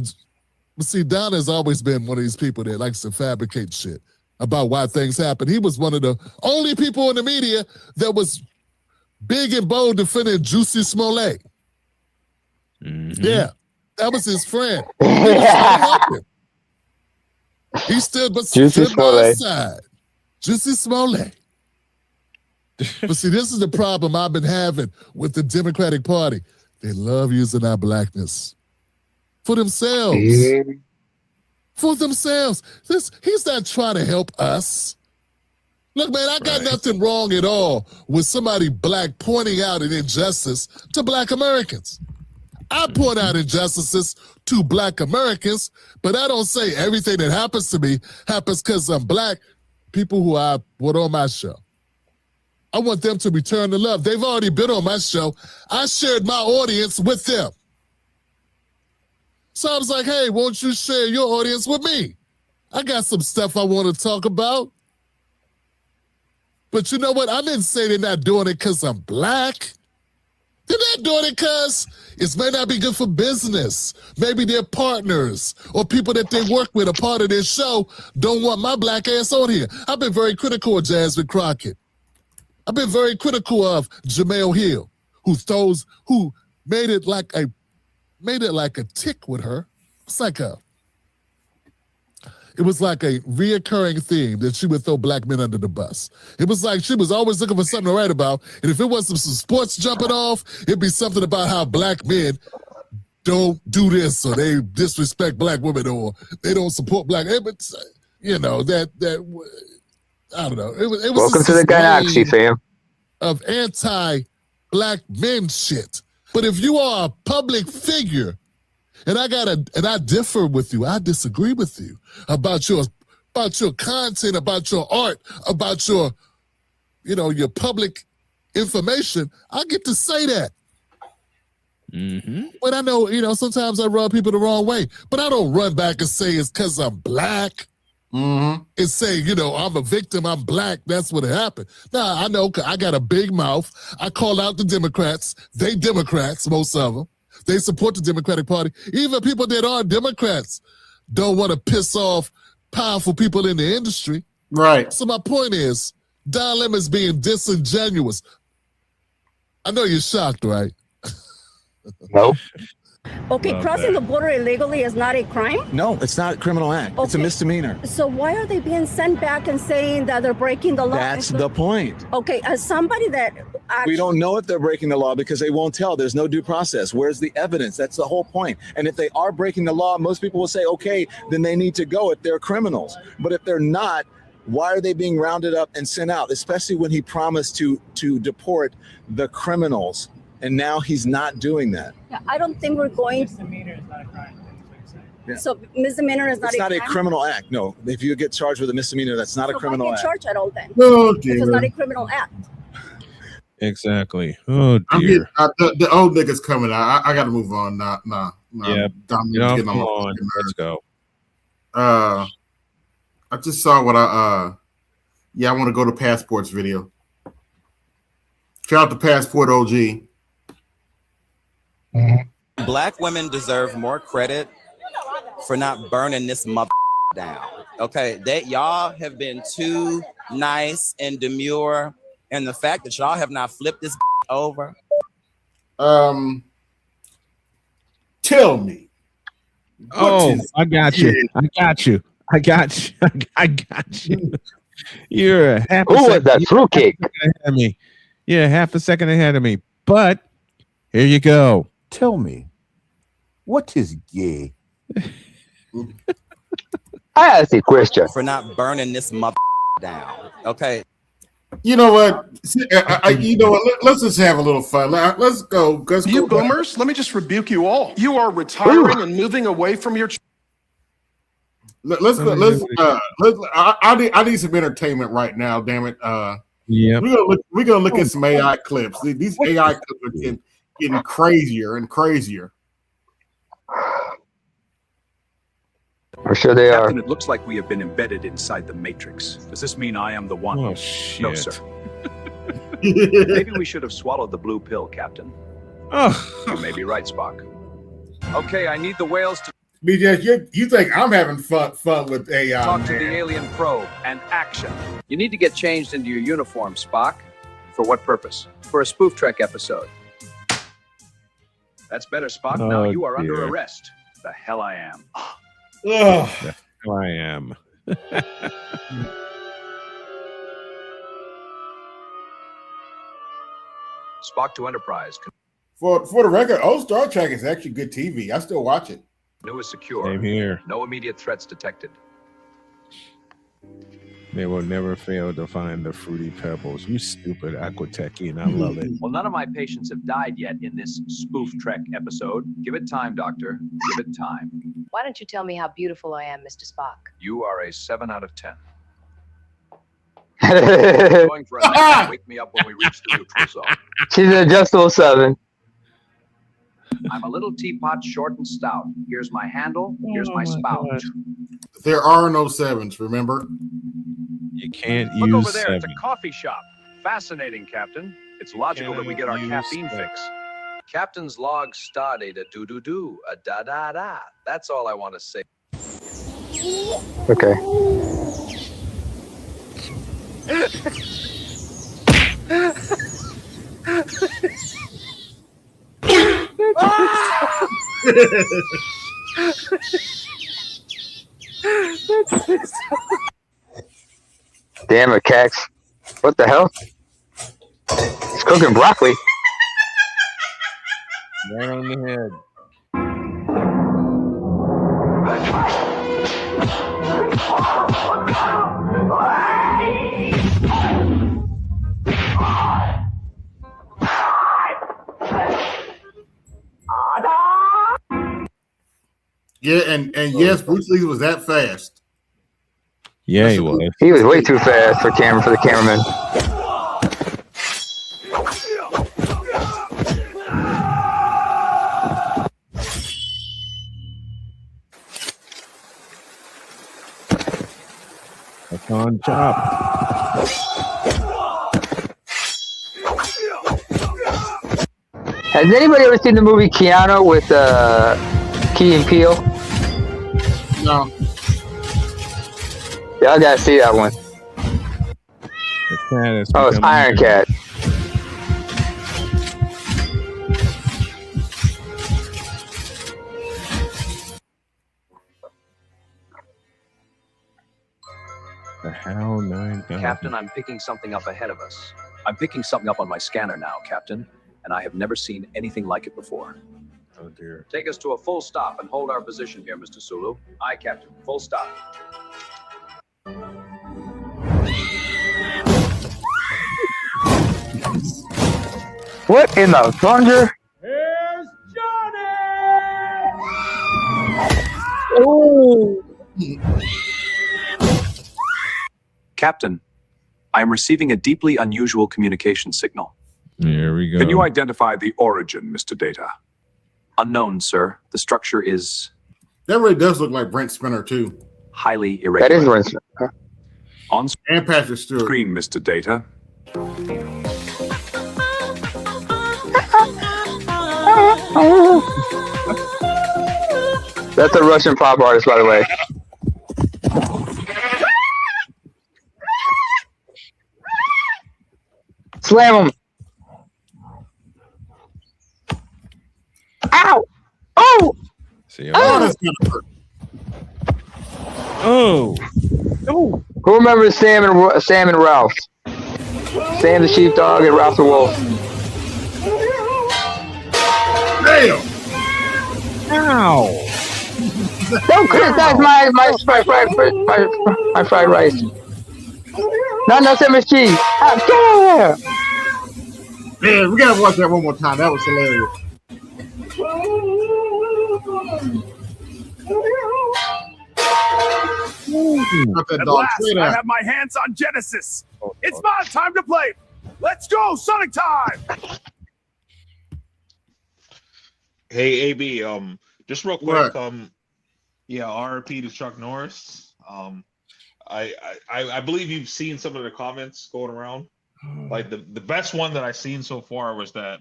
but see, Don has always been one of these people that likes to fabricate shit about why things happen. He was one of the only people in the media that was big and bold defending Juicy Smollett. Yeah, that was his friend. He stood by his side. Juicy Smollett. But see, this is the problem I've been having with the Democratic Party. They love using our blackness for themselves. For themselves. He's not trying to help us. Look, man, I got nothing wrong at all with somebody black pointing out an injustice to black Americans. I point out injustices to black Americans, but I don't say everything that happens to me happens because I'm black. People who I put on my show, I want them to return the love. They've already been on my show. I shared my audience with them. So I was like, hey, won't you share your audience with me? I got some stuff I want to talk about. But you know what? I didn't say they're not doing it because I'm black. They're not doing it because it may not be good for business. Maybe their partners or people that they work with, a part of their show, don't want my black ass on here. I've been very critical of Jasmine Crockett. I've been very critical of Jamel Hill, who made it like a tick with her. It was like a reoccurring theme that she would throw black men under the bus. It was like she was always looking for something to write about. And if it wasn't some sports jumping off, it'd be something about how black men don't do this or they disrespect black women or they don't support black. You know, I don't know. It was Welcome to the galaxy, fam. Of anti-black men shit. But if you are a public figure, and I differ with you, I disagree with you about your content, about your art, about your public information, I get to say that. But I know, sometimes I rub people the wrong way, but I don't run back and say it's because I'm black. And say, I'm a victim, I'm black, that's what happened. Nah, I know, I got a big mouth. I call out the Democrats. They Democrats, most of them. They support the Democratic Party. Even people that are Democrats don't want to piss off powerful people in the industry. Right. So my point is, Don Lemon's being disingenuous. I know you're shocked, right? Nope. Okay, crossing the border illegally is not a crime? No, it's not a criminal act. It's a misdemeanor. So why are they being sent back and saying that they're breaking the law? That's the point. Okay, as somebody that We don't know if they're breaking the law because they won't tell. There's no due process. Where's the evidence? That's the whole point. And if they are breaking the law, most people will say, okay, then they need to go if they're criminals. But if they're not, why are they being rounded up and sent out? Especially when he promised to deport the criminals. And now he's not doing that. Yeah, I don't think we're going. Misdemeanor is not a crime. Yeah. So misdemeanor is not It's a not crime? a criminal act. No, if you get charged with a misdemeanor, that's not a criminal why act. get charged at all then? Oh, if it's not a criminal act. Exactly. Oh dear. The old nigga's coming out. I got to move on. Nah. Yeah. Dominic's Come on. Let's go. I just saw what I want to go to Passport's video. Shout out to Passport OG. Black women deserve more credit for not burning this mother down. Okay, that y'all have been too nice and demure, and the fact that y'all have not flipped this over. Tell me. Oh, I got you. I got you. You're a half. Who was that fruitcake? Yeah, half a second ahead of me. But here you go. Tell me, what is gay? I asked a question. For not burning this mother down. Okay. You know what? Let's just have a little fun. Let's go. You boomers, let me just rebuke you all. You are retiring and moving away from your. I need some entertainment right now. Damn it. Yeah. We're gonna look at some AI clips. These AI clips are getting crazier and crazier. I'm sure they are. Captain, it looks like we have been embedded inside the Matrix. Does this mean I am the one? Oh, shit. No, sir. Maybe we should have swallowed the blue pill, Captain. Oh. You may be right, Spock. Okay, I need the whales to BJ, you think I'm having fun with AI? talk to the alien probe and action. You need to get changed into your uniform, Spock. For what purpose? For a spoof trek episode. That's better, Spock. Now you are under arrest. The hell I am. The hell I am. Spock to Enterprise. For the record, old Star Trek is actually good TV. I still watch it. New is secure. Same here. No immediate threats detected. They will never fail to find the fruity pebbles. You stupid Aquatechian. I love it. Well, none of my patients have died yet in this spoof trek episode. Give it time, Doctor. Give it time. Why don't you tell me how beautiful I am, Mr. Spock? You are a 7 out of 10. Going for a nap. Wake me up when we reach the neutral zone. She's an adjustable 7. I'm a little teapot, short and stout. Here's my handle. Here's my spout. There are no 7s, remember? You can't Look use over there. 7. It's a coffee shop. Fascinating, Captain. It's logical that we get our caffeine fix. Captain's log started a do-do-do, a da-da-da. That's all I want to say. Okay. Damn it, Cax. What the hell? He's cooking broccoli. Right on the head. Yeah, and yes, Bruce Lee was that fast. Yeah, he was. He was way too fast for the cameraman. That's on top. Has anybody ever seen the movie Keanu with Key and Peele? No. Y'all gotta see that one. Oh, it's Iron Cat. The hell, 9,000. Captain, I'm picking something up ahead of us. I'm picking something up on my scanner now, Captain, and I have never seen anything like it before. Oh, dear. Take us to a full stop and hold our position here, Mr. Sulu. Aye, Captain. Full stop. What in the thunder? Here's Oh. Captain, I am receiving a deeply unusual communication signal. Here we go. Can you identify the origin, Mr. Data? Unknown, sir. The structure is That really does look like Brent Spinner too. highly irregular. That is Brent Spinner. On And Patrick Stewart. screen, Mr. Data. That's a Russian pop artist, by the way. Slam him! Ow! Oh! See, Oh! Oh! Who remembers Sam and Ralph? Sam the sheepdog and Ralph the wolf. Damn! Ow! Don't criticize my fried rice. Not enough MSG. Yeah. Man, we gotta watch that one more time. That was hilarious. At last, I have my hands on Genesis. It's my time to play. Let's go, Sonic time! Hey, AB, just real quick, What? yeah, RP to Chuck Norris. I believe you've seen some of the comments going around. Like the best one that I've seen so far was that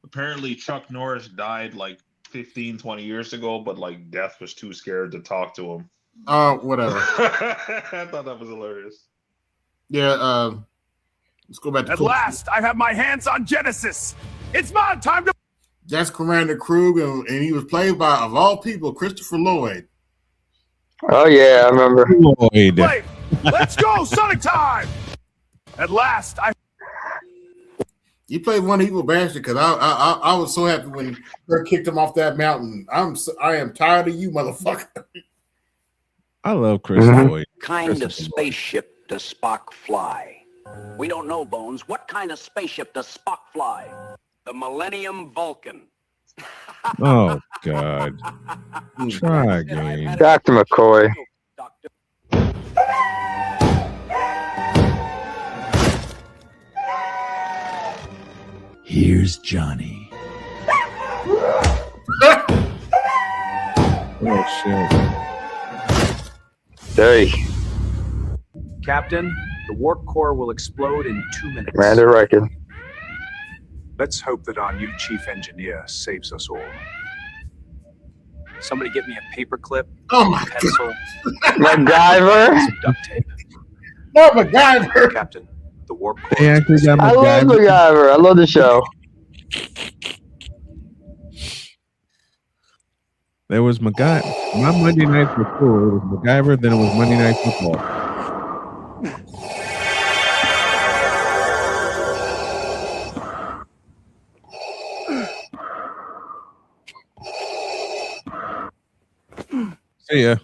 apparently Chuck Norris died like 15, 20 years ago, but like death was too scared to talk to him. Oh, whatever. I thought that was hilarious. Yeah, let's go back to At last, I have my hands on Genesis. It's my time to. That's Commander Krug, and he was played by, of all people, Christopher Lloyd. Oh yeah, I remember. Lloyd. Play. Let's go, Sonic time. At last, He played one evil bastard because I was so happy when Kurt kicked him off that mountain. I am tired of you, motherfucker. I love Chris Lloyd. Kind of spaceship does Spock fly? We don't know, Bones. What kind of spaceship does Spock fly? The Millennium Vulcan. Oh God. Try again. Dr. McCoy. Here's Johnny. Oh shit. Hey. Captain, the warp core will explode in 2 minutes. Commander Record. Let's hope that our new chief engineer saves us all. Somebody get me a paperclip, a pencil, MacGyver. some duct tape. No, MacGyver. Captain, the warp core. They actually got I love MacGyver. I love the show. There was MacGyver. My Monday nights were cool. It was MacGyver, then it was Monday Night Football. See ya.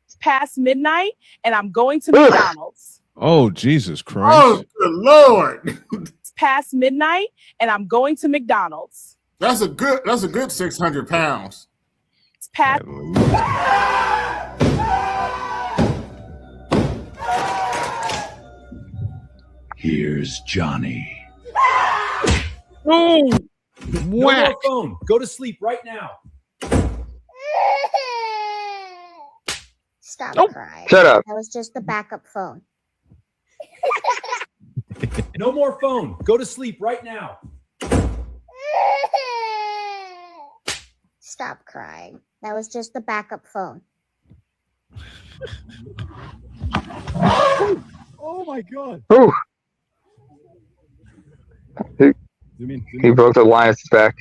It's past midnight, and I'm going to McDonald's. Oh, Jesus Christ. Oh, good Lord. It's past midnight, and I'm going to McDonald's. That's a good 600 pounds. It's past. Here's Johnny. Oh, no more phone. Go to sleep right now. Stop crying. Shut up. That was just the backup phone. No more phone. Go to sleep right now. Stop crying. That was just the backup phone. Oh my God. Ooh. Zoom He broke the lion's back.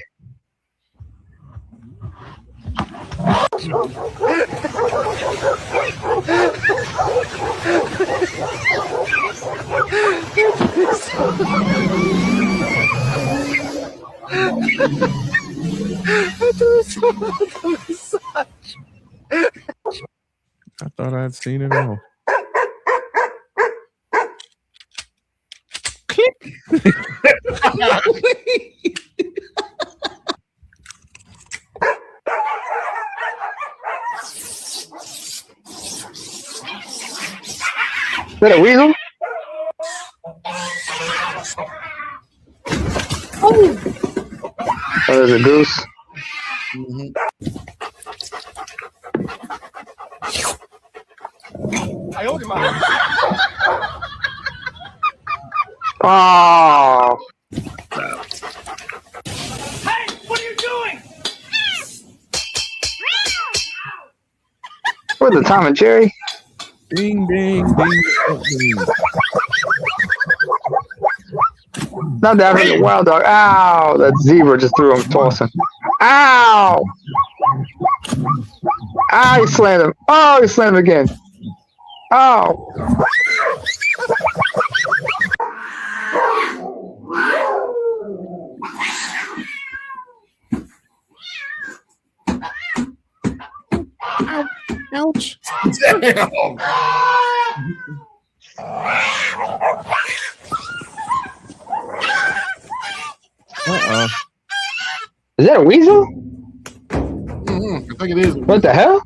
I thought I'd seen it all. Is that a weasel? Oh, there's a goose. I owed him out. Oh. Hey, what are you doing? Where's the Tom and Jerry? Ding, ding, ding, ding. Not the African wild dog. Ow! That zebra just threw him tossing. Ow! Ah, he slammed him. Oh, he slammed him again. Oh. Ouch. Damn. Uh-oh. Is that a weasel? I think it is. What the hell?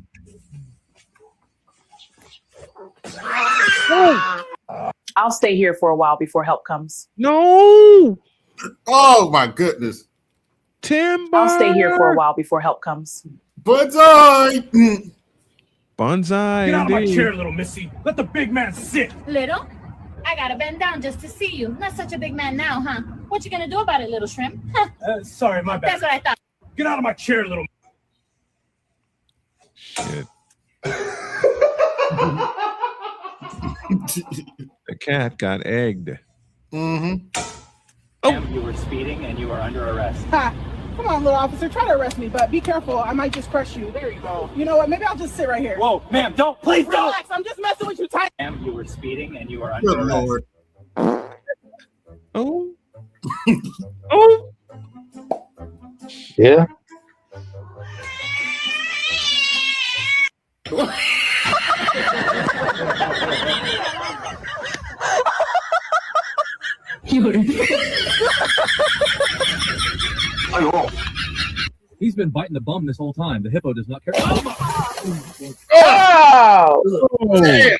I'll stay here for a while before help comes. No. Oh my goodness. Timber. I'll stay here for a while before help comes. But Bonsai. Get out of my indeed. chair, little missy. Let the big man sit. Little? I gotta bend down just to see you. Not such a big man now, huh? What you gonna do about it, little shrimp? Sorry, my bad. That's what I thought. Get out of my chair, little. Shit. The cat got egged. Mm-hmm. Oh. You were speeding and you are under arrest. Ha! Come on, little officer, try to arrest me, but be careful. I might just crush you. There you go. You know what? Maybe I'll just sit right here. Whoa, ma'am, don't, please don't. Relax, I'm just messing with you tight. Ma'am, you were speeding and you are under Good arrest. Lord. Oh. Oh. Yeah. He's been biting the bum this whole time. The hippo does not care. Oh! Damn.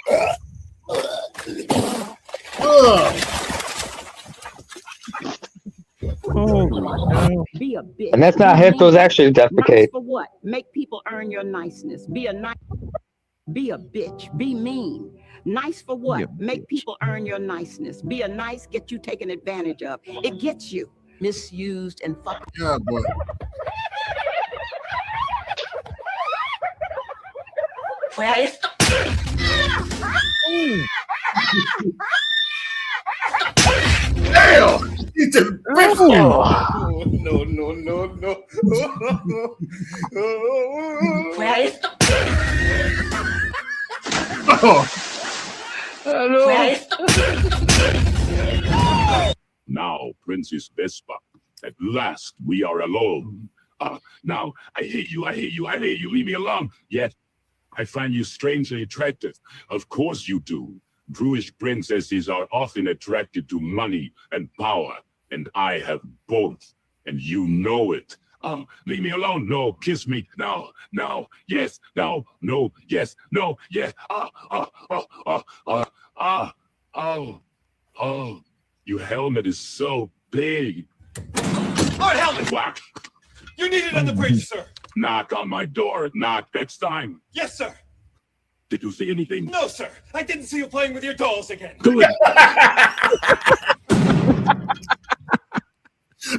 Be a bitch. And that's not hippos actually defecate. Nice for what? Make people earn your niceness. Be a bitch. Be mean. Nice for what? Make people earn your niceness. Be a nice, get you taken advantage of. It gets you misused and fucked. Yeah, boy. Damn! He just No, no, no, no. Now, Princess Vespa, at last we are alone. Now, I hate you, leave me alone. Yet, I find you strangely attractive. Of course you do. Druish princesses are often attracted to money and power, and I have both, and you know it. Leave me alone. No, kiss me. No, no, yes, no, no, yes, no, yes. Oh, your helmet is so big. All right, helmet. Whack. You need it on the bridge, sir. Knock on my door. Knock next time. Yes, sir. Did you see anything? No, sir. I didn't see you playing with your dolls again. Good.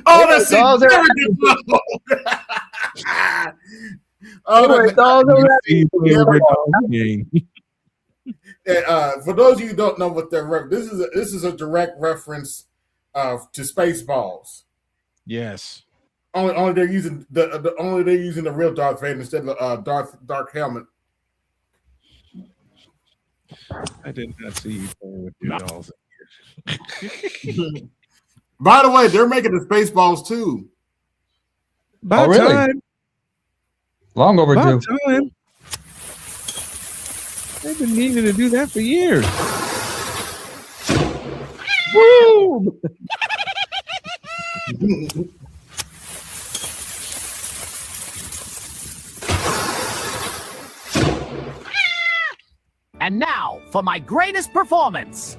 Oh, that's Dolls are- For those of you who don't know what they're this is a direct reference to Spaceballs. Yes. Only they're using the real Darth Vader instead of Dark Helmet. I did not see you playing with your dolls. By the way, they're making the Spaceballs too. About really? time. Long overdue. About time. They've been needing to do that for years. Woo! And now for my greatest performance.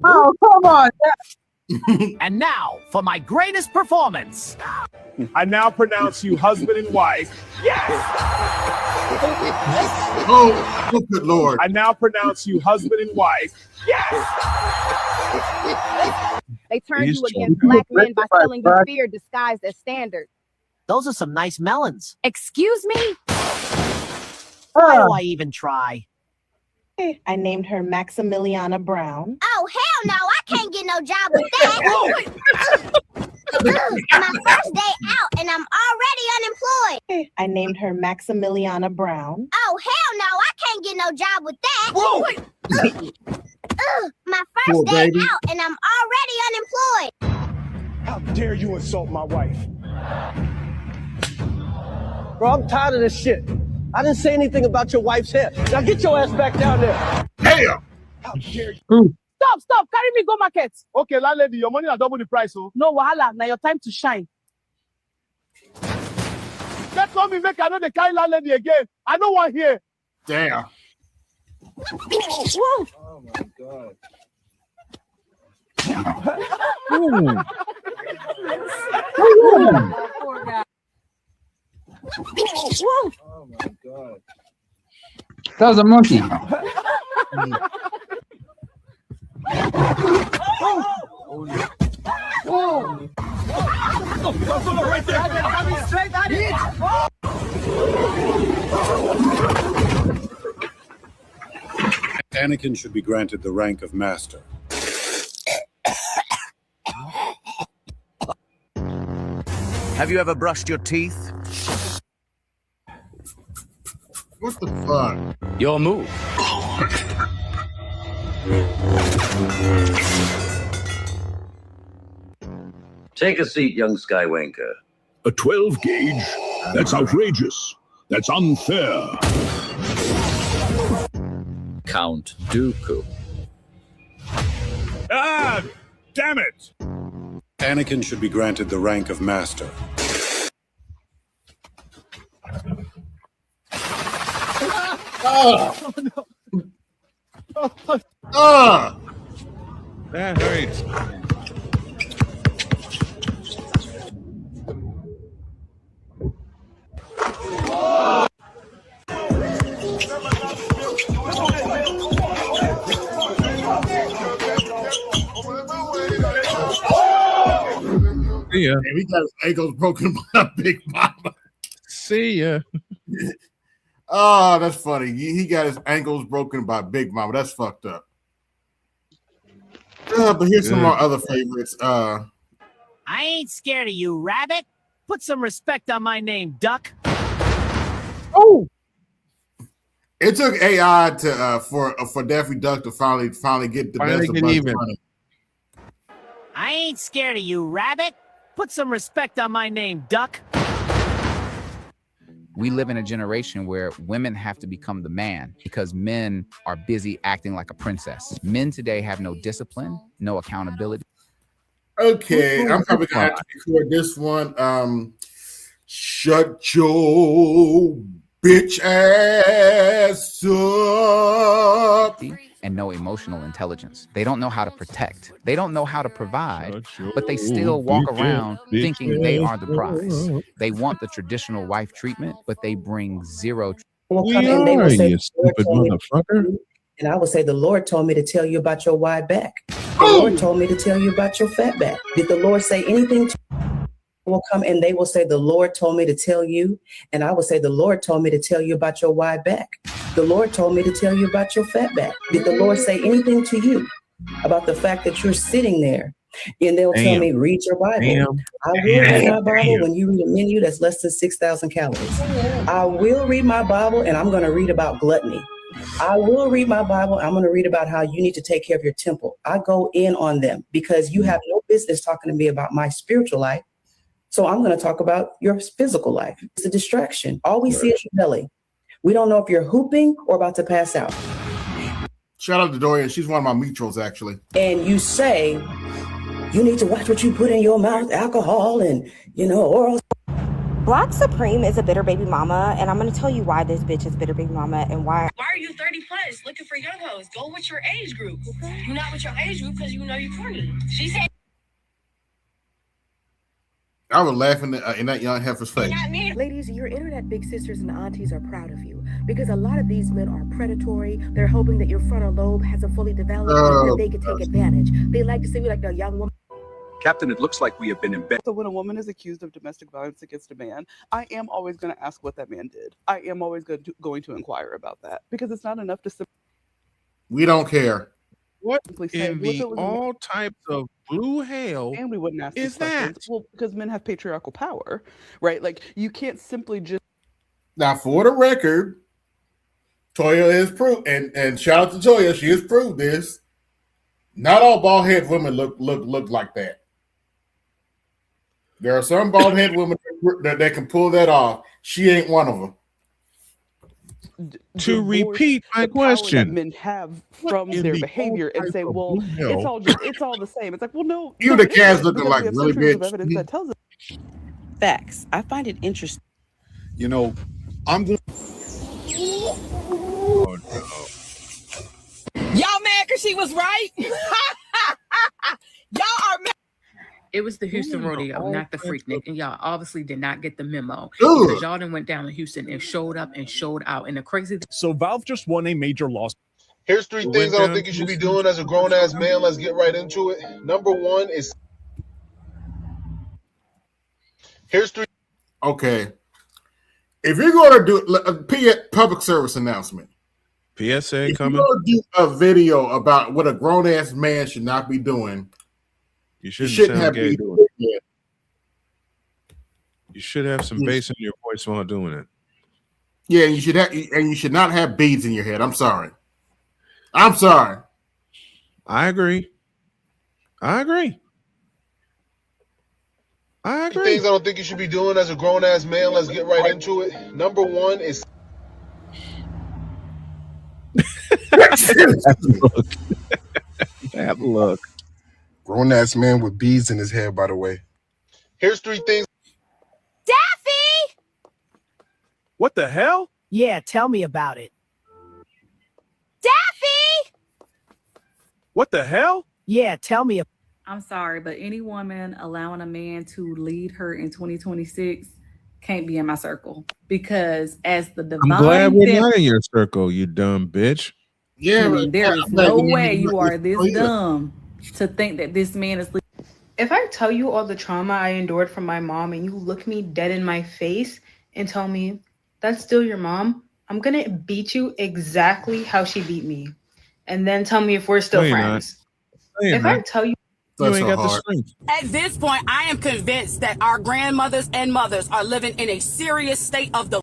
Oh, come on. And now for my greatest performance. I now pronounce you husband and wife. Yes. Oh, good Lord. I now pronounce you husband and wife. Yes. They turned These you against children- black men by selling you fear disguised as standard. Those are some nice melons. Excuse me? Why do I even try? I named her Maximiliana Brown. Oh, hell no. I can't get no job with that. My first day out and I'm already unemployed. I named her Maximiliana Brown. Oh, hell no. I can't get no job with that. My first Poor day baby. out and I'm already unemployed. How dare you insult my wife? Bro, I'm tired of this shit. I didn't say anything about your wife's hair. Now get your ass back down there. Damn. How dare you? Stop. Carry me go market. Okay, landlady, your money is double the price. Oh, No wahala. Now your time to shine. that's not me. Make I know the kind landlady again. I don't want here. Damn. Whoa. Oh my god. Poor guy. Whoa. Oh my god. That was a monkey. Anakin should be granted the rank of master. Have you ever brushed your teeth? What the fuck? Your move. Take a seat, young Skywanker. A 12 gauge? That's outrageous. That's unfair. Count Dooku. Ah, damn it! Anakin should be granted the rank of master. Oh, no. That hurts. Yeah. And he got his ankles broken by a big mama. See ya. Oh, that's funny. He got his ankles broken by Big Mama. That's fucked up. But here's some more other favorites. I ain't scared of you, rabbit. Put some respect on my name, duck. Oh. It took AI to for Daffy Duck to finally get the best of Bugs Bunny. I ain't scared of you, rabbit. Put some respect on my name, duck. We live in a generation where women have to become the man because men are busy acting like a princess. Men today have no discipline, no accountability. Okay, I'm probably gonna have to record this one. Shut your bitch ass up. And no emotional intelligence. They don't know how to protect. They don't know how to provide, but they still walk around thinking they are the prize. They want the traditional wife treatment, but they bring zero. And they will say, you stupid motherfucker. And I would say, the Lord told me to tell you about your wide back. The Lord told me to tell you about your fat back. Did the Lord say anything to you? Will come and they will say, the Lord told me to tell you. And I will say, the Lord told me to tell you about your wide back. The Lord told me to tell you about your fat back. Did the Lord say anything to you about the fact that you're sitting there? And they'll tell me, read your Bible. I will read my Bible when you read a menu that's less than 6,000 calories. I will read my Bible and I'm going to read about gluttony. I will read my Bible. I'm going to read about how you need to take care of your temple. I go in on them because you have no business talking to me about my spiritual life. So I'm going to talk about your physical life. It's a distraction. All we see is your belly. We don't know if you're hooping or about to pass out. Shout out to Dorian. She's one of my metros, actually. And you say, you need to watch what you put in your mouth, alcohol and, oral. Black Supreme is a bitter baby mama, and I'm going to tell you why this bitch is bitter baby mama and why. Why are you 30 plus looking for young hoes? Go with your age group. You're not with your age group because you know you're corny. She said. I was laughing in that young heifer's face. Ladies, your internet big sisters and aunties are proud of you because a lot of these men are predatory. They're hoping that your frontal lobe hasn't fully developed and that they can take advantage. They like to see you like a young woman. Captain, it looks like we have been in bed. So when a woman is accused of domestic violence against a man, I am always going to ask what that man did. I am always going to inquire about that because it's not enough to. We don't care. What in the all types of blue hell and we wouldn't ask is that? Well, because men have patriarchal power, right? Like you can't simply just. Now, for the record, Toya is proved, and shout out to Toya, she has proved this. Not all bald head women look like that. There are some bald head women that can pull that off. She ain't one of them. To repeat my question, that men have from their behavior and say, "Well, it's all the same." It's like, well, no. You the cats looking like really big. Evidence that tells us. Facts. I find it interesting. I'm going. Oh, no. Y'all mad because she was right? Y'all are mad. It was the Houston rodeo, not the Freaknik, and y'all obviously did not get the memo Ugh. because y'all done went down to Houston and showed up and showed out. And the crazy So Valve just won a major loss. Here's three things I don't think you should be doing as a grown-ass man. Let's get right into it. Number one is... Here's three... Okay. If you're going to do a public service announcement, PSA if coming. you're going to do a video about what a grown-ass man should not be doing, You you shouldn't shouldn't sound have gay be doing doing it. it. You should have some bass in your voice while doing it. Yeah, you should not have beads in your head. I'm sorry. I'm sorry. I agree. I agree. I agree. Things I don't think you should be doing as a grown-ass man. Let's get right into it. Number one is... That look. Grown-ass man with beads in his head, by the way. Here's three things... Daffy! What the hell? Yeah, tell me about it. Daffy! What the hell? Yeah, tell me. I'm sorry, but any woman allowing a man to lead her in 2026 can't be in my circle because as the divine, I'm glad we're not in your circle, you dumb bitch. Yeah, there is no way you are this dumb to think that this man is. If I tell you all the trauma I endured from my mom and you look me dead in my face and tell me that's still your mom, I'm gonna beat you exactly how she beat me, and then tell me if we're still friends. If I tell you. You ain't got the strength. At this point, I am convinced that our grandmothers and mothers are living in a serious state of the...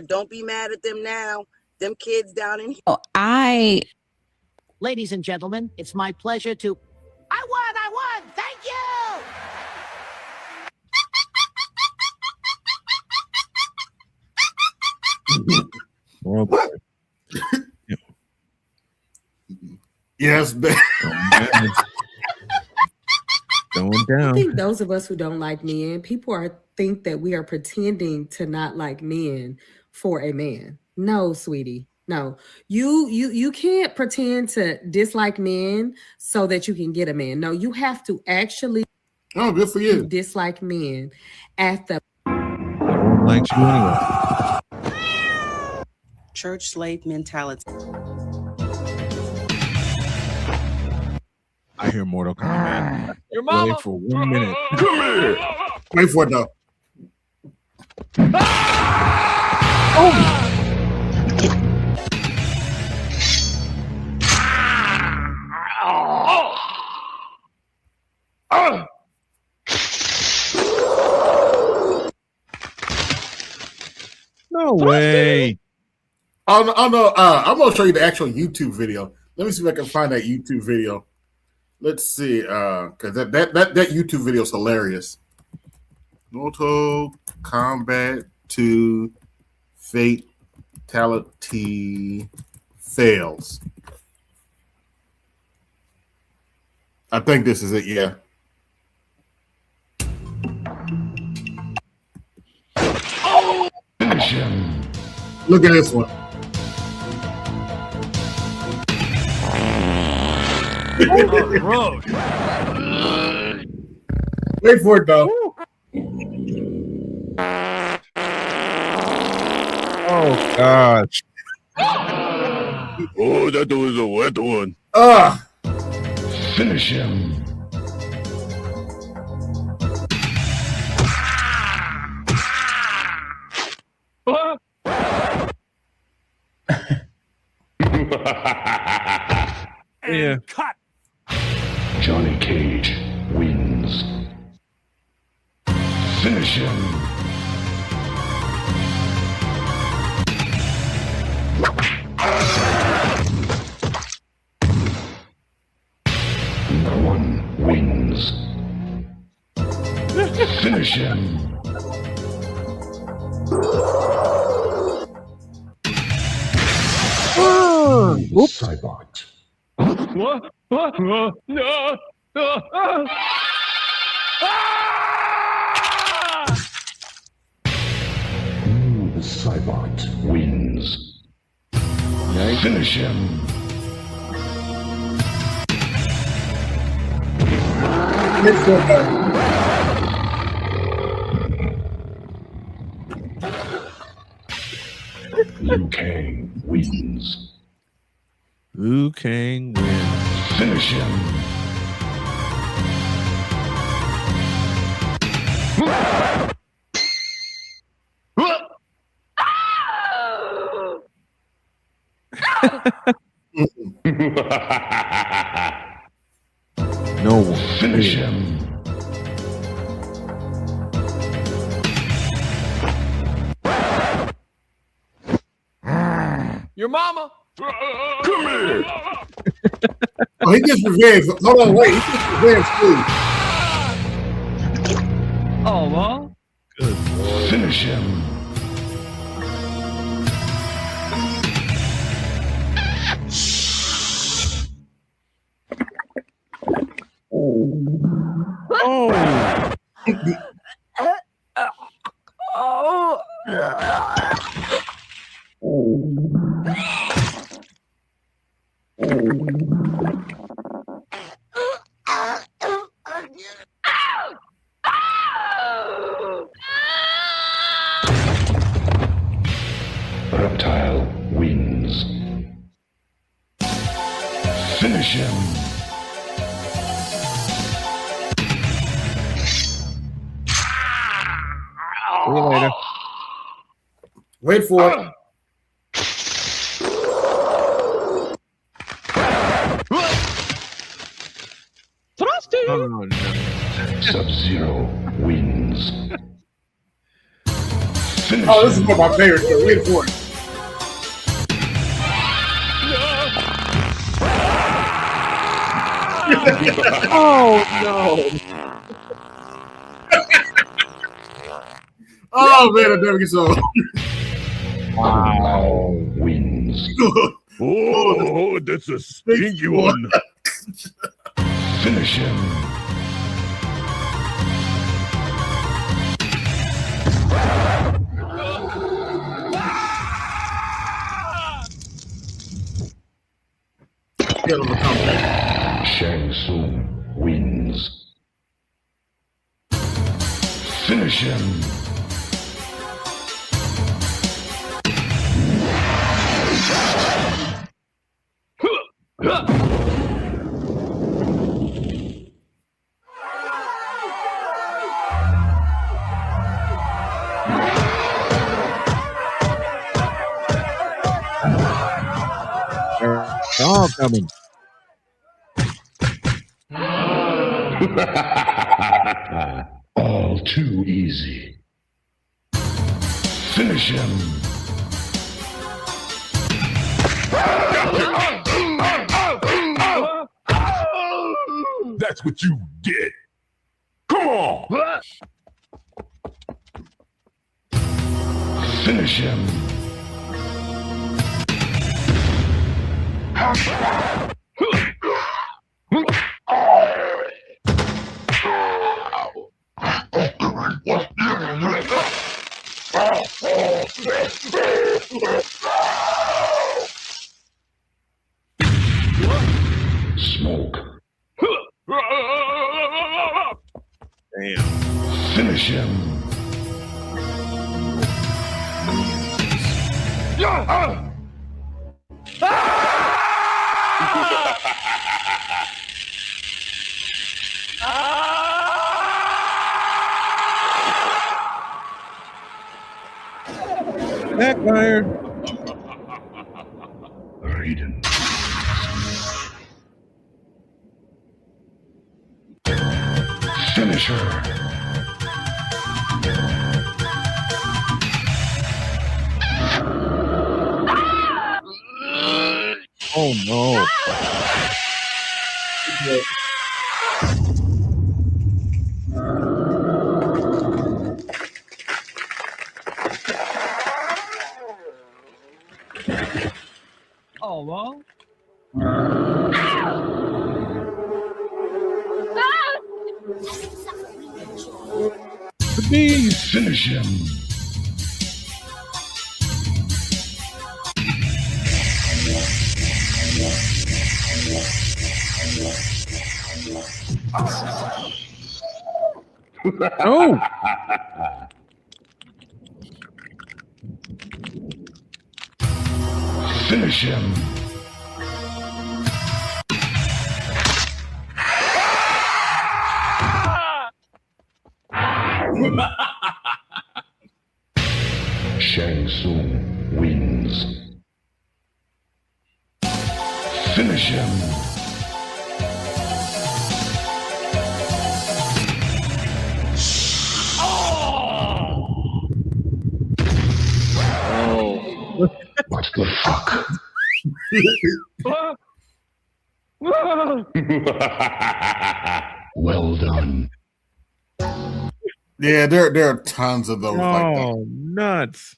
Don't be mad at them now. Them kids down in Oh, Ladies and gentlemen, it's my pleasure to. I won! Thank you! Well, boy. Yes, Going I down. think those of us who don't like men, people think that we are pretending to not like men for a man. No, sweetie. No. You can't pretend to dislike men so that you can get a man. No, you have to actually good for you. Dislike men at the Everyone likes you anyway. Church slave mentality. I hear Mortal Kombat. Your mama. Wait for 1 minute. Come here. Wait for it though. No way. Oh no! I'm gonna show you the actual YouTube video. Let me see if I can find that YouTube video. Let's see, because that YouTube video is hilarious. Mortal Kombat 2 Fatality fails. I think this is it. Yeah. Finish him. Look at this one. Road. Wait for it though. Oh gosh. Oh, that was a wet one. Finish him. Yeah. Cut. Johnny Cage wins. Finish him. No one wins. Finish him. Cybot. What? No. The Cybot wins. Finish him. Liu Kang wins. Liu Kang wins. Finish him. No one. Finish him. Your mama. Come here. Oh, he gets revenge. Hold on, wait. He gets revenge too. Oh, well. Good. Finish him. Oh. Reptile wins. Finish him. See you later. Wait for it. Oh, no. Sub-Zero wins. Finish Oh, this is him. one of my favorites. Wait for it. Oh, no. Oh man, I never get so. Wow. Wins. Oh, that's a stinky one. Finish him. Shang Tsung wins. Finish him. They're all coming. All too easy. Finish him. That's what you get. Come on. Finish him. Smoke. Damn. Finish him. Backfire. Raiden. Finish her. Oh no. Oh, well. The bees. Finish him. Oh. Finish him. Shang Tsung wins. Finish him. Oh. What the fuck? Well done. Yeah, there are tons of those like that. Oh, nuts.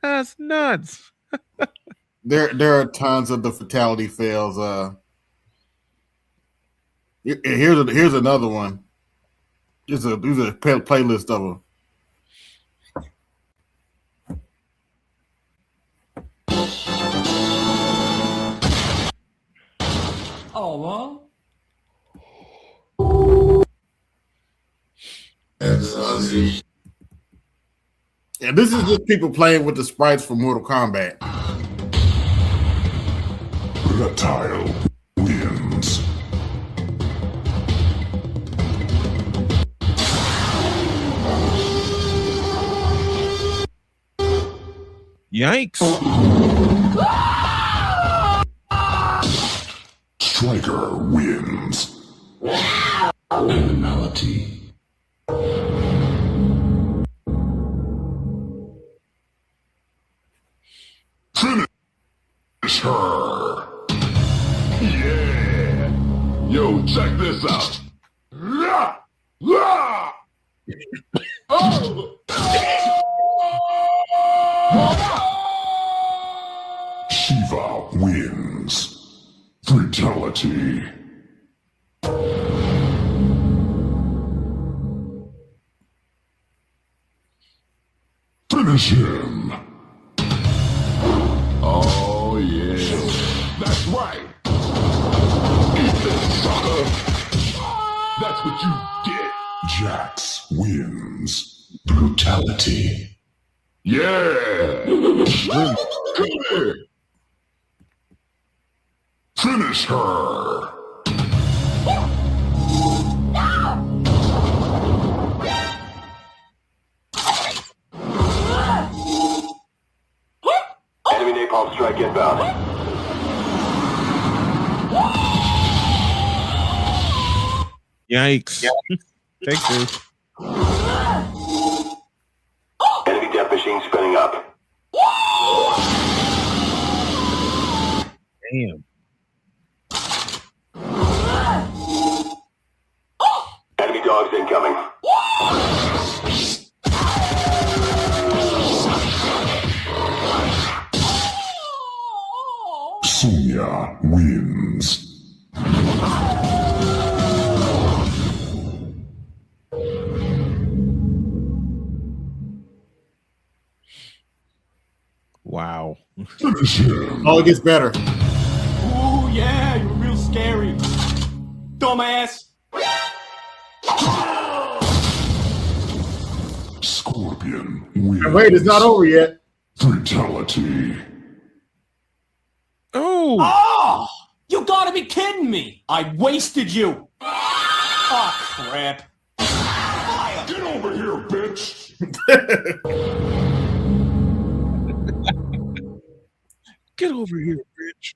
That's nuts. There are tons of the fatality fails. Here's another one. There's a playlist of them. Oh, well. And this is just people playing with the sprites for Mortal Kombat. Reptile wins. Yikes. Striker wins. Animality. Finish her. Yeah. Yo, check this out. Shiva wins. Fatality. Finish him. Oh, yeah. That's right. Eat this, sucker. That's what you get. Jax wins. Brutality. Yeah. Come here. Finish her. Enemy napalm strike inbound. Yikes. Take this. Enemy death machine spinning up. Damn. Enemy dogs incoming. Sonya wins. Wow. Finish him. Oh, it gets better. Ooh, yeah, you're real scary. Dumbass. Scorpion wins. And wait, it's not over yet. Fatality. Oh. Oh, you gotta be kidding me. I wasted you. Oh, crap. Get over here, bitch. Get over here, bitch.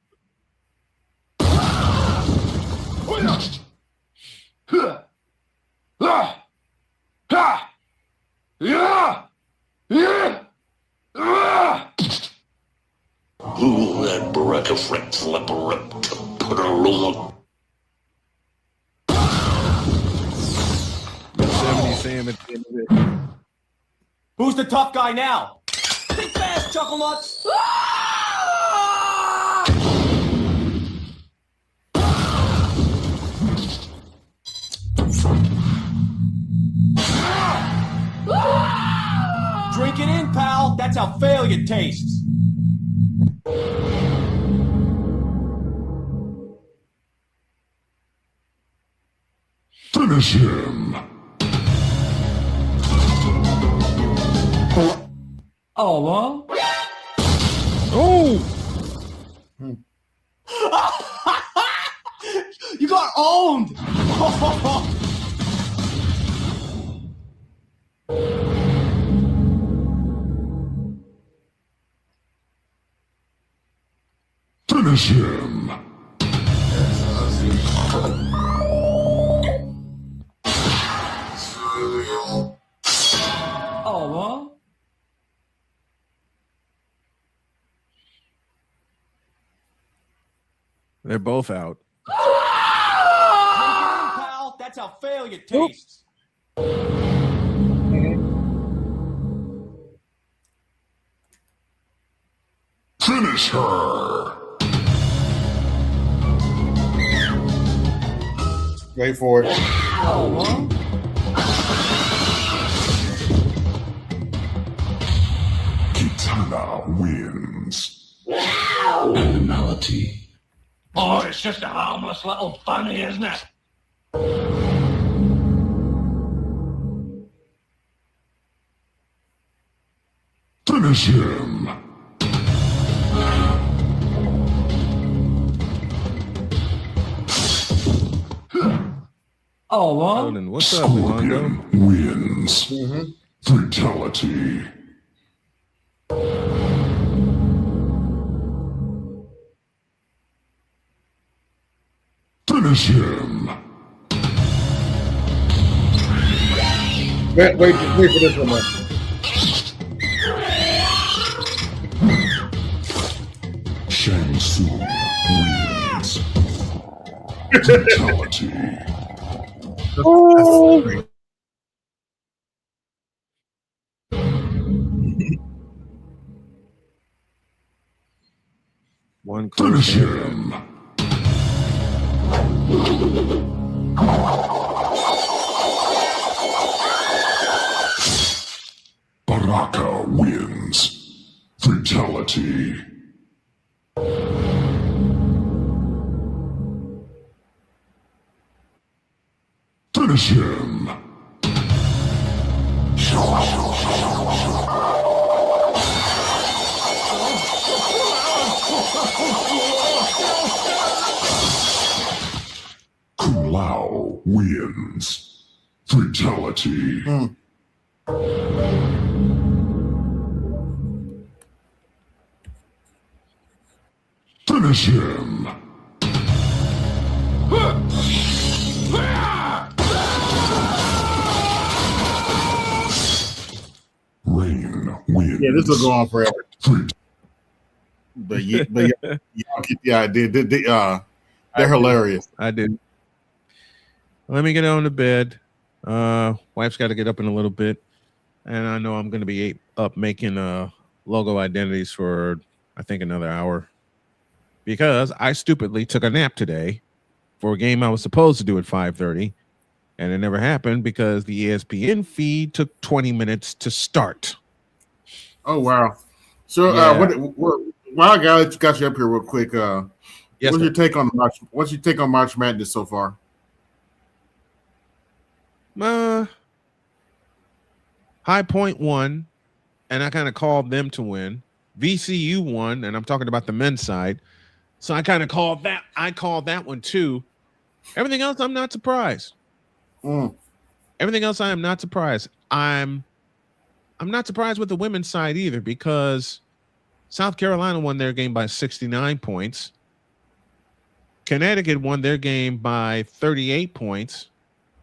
Ooh, that Beretta Frick flipper up to put her on. 70 Sam at the end of it. Who's the tough guy now? Think fast, Chuckle Nuts. Drink it in, pal. That's how failure tastes. Finish him. Oh, well. Oh! You got owned! Finish him. Oh, well. They're both out. Pal, that's how failure tastes. Finish her. Wait for it. Oh, well. Kitana wins. Animality. Oh, it's just a harmless little funny, isn't it? Finish him. Oh, well. Odin, what's up, Longo? Scorpion wins. Fatality. Finish him. Wait for this one, man. Shang Tsung wins. Fatality. Oh. One Finish him. Baraka wins. Fatality. Finish him. Kulao wins. Fatality. Finish him. Rain wins. Yeah, this will go on forever. But y'all get the idea. They're hilarious. I do. Let me get on to bed. Wife's got to get up in a little bit, and I know I'm going to be up making logo identities for I think another hour because I stupidly took a nap today for a game I was supposed to do at 5:30, and it never happened because the ESPN feed took 20 minutes to start. Oh wow! So while I got you up here real quick, Yes, what's sir. your take on March? What's your take on March Madness so far? High Point won, and I kind of called them to win. VCU won, and I'm talking about the men's side. So I kind of called that. I called that one too. Everything else, I'm not surprised. Everything else, I am not surprised. I'm not surprised with the women's side either because South Carolina won their game by 69 points. Connecticut won their game by 38 points.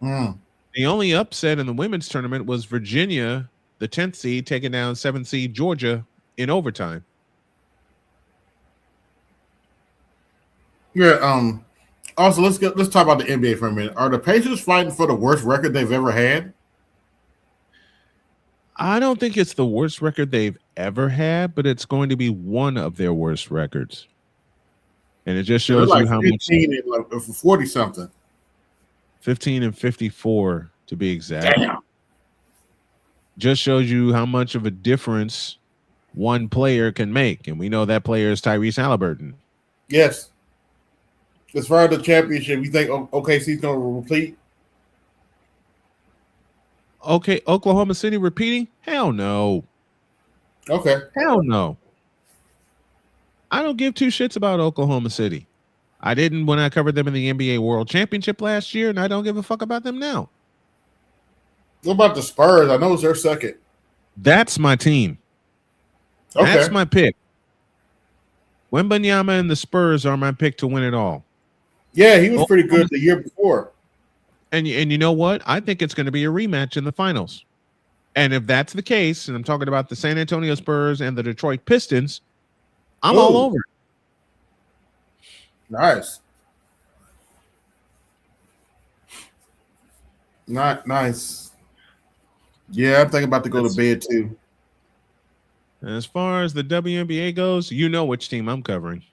The only upset in the women's tournament was Virginia, the 10th seed, taking down 7th seed Georgia in overtime. Yeah. Also, let's talk about the NBA for a minute. Are the Pacers fighting for the worst record they've ever had? I don't think it's the worst record they've ever had, but it's going to be one of their worst records. And it just shows you how much 40 something. 15 and 54 to be exact. Damn. Just shows you how much of a difference one player can make. And we know that player is Tyrese Halliburton. Yes. As far as the championship, you think OKC's going to repeat? Okay, Oklahoma City repeating? Hell no. Okay. Hell no. I don't give two shits about Oklahoma City. I didn't when I covered them in the NBA World Championship last year, and I don't give a fuck about them now. What about the Spurs? I know it's their second. That's my team. Okay. That's my pick. Wembanyama and the Spurs are my pick to win it all. Yeah, he was pretty good the year before. And you know what? I think it's going to be a rematch in the finals. And if that's the case, and I'm talking about the San Antonio Spurs and the Detroit Pistons, I'm all over it. Nice. Not nice. Yeah, I'm thinking about to go to bed too. As far as the WNBA goes, you know which team I'm covering.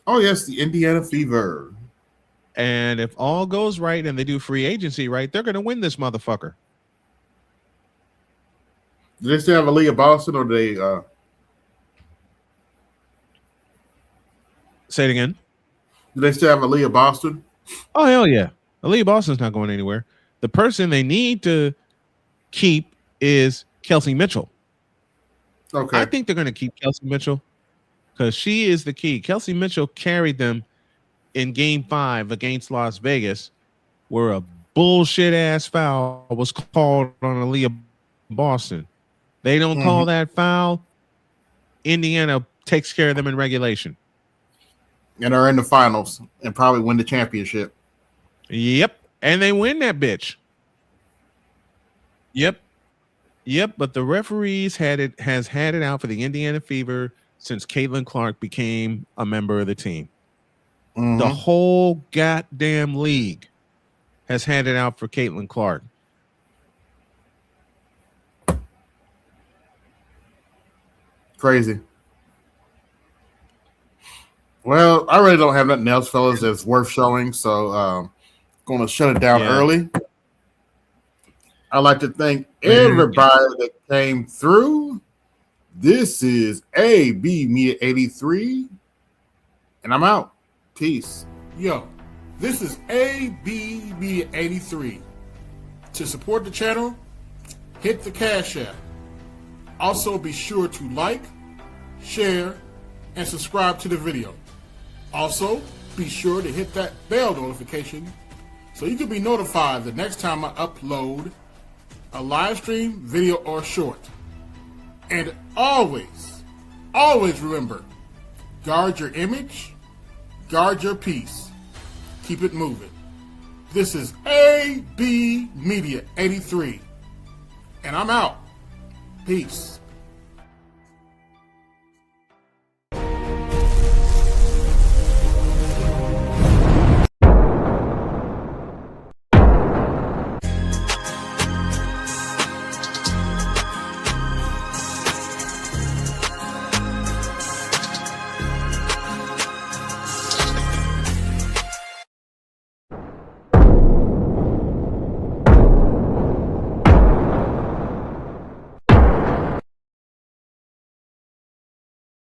Oh, yes, the Indiana Fever. And if all goes right and they do free agency right, they're going to win this motherfucker. Do they still have Aaliyah Boston, or do they say it again? Do they still have Aaliyah Boston? Oh, hell yeah. Aaliyah Boston's not going anywhere. The person they need to keep is Kelsey Mitchell. Okay. I think they're going to keep Kelsey Mitchell because she is the key. Kelsey Mitchell carried them in Game 5 against Las Vegas, where a bullshit ass foul was called on Aaliyah Boston. They don't call that foul. Indiana takes care of them in regulation. And are in the finals and probably win the championship. Yep. And they win that bitch. Yep. But the referees has had it out for the Indiana Fever since Caitlin Clark became a member of the team. The whole goddamn league has had it out for Caitlin Clark. Crazy. Well, I really don't have nothing else, fellas, that's worth showing, so going to shut it down early. I'd like to thank everybody that came through. This is AB Media 83, and I'm out. Peace. Yo, this is AB Media 83. To support the channel, hit the Cash App. Also, be sure to like, share, and subscribe to the video. Also, be sure to hit that bell notification so you can be notified the next time I upload a live stream, video, or short. And always remember, guard your image, guard your peace. Keep it moving. This is AB Media 83, and I'm out. Peace.